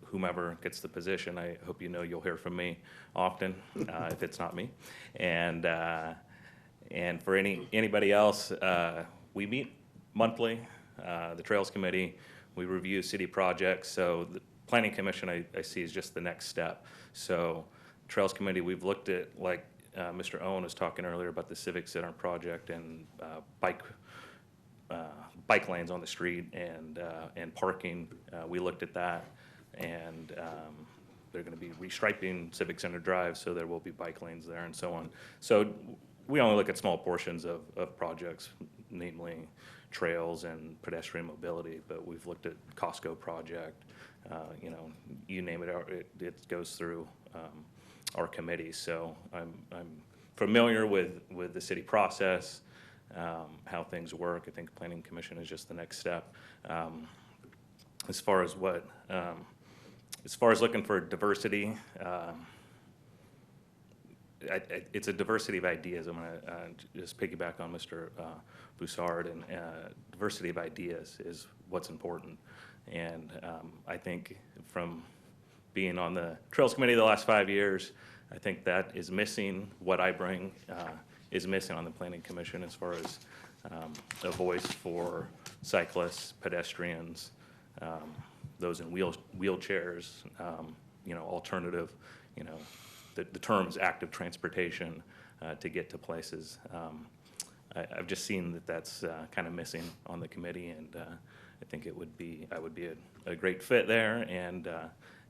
whomever gets the position, I hope you know you'll hear from me often if it's not me. And for anybody else, we meet monthly, the Trails Committee. We review city projects, so the Planning Commission I see is just the next step. So Trails Committee, we've looked at, like Mr. Owen was talking earlier about the Civic Center project and bike lanes on the street and parking. We looked at that, and they're going to be restriping Civic Center Drive, so there will be bike lanes there and so on. So we only look at small portions of projects, namely trails and pedestrian mobility, but we've looked at Costco project, you know, you name it, it goes through our committee. So I'm familiar with the city process, how things work. I think Planning Commission is just the next step. As far as looking for diversity, it's a diversity of ideas. I'm going to just piggyback on Mr. Broussard, and diversity of ideas is what's important. And I think from being on the Trails Committee the last 5 years, I think that is missing. What I bring is missing on the Planning Commission as far as a voice for cyclists, pedestrians, those in wheelchairs, you know, alternative, you know, the term is active transportation to get to places. I've just seen that that's kind of missing on the committee, and I think I would be a great fit there. And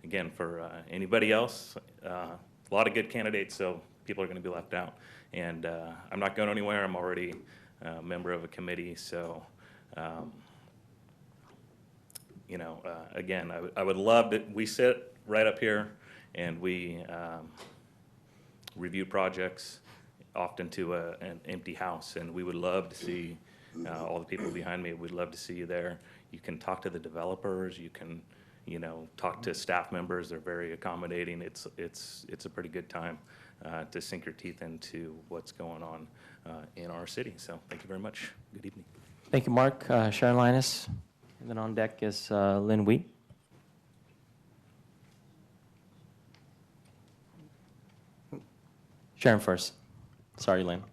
again, for anybody else, a lot of good candidates, so people are going to be left out. And I'm not going anywhere. I'm already a member of a committee, so you know, again, I would love to. We sit right up here and we review projects, often to an empty house, and we would love to see all the people behind me. We'd love to see you there. You can talk to the developers. You can, you know, talk to staff members. They're very accommodating. It's a pretty good time to sink your teeth into what's going on in our city. So thank you very much. Good evening. Thank you, Mark. Sharon Linus. And then on deck is Lynn Wheat. Sharon first. Sorry, Lynn.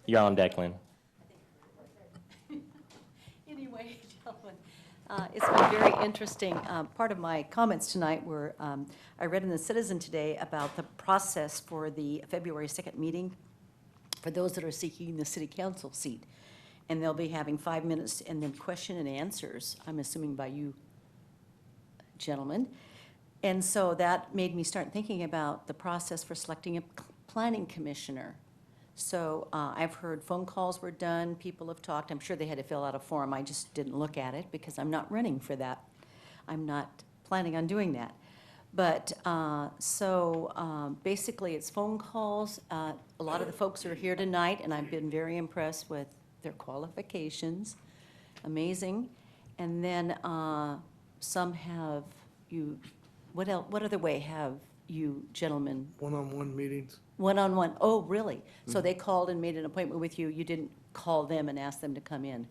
You're on deck, Lynn. Anyway, gentlemen, it's been very interesting. Part of my comments tonight were, I read in the Citizen today about the process for the February 2nd meeting for those that are seeking the city council seat. And they'll be having 5 minutes and then question and answers, I'm assuming by you gentlemen. And so that made me start thinking about the process for selecting a planning commissioner. So I've heard phone calls were done, people have talked. I'm sure they had to fill out a form. I just didn't look at it because I'm not running for that. I'm not planning on doing that. But basically it's phone calls. A lot of the folks are here tonight, and I've been very impressed with their qualifications. Amazing. And then some have you, what other way have you gentlemen? One-on-one meetings. One-on-one, oh, really? So they called and made an appointment with you, you didn't call them and ask them to come in?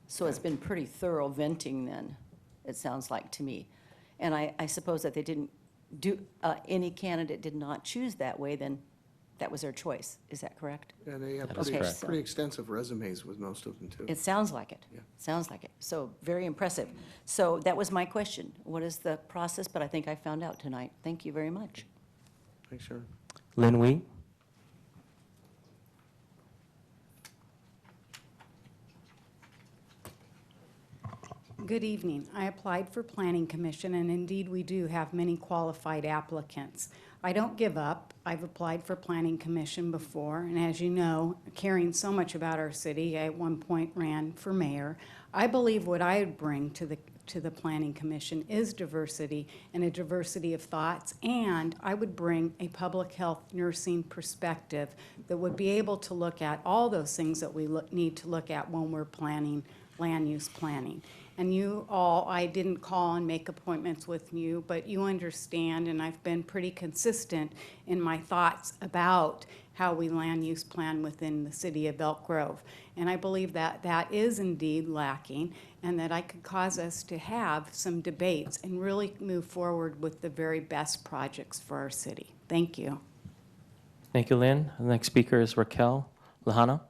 So it's been pretty thorough venting then, it sounds like to me. And I suppose that they didn't do, any candidate did not choose that way, then that was their choice, is that correct? And they have Okay, so- pretty extensive resumes with most of them, too. It sounds like it. Yeah. Sounds like it. So very impressive. So that was my question. What is the process? But I think I found out tonight. Thank you very much. Thanks, Sharon. Lynn Wheat. Good evening. I applied for Planning Commission, and indeed we do have many qualified applicants. I don't give up. I've applied for Planning Commission before, and as you know, caring so much about our city, I at one point ran for mayor. I believe what I would bring to the Planning Commission is diversity and a diversity of thoughts, and I would bring a public health nursing perspective that would be able to look at all those things that we need to look at when we're planning land use planning. And you all, I didn't call and make appointments with you, but you understand, and I've been pretty consistent in my thoughts about how we land use plan within the city of Elk Grove. And I believe that that is indeed lacking, and that I could cause us to have some debates and really move forward with the very best projects for our city. Thank you. Thank you, Lynn. The next speaker is Raquel Lejano.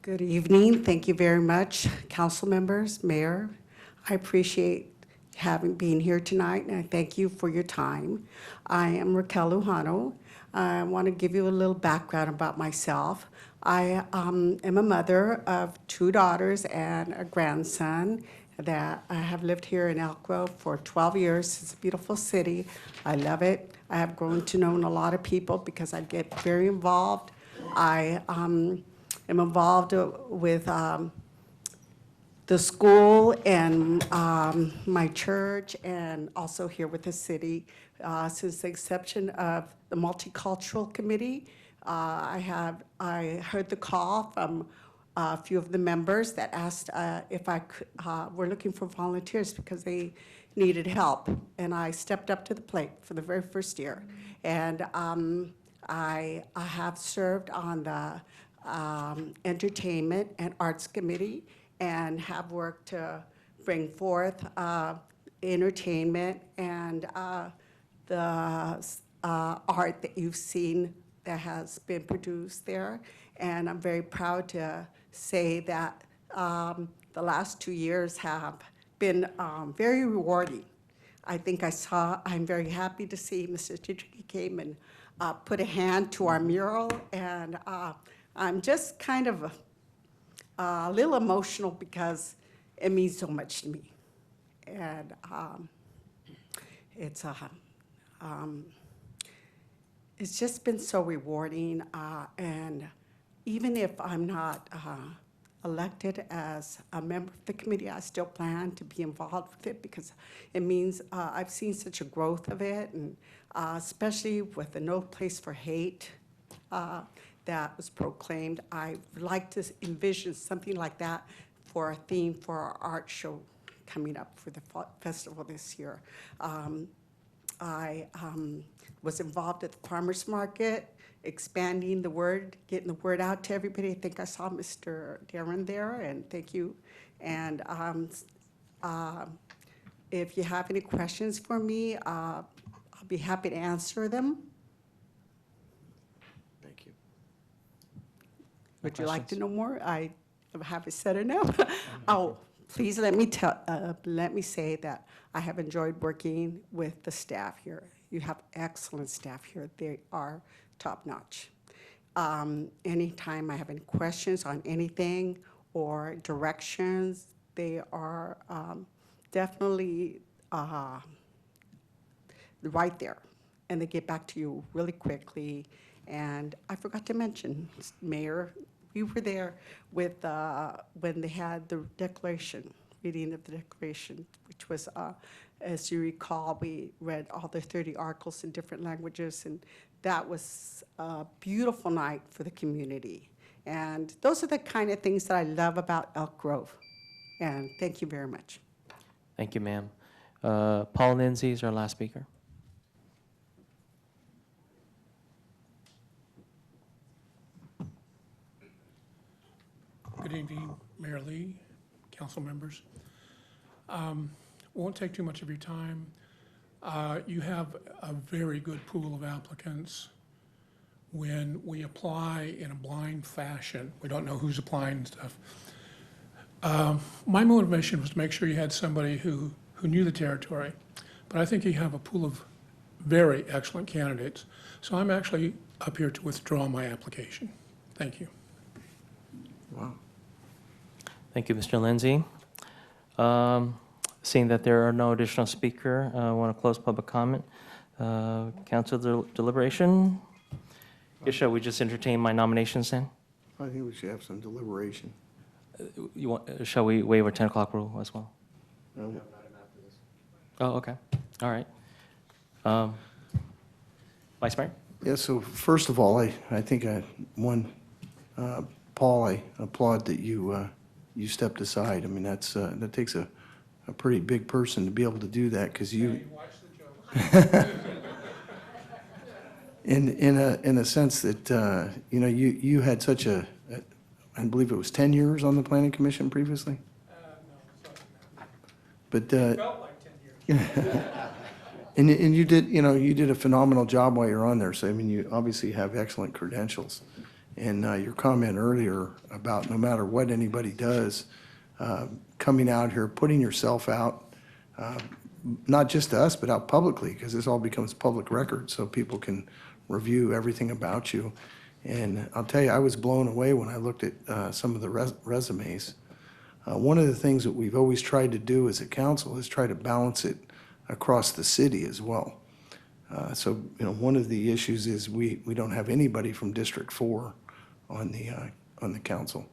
Good evening. Thank you very much, council members, mayor. I appreciate being here tonight, and I thank you for your time. I am Raquel Lujano. I want to give you a little background about myself. I am a mother of 2 daughters and a grandson that I have lived here in Elk Grove for 12 years. It's a beautiful city. I love it. I have grown to know a lot of people because I get very involved. I am involved with the school and my church, and also here with the city since the inception of the Multicultural Committee. I heard the call from a few of the members that asked if I could, were looking for volunteers because they needed help, and I stepped up to the plate for the very first year. And I have served on the Entertainment and Arts Committee and have worked to bring forth entertainment and the art that you've seen that has been produced there. And I'm very proud to say that the last 2 years have been very rewarding. I think I'm very happy to see Mr. Tidricky came and put a hand to our mural, and I'm just kind of a little emotional because it means so much to me. And it's just been so rewarding, and even if I'm not elected as a member of the committee, I still plan to be involved with it because it means I've seen such a growth of it, and especially with the No Place for Hate that was proclaimed. I would like to envision something like that for a theme for our art show coming up for the festival this year. I was involved at the farmers market, expanding the word, getting the word out to everybody. I think I saw Mr. Darren there, and thank you. And if you have any questions for me, I'll be happy to answer them. Thank you. Would you like to know more? I have it said enough. Oh, please let me say that I have enjoyed working with the staff here. You have excellent staff here. They are top-notch. Anytime I have any questions on anything or directions, they are definitely right there, and they get back to you really quickly. And I forgot to mention, Mayor, we were there with when they had the declaration, reading of the declaration, which was, as you recall, we read all the 30 articles in different languages, and that was a beautiful night for the community. And those are the kind of things that I love about Elk Grove. And thank you very much. Thank you, ma'am. Paul Lindsay is our last speaker. Good evening, Mayor Lee, council members. Won't take too much of your time. You have a very good pool of applicants. When we apply in a blind fashion, we don't know who's applying and stuff. My motivation was to make sure you had somebody who knew the territory, but I think you have a pool of very excellent candidates. So I'm actually up here to withdraw my application. Thank you. Wow. Thank you, Mr. Lindsay. Seeing that there are no additional speaker, I want to close public comment. Council deliberation. Yes, shall we just entertain my nominations then? I think we should have some deliberation. Shall we waive our 10 o'clock rule as well? No. Oh, okay. All right. Vice Mayor? Yeah, so first of all, I think Paul, I applaud that you stepped aside. I mean, that takes a pretty big person to be able to do that, because you in a sense that you had such I believe it was 10 years on the Planning Commission previously. But It felt like 10 years. and you did a phenomenal job while you're on there. So I mean, you obviously have excellent credentials. And your comment earlier about no matter what anybody does, coming out here, putting yourself out, not just to us, but out publicly, because this all becomes public record, so people can review everything about you. And I'll tell you, I was blown away when I looked at some of the resumes. One of the things that we've always tried to do as a council is try to balance it across the city as well. So, one of the issues is we don't have anybody from District 4 on the council.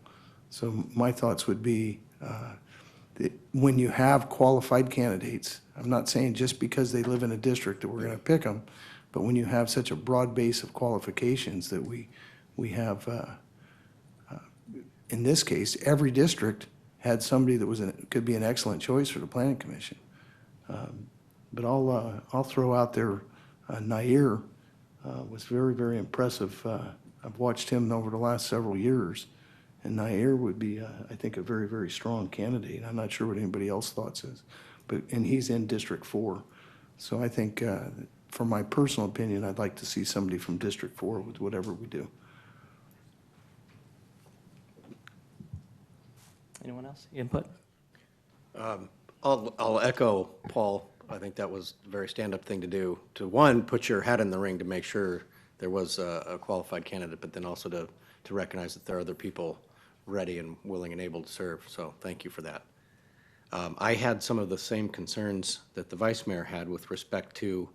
So my thoughts would be that when you have qualified candidates, I'm not saying just because they live in a district that we're going to pick them, but when you have such a broad base of qualifications that we have, in this case, every district had somebody that could be an excellent choice for the Planning Commission. But I'll throw out there, Nair was very, very impressive. I've watched him over the last several years, and Nair would be, I think, a very, very strong candidate. I'm not sure what anybody else thoughts is, and he's in District 4. So I think, for my personal opinion, I'd like to see somebody from District 4 with whatever we do. Anyone else? Input? I'll echo Paul. I think that was a very stand-up thing to do. To, one, put your hat in the ring to make sure there was a qualified candidate, but then also to recognize that there are other people ready and willing and able to serve. So thank you for that. I had some of the same concerns that the vice mayor had with respect to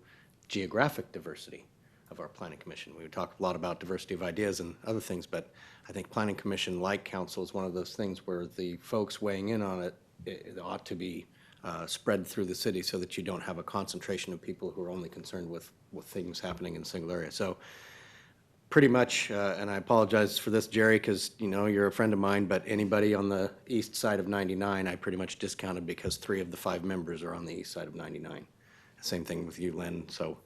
geographic diversity of our planning commission. We talk a lot about diversity of ideas and other things, but I think planning commission, like council, is one of those things where the folks weighing in on it ought to be spread through the city so that you don't have a concentration of people who are only concerned with things happening in a single area. So pretty much, and I apologize for this, Jerry, because you're a friend of mine, but anybody on the east side of 99, I pretty much discounted because 3 of the 5 members are on the east side of 99. Same thing with you, Lynn. So,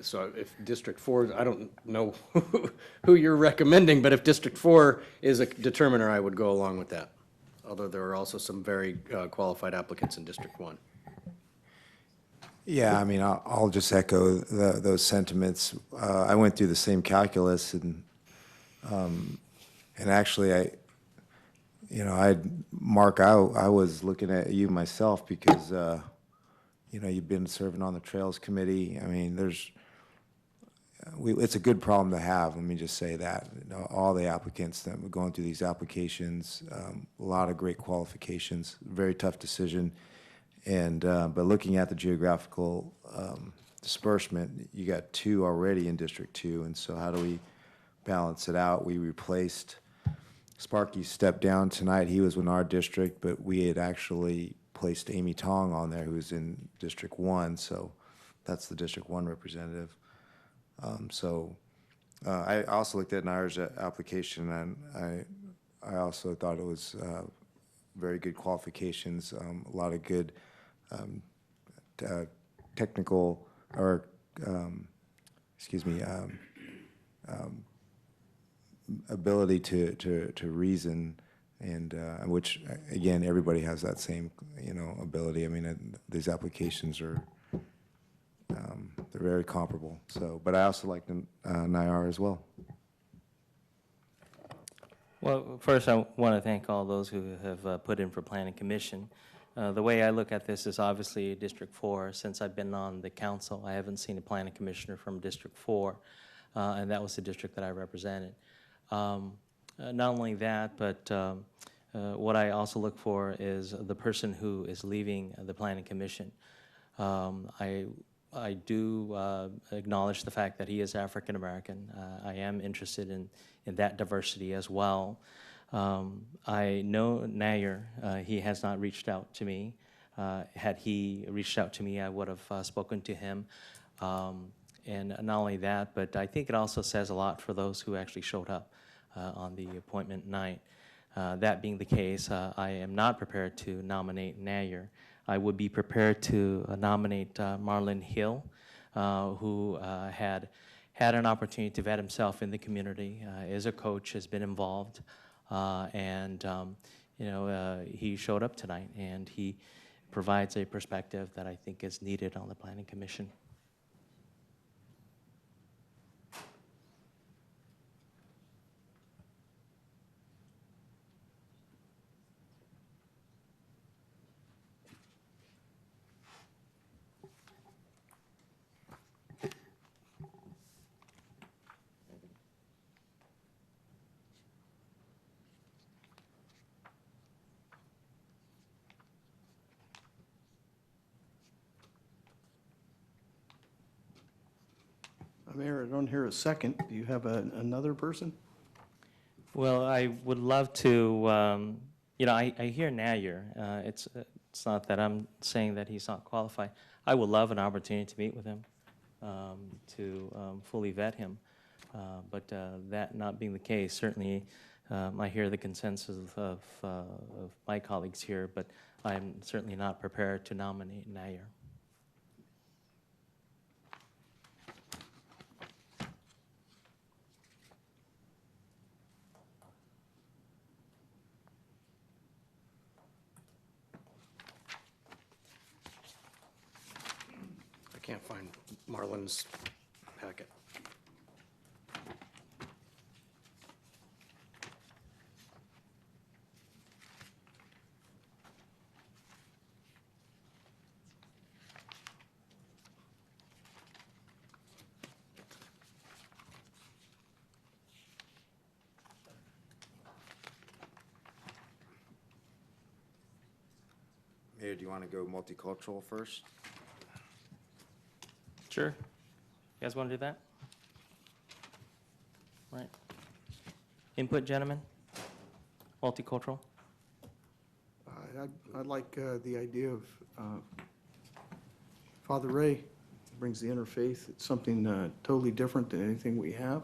so if District 4, I don't know who you're recommending, but if District 4 is a determiner, I would go along with that. Although there are also some very qualified applicants in District 1. Yeah, I mean, I'll just echo those sentiments. I went through the same calculus, and actually, Mark, I was looking at you myself because, you've been serving on the Trails Committee. I mean, it's a good problem to have. Let me just say that. All the applicants that were going through these applications, a lot of great qualifications, very tough decision. And but looking at the geographical disbursement, you got 2 already in District 2, and so how do we balance it out? We replaced Sparky stepped down tonight. He was in our district, but we had actually placed Amy Tong on there, who's in District 1, so that's the District 1 representative. I also looked at Nair's application, and I also thought it was very good qualifications, a lot of good technical or ability to reason, and which again everybody has that same ability. I mean, these applications are they're very comparable. So, but I also like Nair as well. Well, first, I want to thank all those who have put in for Planning Commission. The way I look at this is obviously District 4. Since I've been on the council, I haven't seen a planning commissioner from District 4, and that was the district that I represented. Not only that, but what I also look for is the person who is leaving the Planning Commission. I do acknowledge the fact that he is African American. I am interested in that diversity as well. I know Nair, he has not reached out to me. Had he reached out to me, I would have spoken to him. And not only that, but I think it also says a lot for those who actually showed up on the appointment night. That being the case, I am not prepared to nominate Nair. I would be prepared to nominate Marlon Hill, who had an opportunity to vet himself in the community, is a coach, has been involved, and he showed up tonight, and he provides a perspective that I think is needed on the Planning Commission. Mayor, I don't hear a second. Do you have another person? Well, I would love to, I hear Nayer. It's not that I'm saying that he's not qualified. I would love an opportunity to meet with him, to fully vet him. But that not being the case, certainly I hear the consensus of my colleagues here, but I'm certainly not prepared to nominate Nayer. I can't find Marlon's packet. Mayor, do you want to go multicultural first? Sure. You guys want to do that? Right. Input, gentlemen? Multicultural? I like the idea of Father Ray brings the interfaith. It's something totally different than anything we have.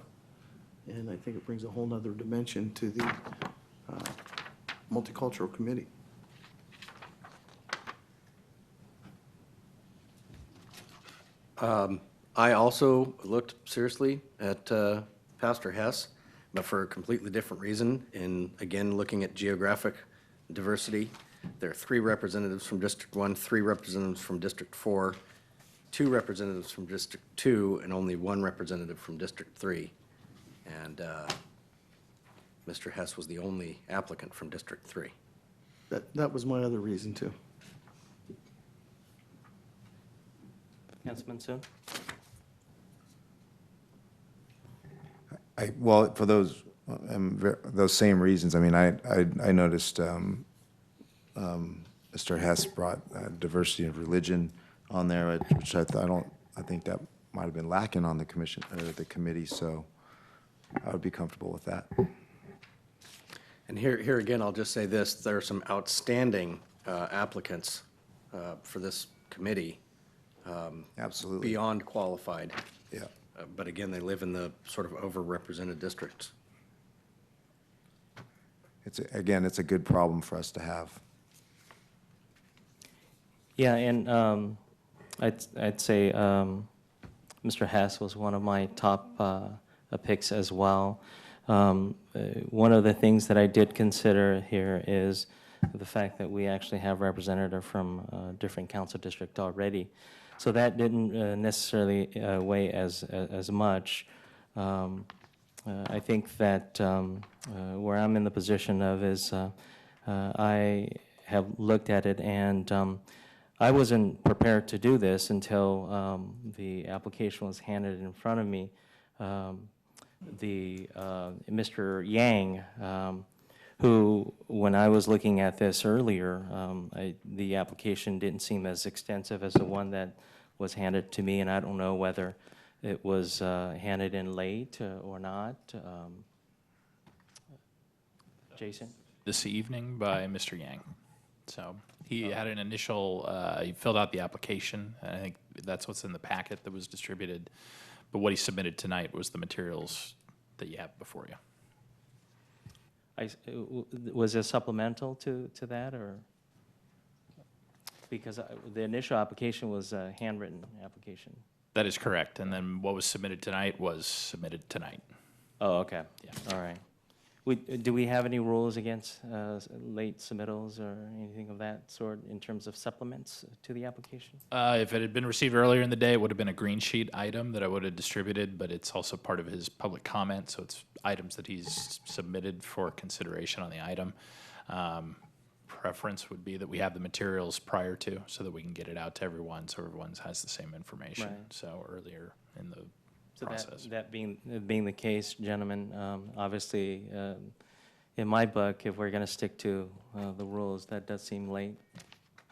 And I think it brings a whole nother dimension to the multicultural committee. I also looked seriously at Pastor Hess, but for a completely different reason. And again, looking at geographic diversity, there are 3 representatives from District 1, 3 representatives from District 4, 2 representatives from District 2, and only 1 representative from District 3. And Mr. Hess was the only applicant from District 3. That was my other reason, too. Councilman Soon? Well, for those same reasons, I mean, I noticed Mr. Hess brought diversity of religion on there, which I think that might have been lacking on the commission, or the committee, so I would be comfortable with that. And here again, I'll just say this, there are some outstanding applicants for this committee. Absolutely. Beyond qualified. Yeah. But again, they live in the sort of overrepresented districts. It's a good problem for us to have. Yeah, and I'd say Mr. Hess was one of my top picks as well. One of the things that I did consider here is the fact that we actually have representative from a different council district already. So that didn't necessarily weigh as much. I think that where I'm in the position of is I have looked at it, and I wasn't prepared to do this until the application was handed in front of me. Mr. Yang, who, when I was looking at this earlier, the application didn't seem as extensive as the one that was handed to me, and I don't know whether it was handed in late or not. Jason? This evening by Mr. Yang. So he had an initial, he filled out the application, and I think that's what's in the packet that was distributed. But what he submitted tonight was the materials that you have before you. Was there supplemental to that, or? Because the initial application was a handwritten application. That is correct. And then what was submitted tonight was submitted tonight. Oh, okay. Yeah. All right. Do we have any rules against late submittals or anything of that sort in terms of supplements to the application? If it had been received earlier in the day, it would have been a green sheet item that I would have distributed, but it's also part of his public comment, so it's items that he's submitted for consideration on the item. Preference would be that we have the materials prior to, so that we can get it out to everyone, so everyone has the same information. Right. So earlier in the So process. that being the case, gentlemen, obviously, in my book, if we're going to stick to the rules, that does seem late.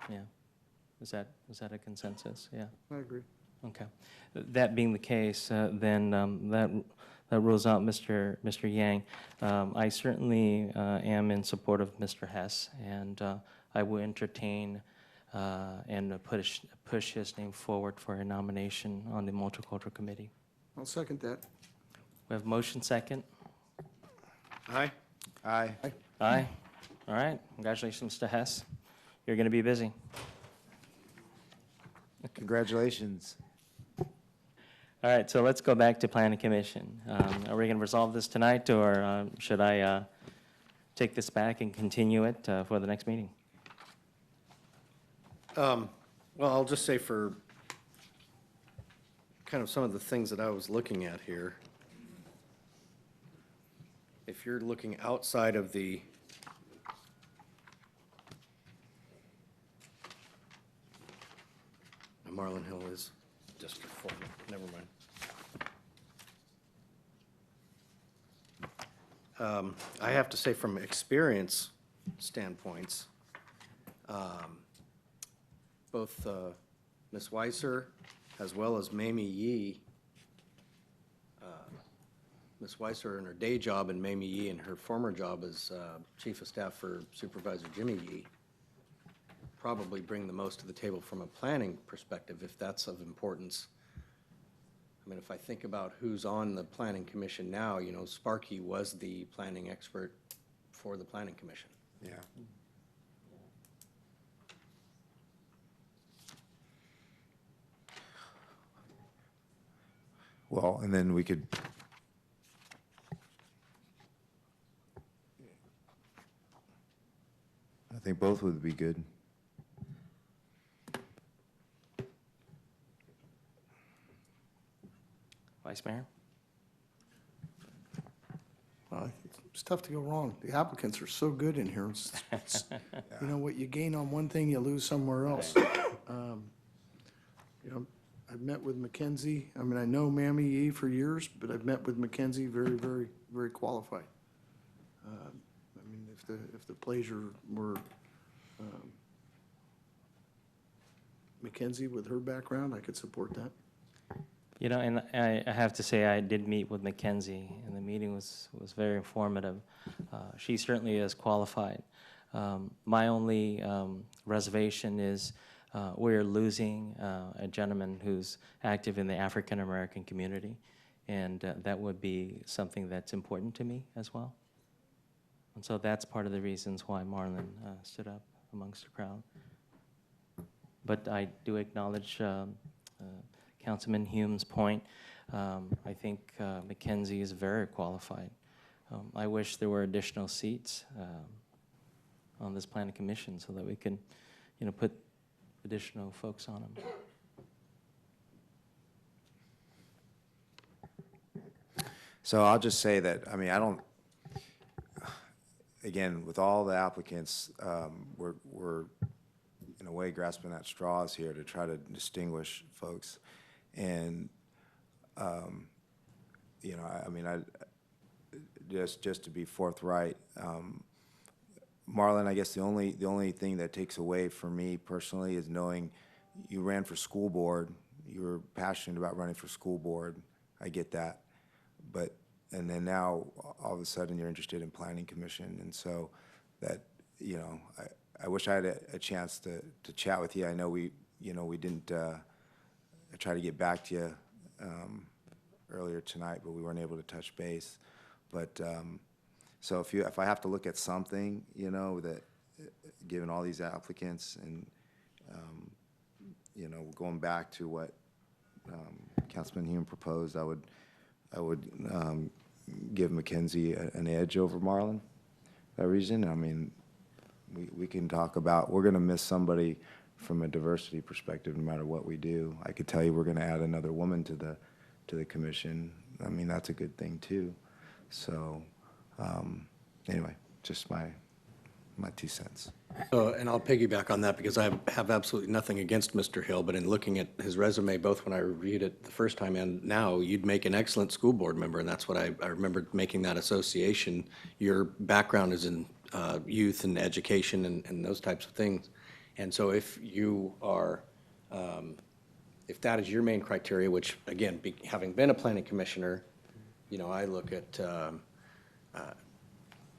Yeah. Is that a consensus? Yeah. I agree. Okay. That being the case, then that rules out Mr. Yang. I certainly am in support of Mr. Hess, and I will entertain and push his name forward for a nomination on the Multicultural Committee. I'll second that. We have motion second. Aye. Aye. Aye. All right. Congratulations to Hess. You're going to be busy. Congratulations. All right, so let's go back to Planning Commission. Are we going to resolve this tonight, or should I take this back and continue it for the next meeting? Well, I'll just say for kind of some of the things that I was looking at here, if you're looking outside of the Marlin Hill is District 4, never mind. I have to say from experience standpoints, both Ms. Weiser as well as Mamie Yee, Ms. Weiser in her day job and Mamie Yee in her former job as Chief of Staff for Supervisor Jimmy Yee, probably bring the most to the table from a planning perspective, if that's of importance. I mean, if I think about who's on the Planning Commission now, you know, Sparky was the planning expert for the Planning Commission. Yeah. Well, and then we could, I think both would be good. Vice Mayor? It's tough to go wrong. The applicants are so good in here. You know, what you gain on one thing, you lose somewhere else. You know, I've met with Mackenzie. I mean, I know Mamie Yee for years, but I've met with Mackenzie, very, very, very qualified. I mean, if the pleasure were Mackenzie with her background, I could support that. You know, and I have to say, I did meet with Mackenzie, and the meeting was very informative. She certainly is qualified. My only reservation is we're losing a gentleman who's active in the African-American community, and that would be something that's important to me as well. And so that's part of the reasons why Marlon stood up amongst the crowd. But I do acknowledge Councilman Hume's point. I think Mackenzie is very qualified. I wish there were additional seats on this planning commission so that we can, you know, put additional folks on them. So I'll just say that, I mean, I don't, again, with all the applicants, we're in a way grasping at straws here to try to distinguish folks. And, you know, I mean, just to be forthright, Marlon, I guess the only thing that takes away from me personally is knowing you ran for school board. You were passionate about running for school board. I get that. But, and then now, all of a sudden, you're interested in planning commission. And so that, you know, I wish I had a chance to chat with you. I know we didn't try to get back to you earlier tonight, but we weren't able to touch base. But so if I have to look at something, you know, that given all these applicants and you know, going back to what Councilman Hume proposed, I would give Mackenzie an edge over Marlon. That reason, I mean, we can talk about, we're going to miss somebody from a diversity perspective no matter what we do. I could tell you we're going to add another woman to the commission. I mean, that's a good thing too. So anyway, just my 2 cents. And I'll piggyback on that because I have absolutely nothing against Mr. Hill, but in looking at his resume, both when I reviewed it the first time and now, you'd make an excellent school board member, and that's what I remember making that association. Your background is in youth and education and those types of things. And so if you are if that is your main criteria, which, again, having been a planning commissioner, I look at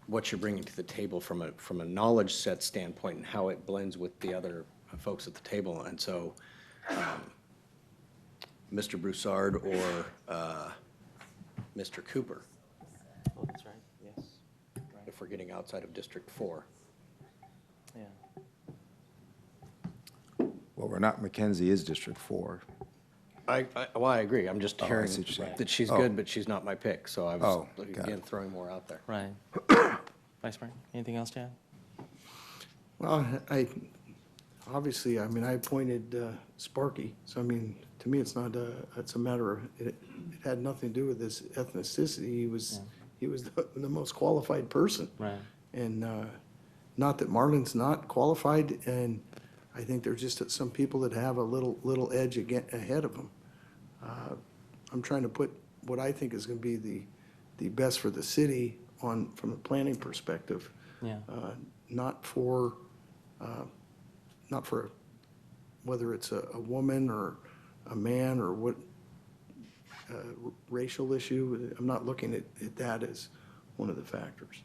what you're bringing to the table from a knowledge set standpoint and how it blends with the other folks at the table. And so Mr. Broussard or Mr. Cooper, Oh, that's right, yes. if we're getting outside of District 4. Yeah. Well, we're not, Mackenzie is District 4. I agree. I'm just Oh, I hearing see what you're saying. that she's Oh. good, but she's not my pick. So I was, Oh, got again, it. throwing more out there. Right. Vice Mayor, anything else to add? Well, obviously, I appointed Sparky, so to me, it's not it's a matter of, it had nothing to do with his ethnicity. He was the most qualified person. Right. And not that Marlon's not qualified, and I think there's just some people that have a little edge ahead of them. I'm trying to put what I think is going to be the best for the city from a planning perspective. Yeah. Not for whether it's a woman or a man or what racial issue. I'm not looking at that as one of the factors.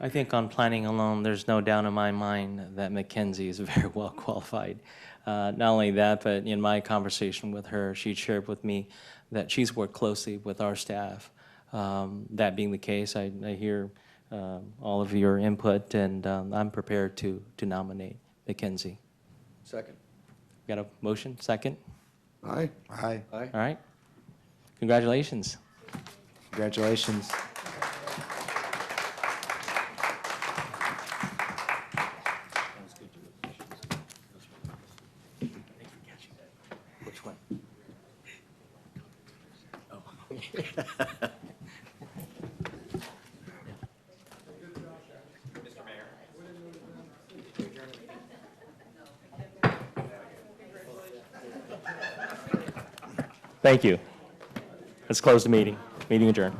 I think on planning alone, there's no doubt in my mind that Mackenzie is very well qualified. Not only that, but in my conversation with her, she shared with me that she's worked closely with our staff. That being the case, I hear all of your input, and I'm prepared to nominate Mackenzie. Second. Got a motion? Second? Aye. Aye. Aye. All right. Congratulations. Congratulations. Which one? Oh. Thank you. Let's close the meeting. Meeting adjourned.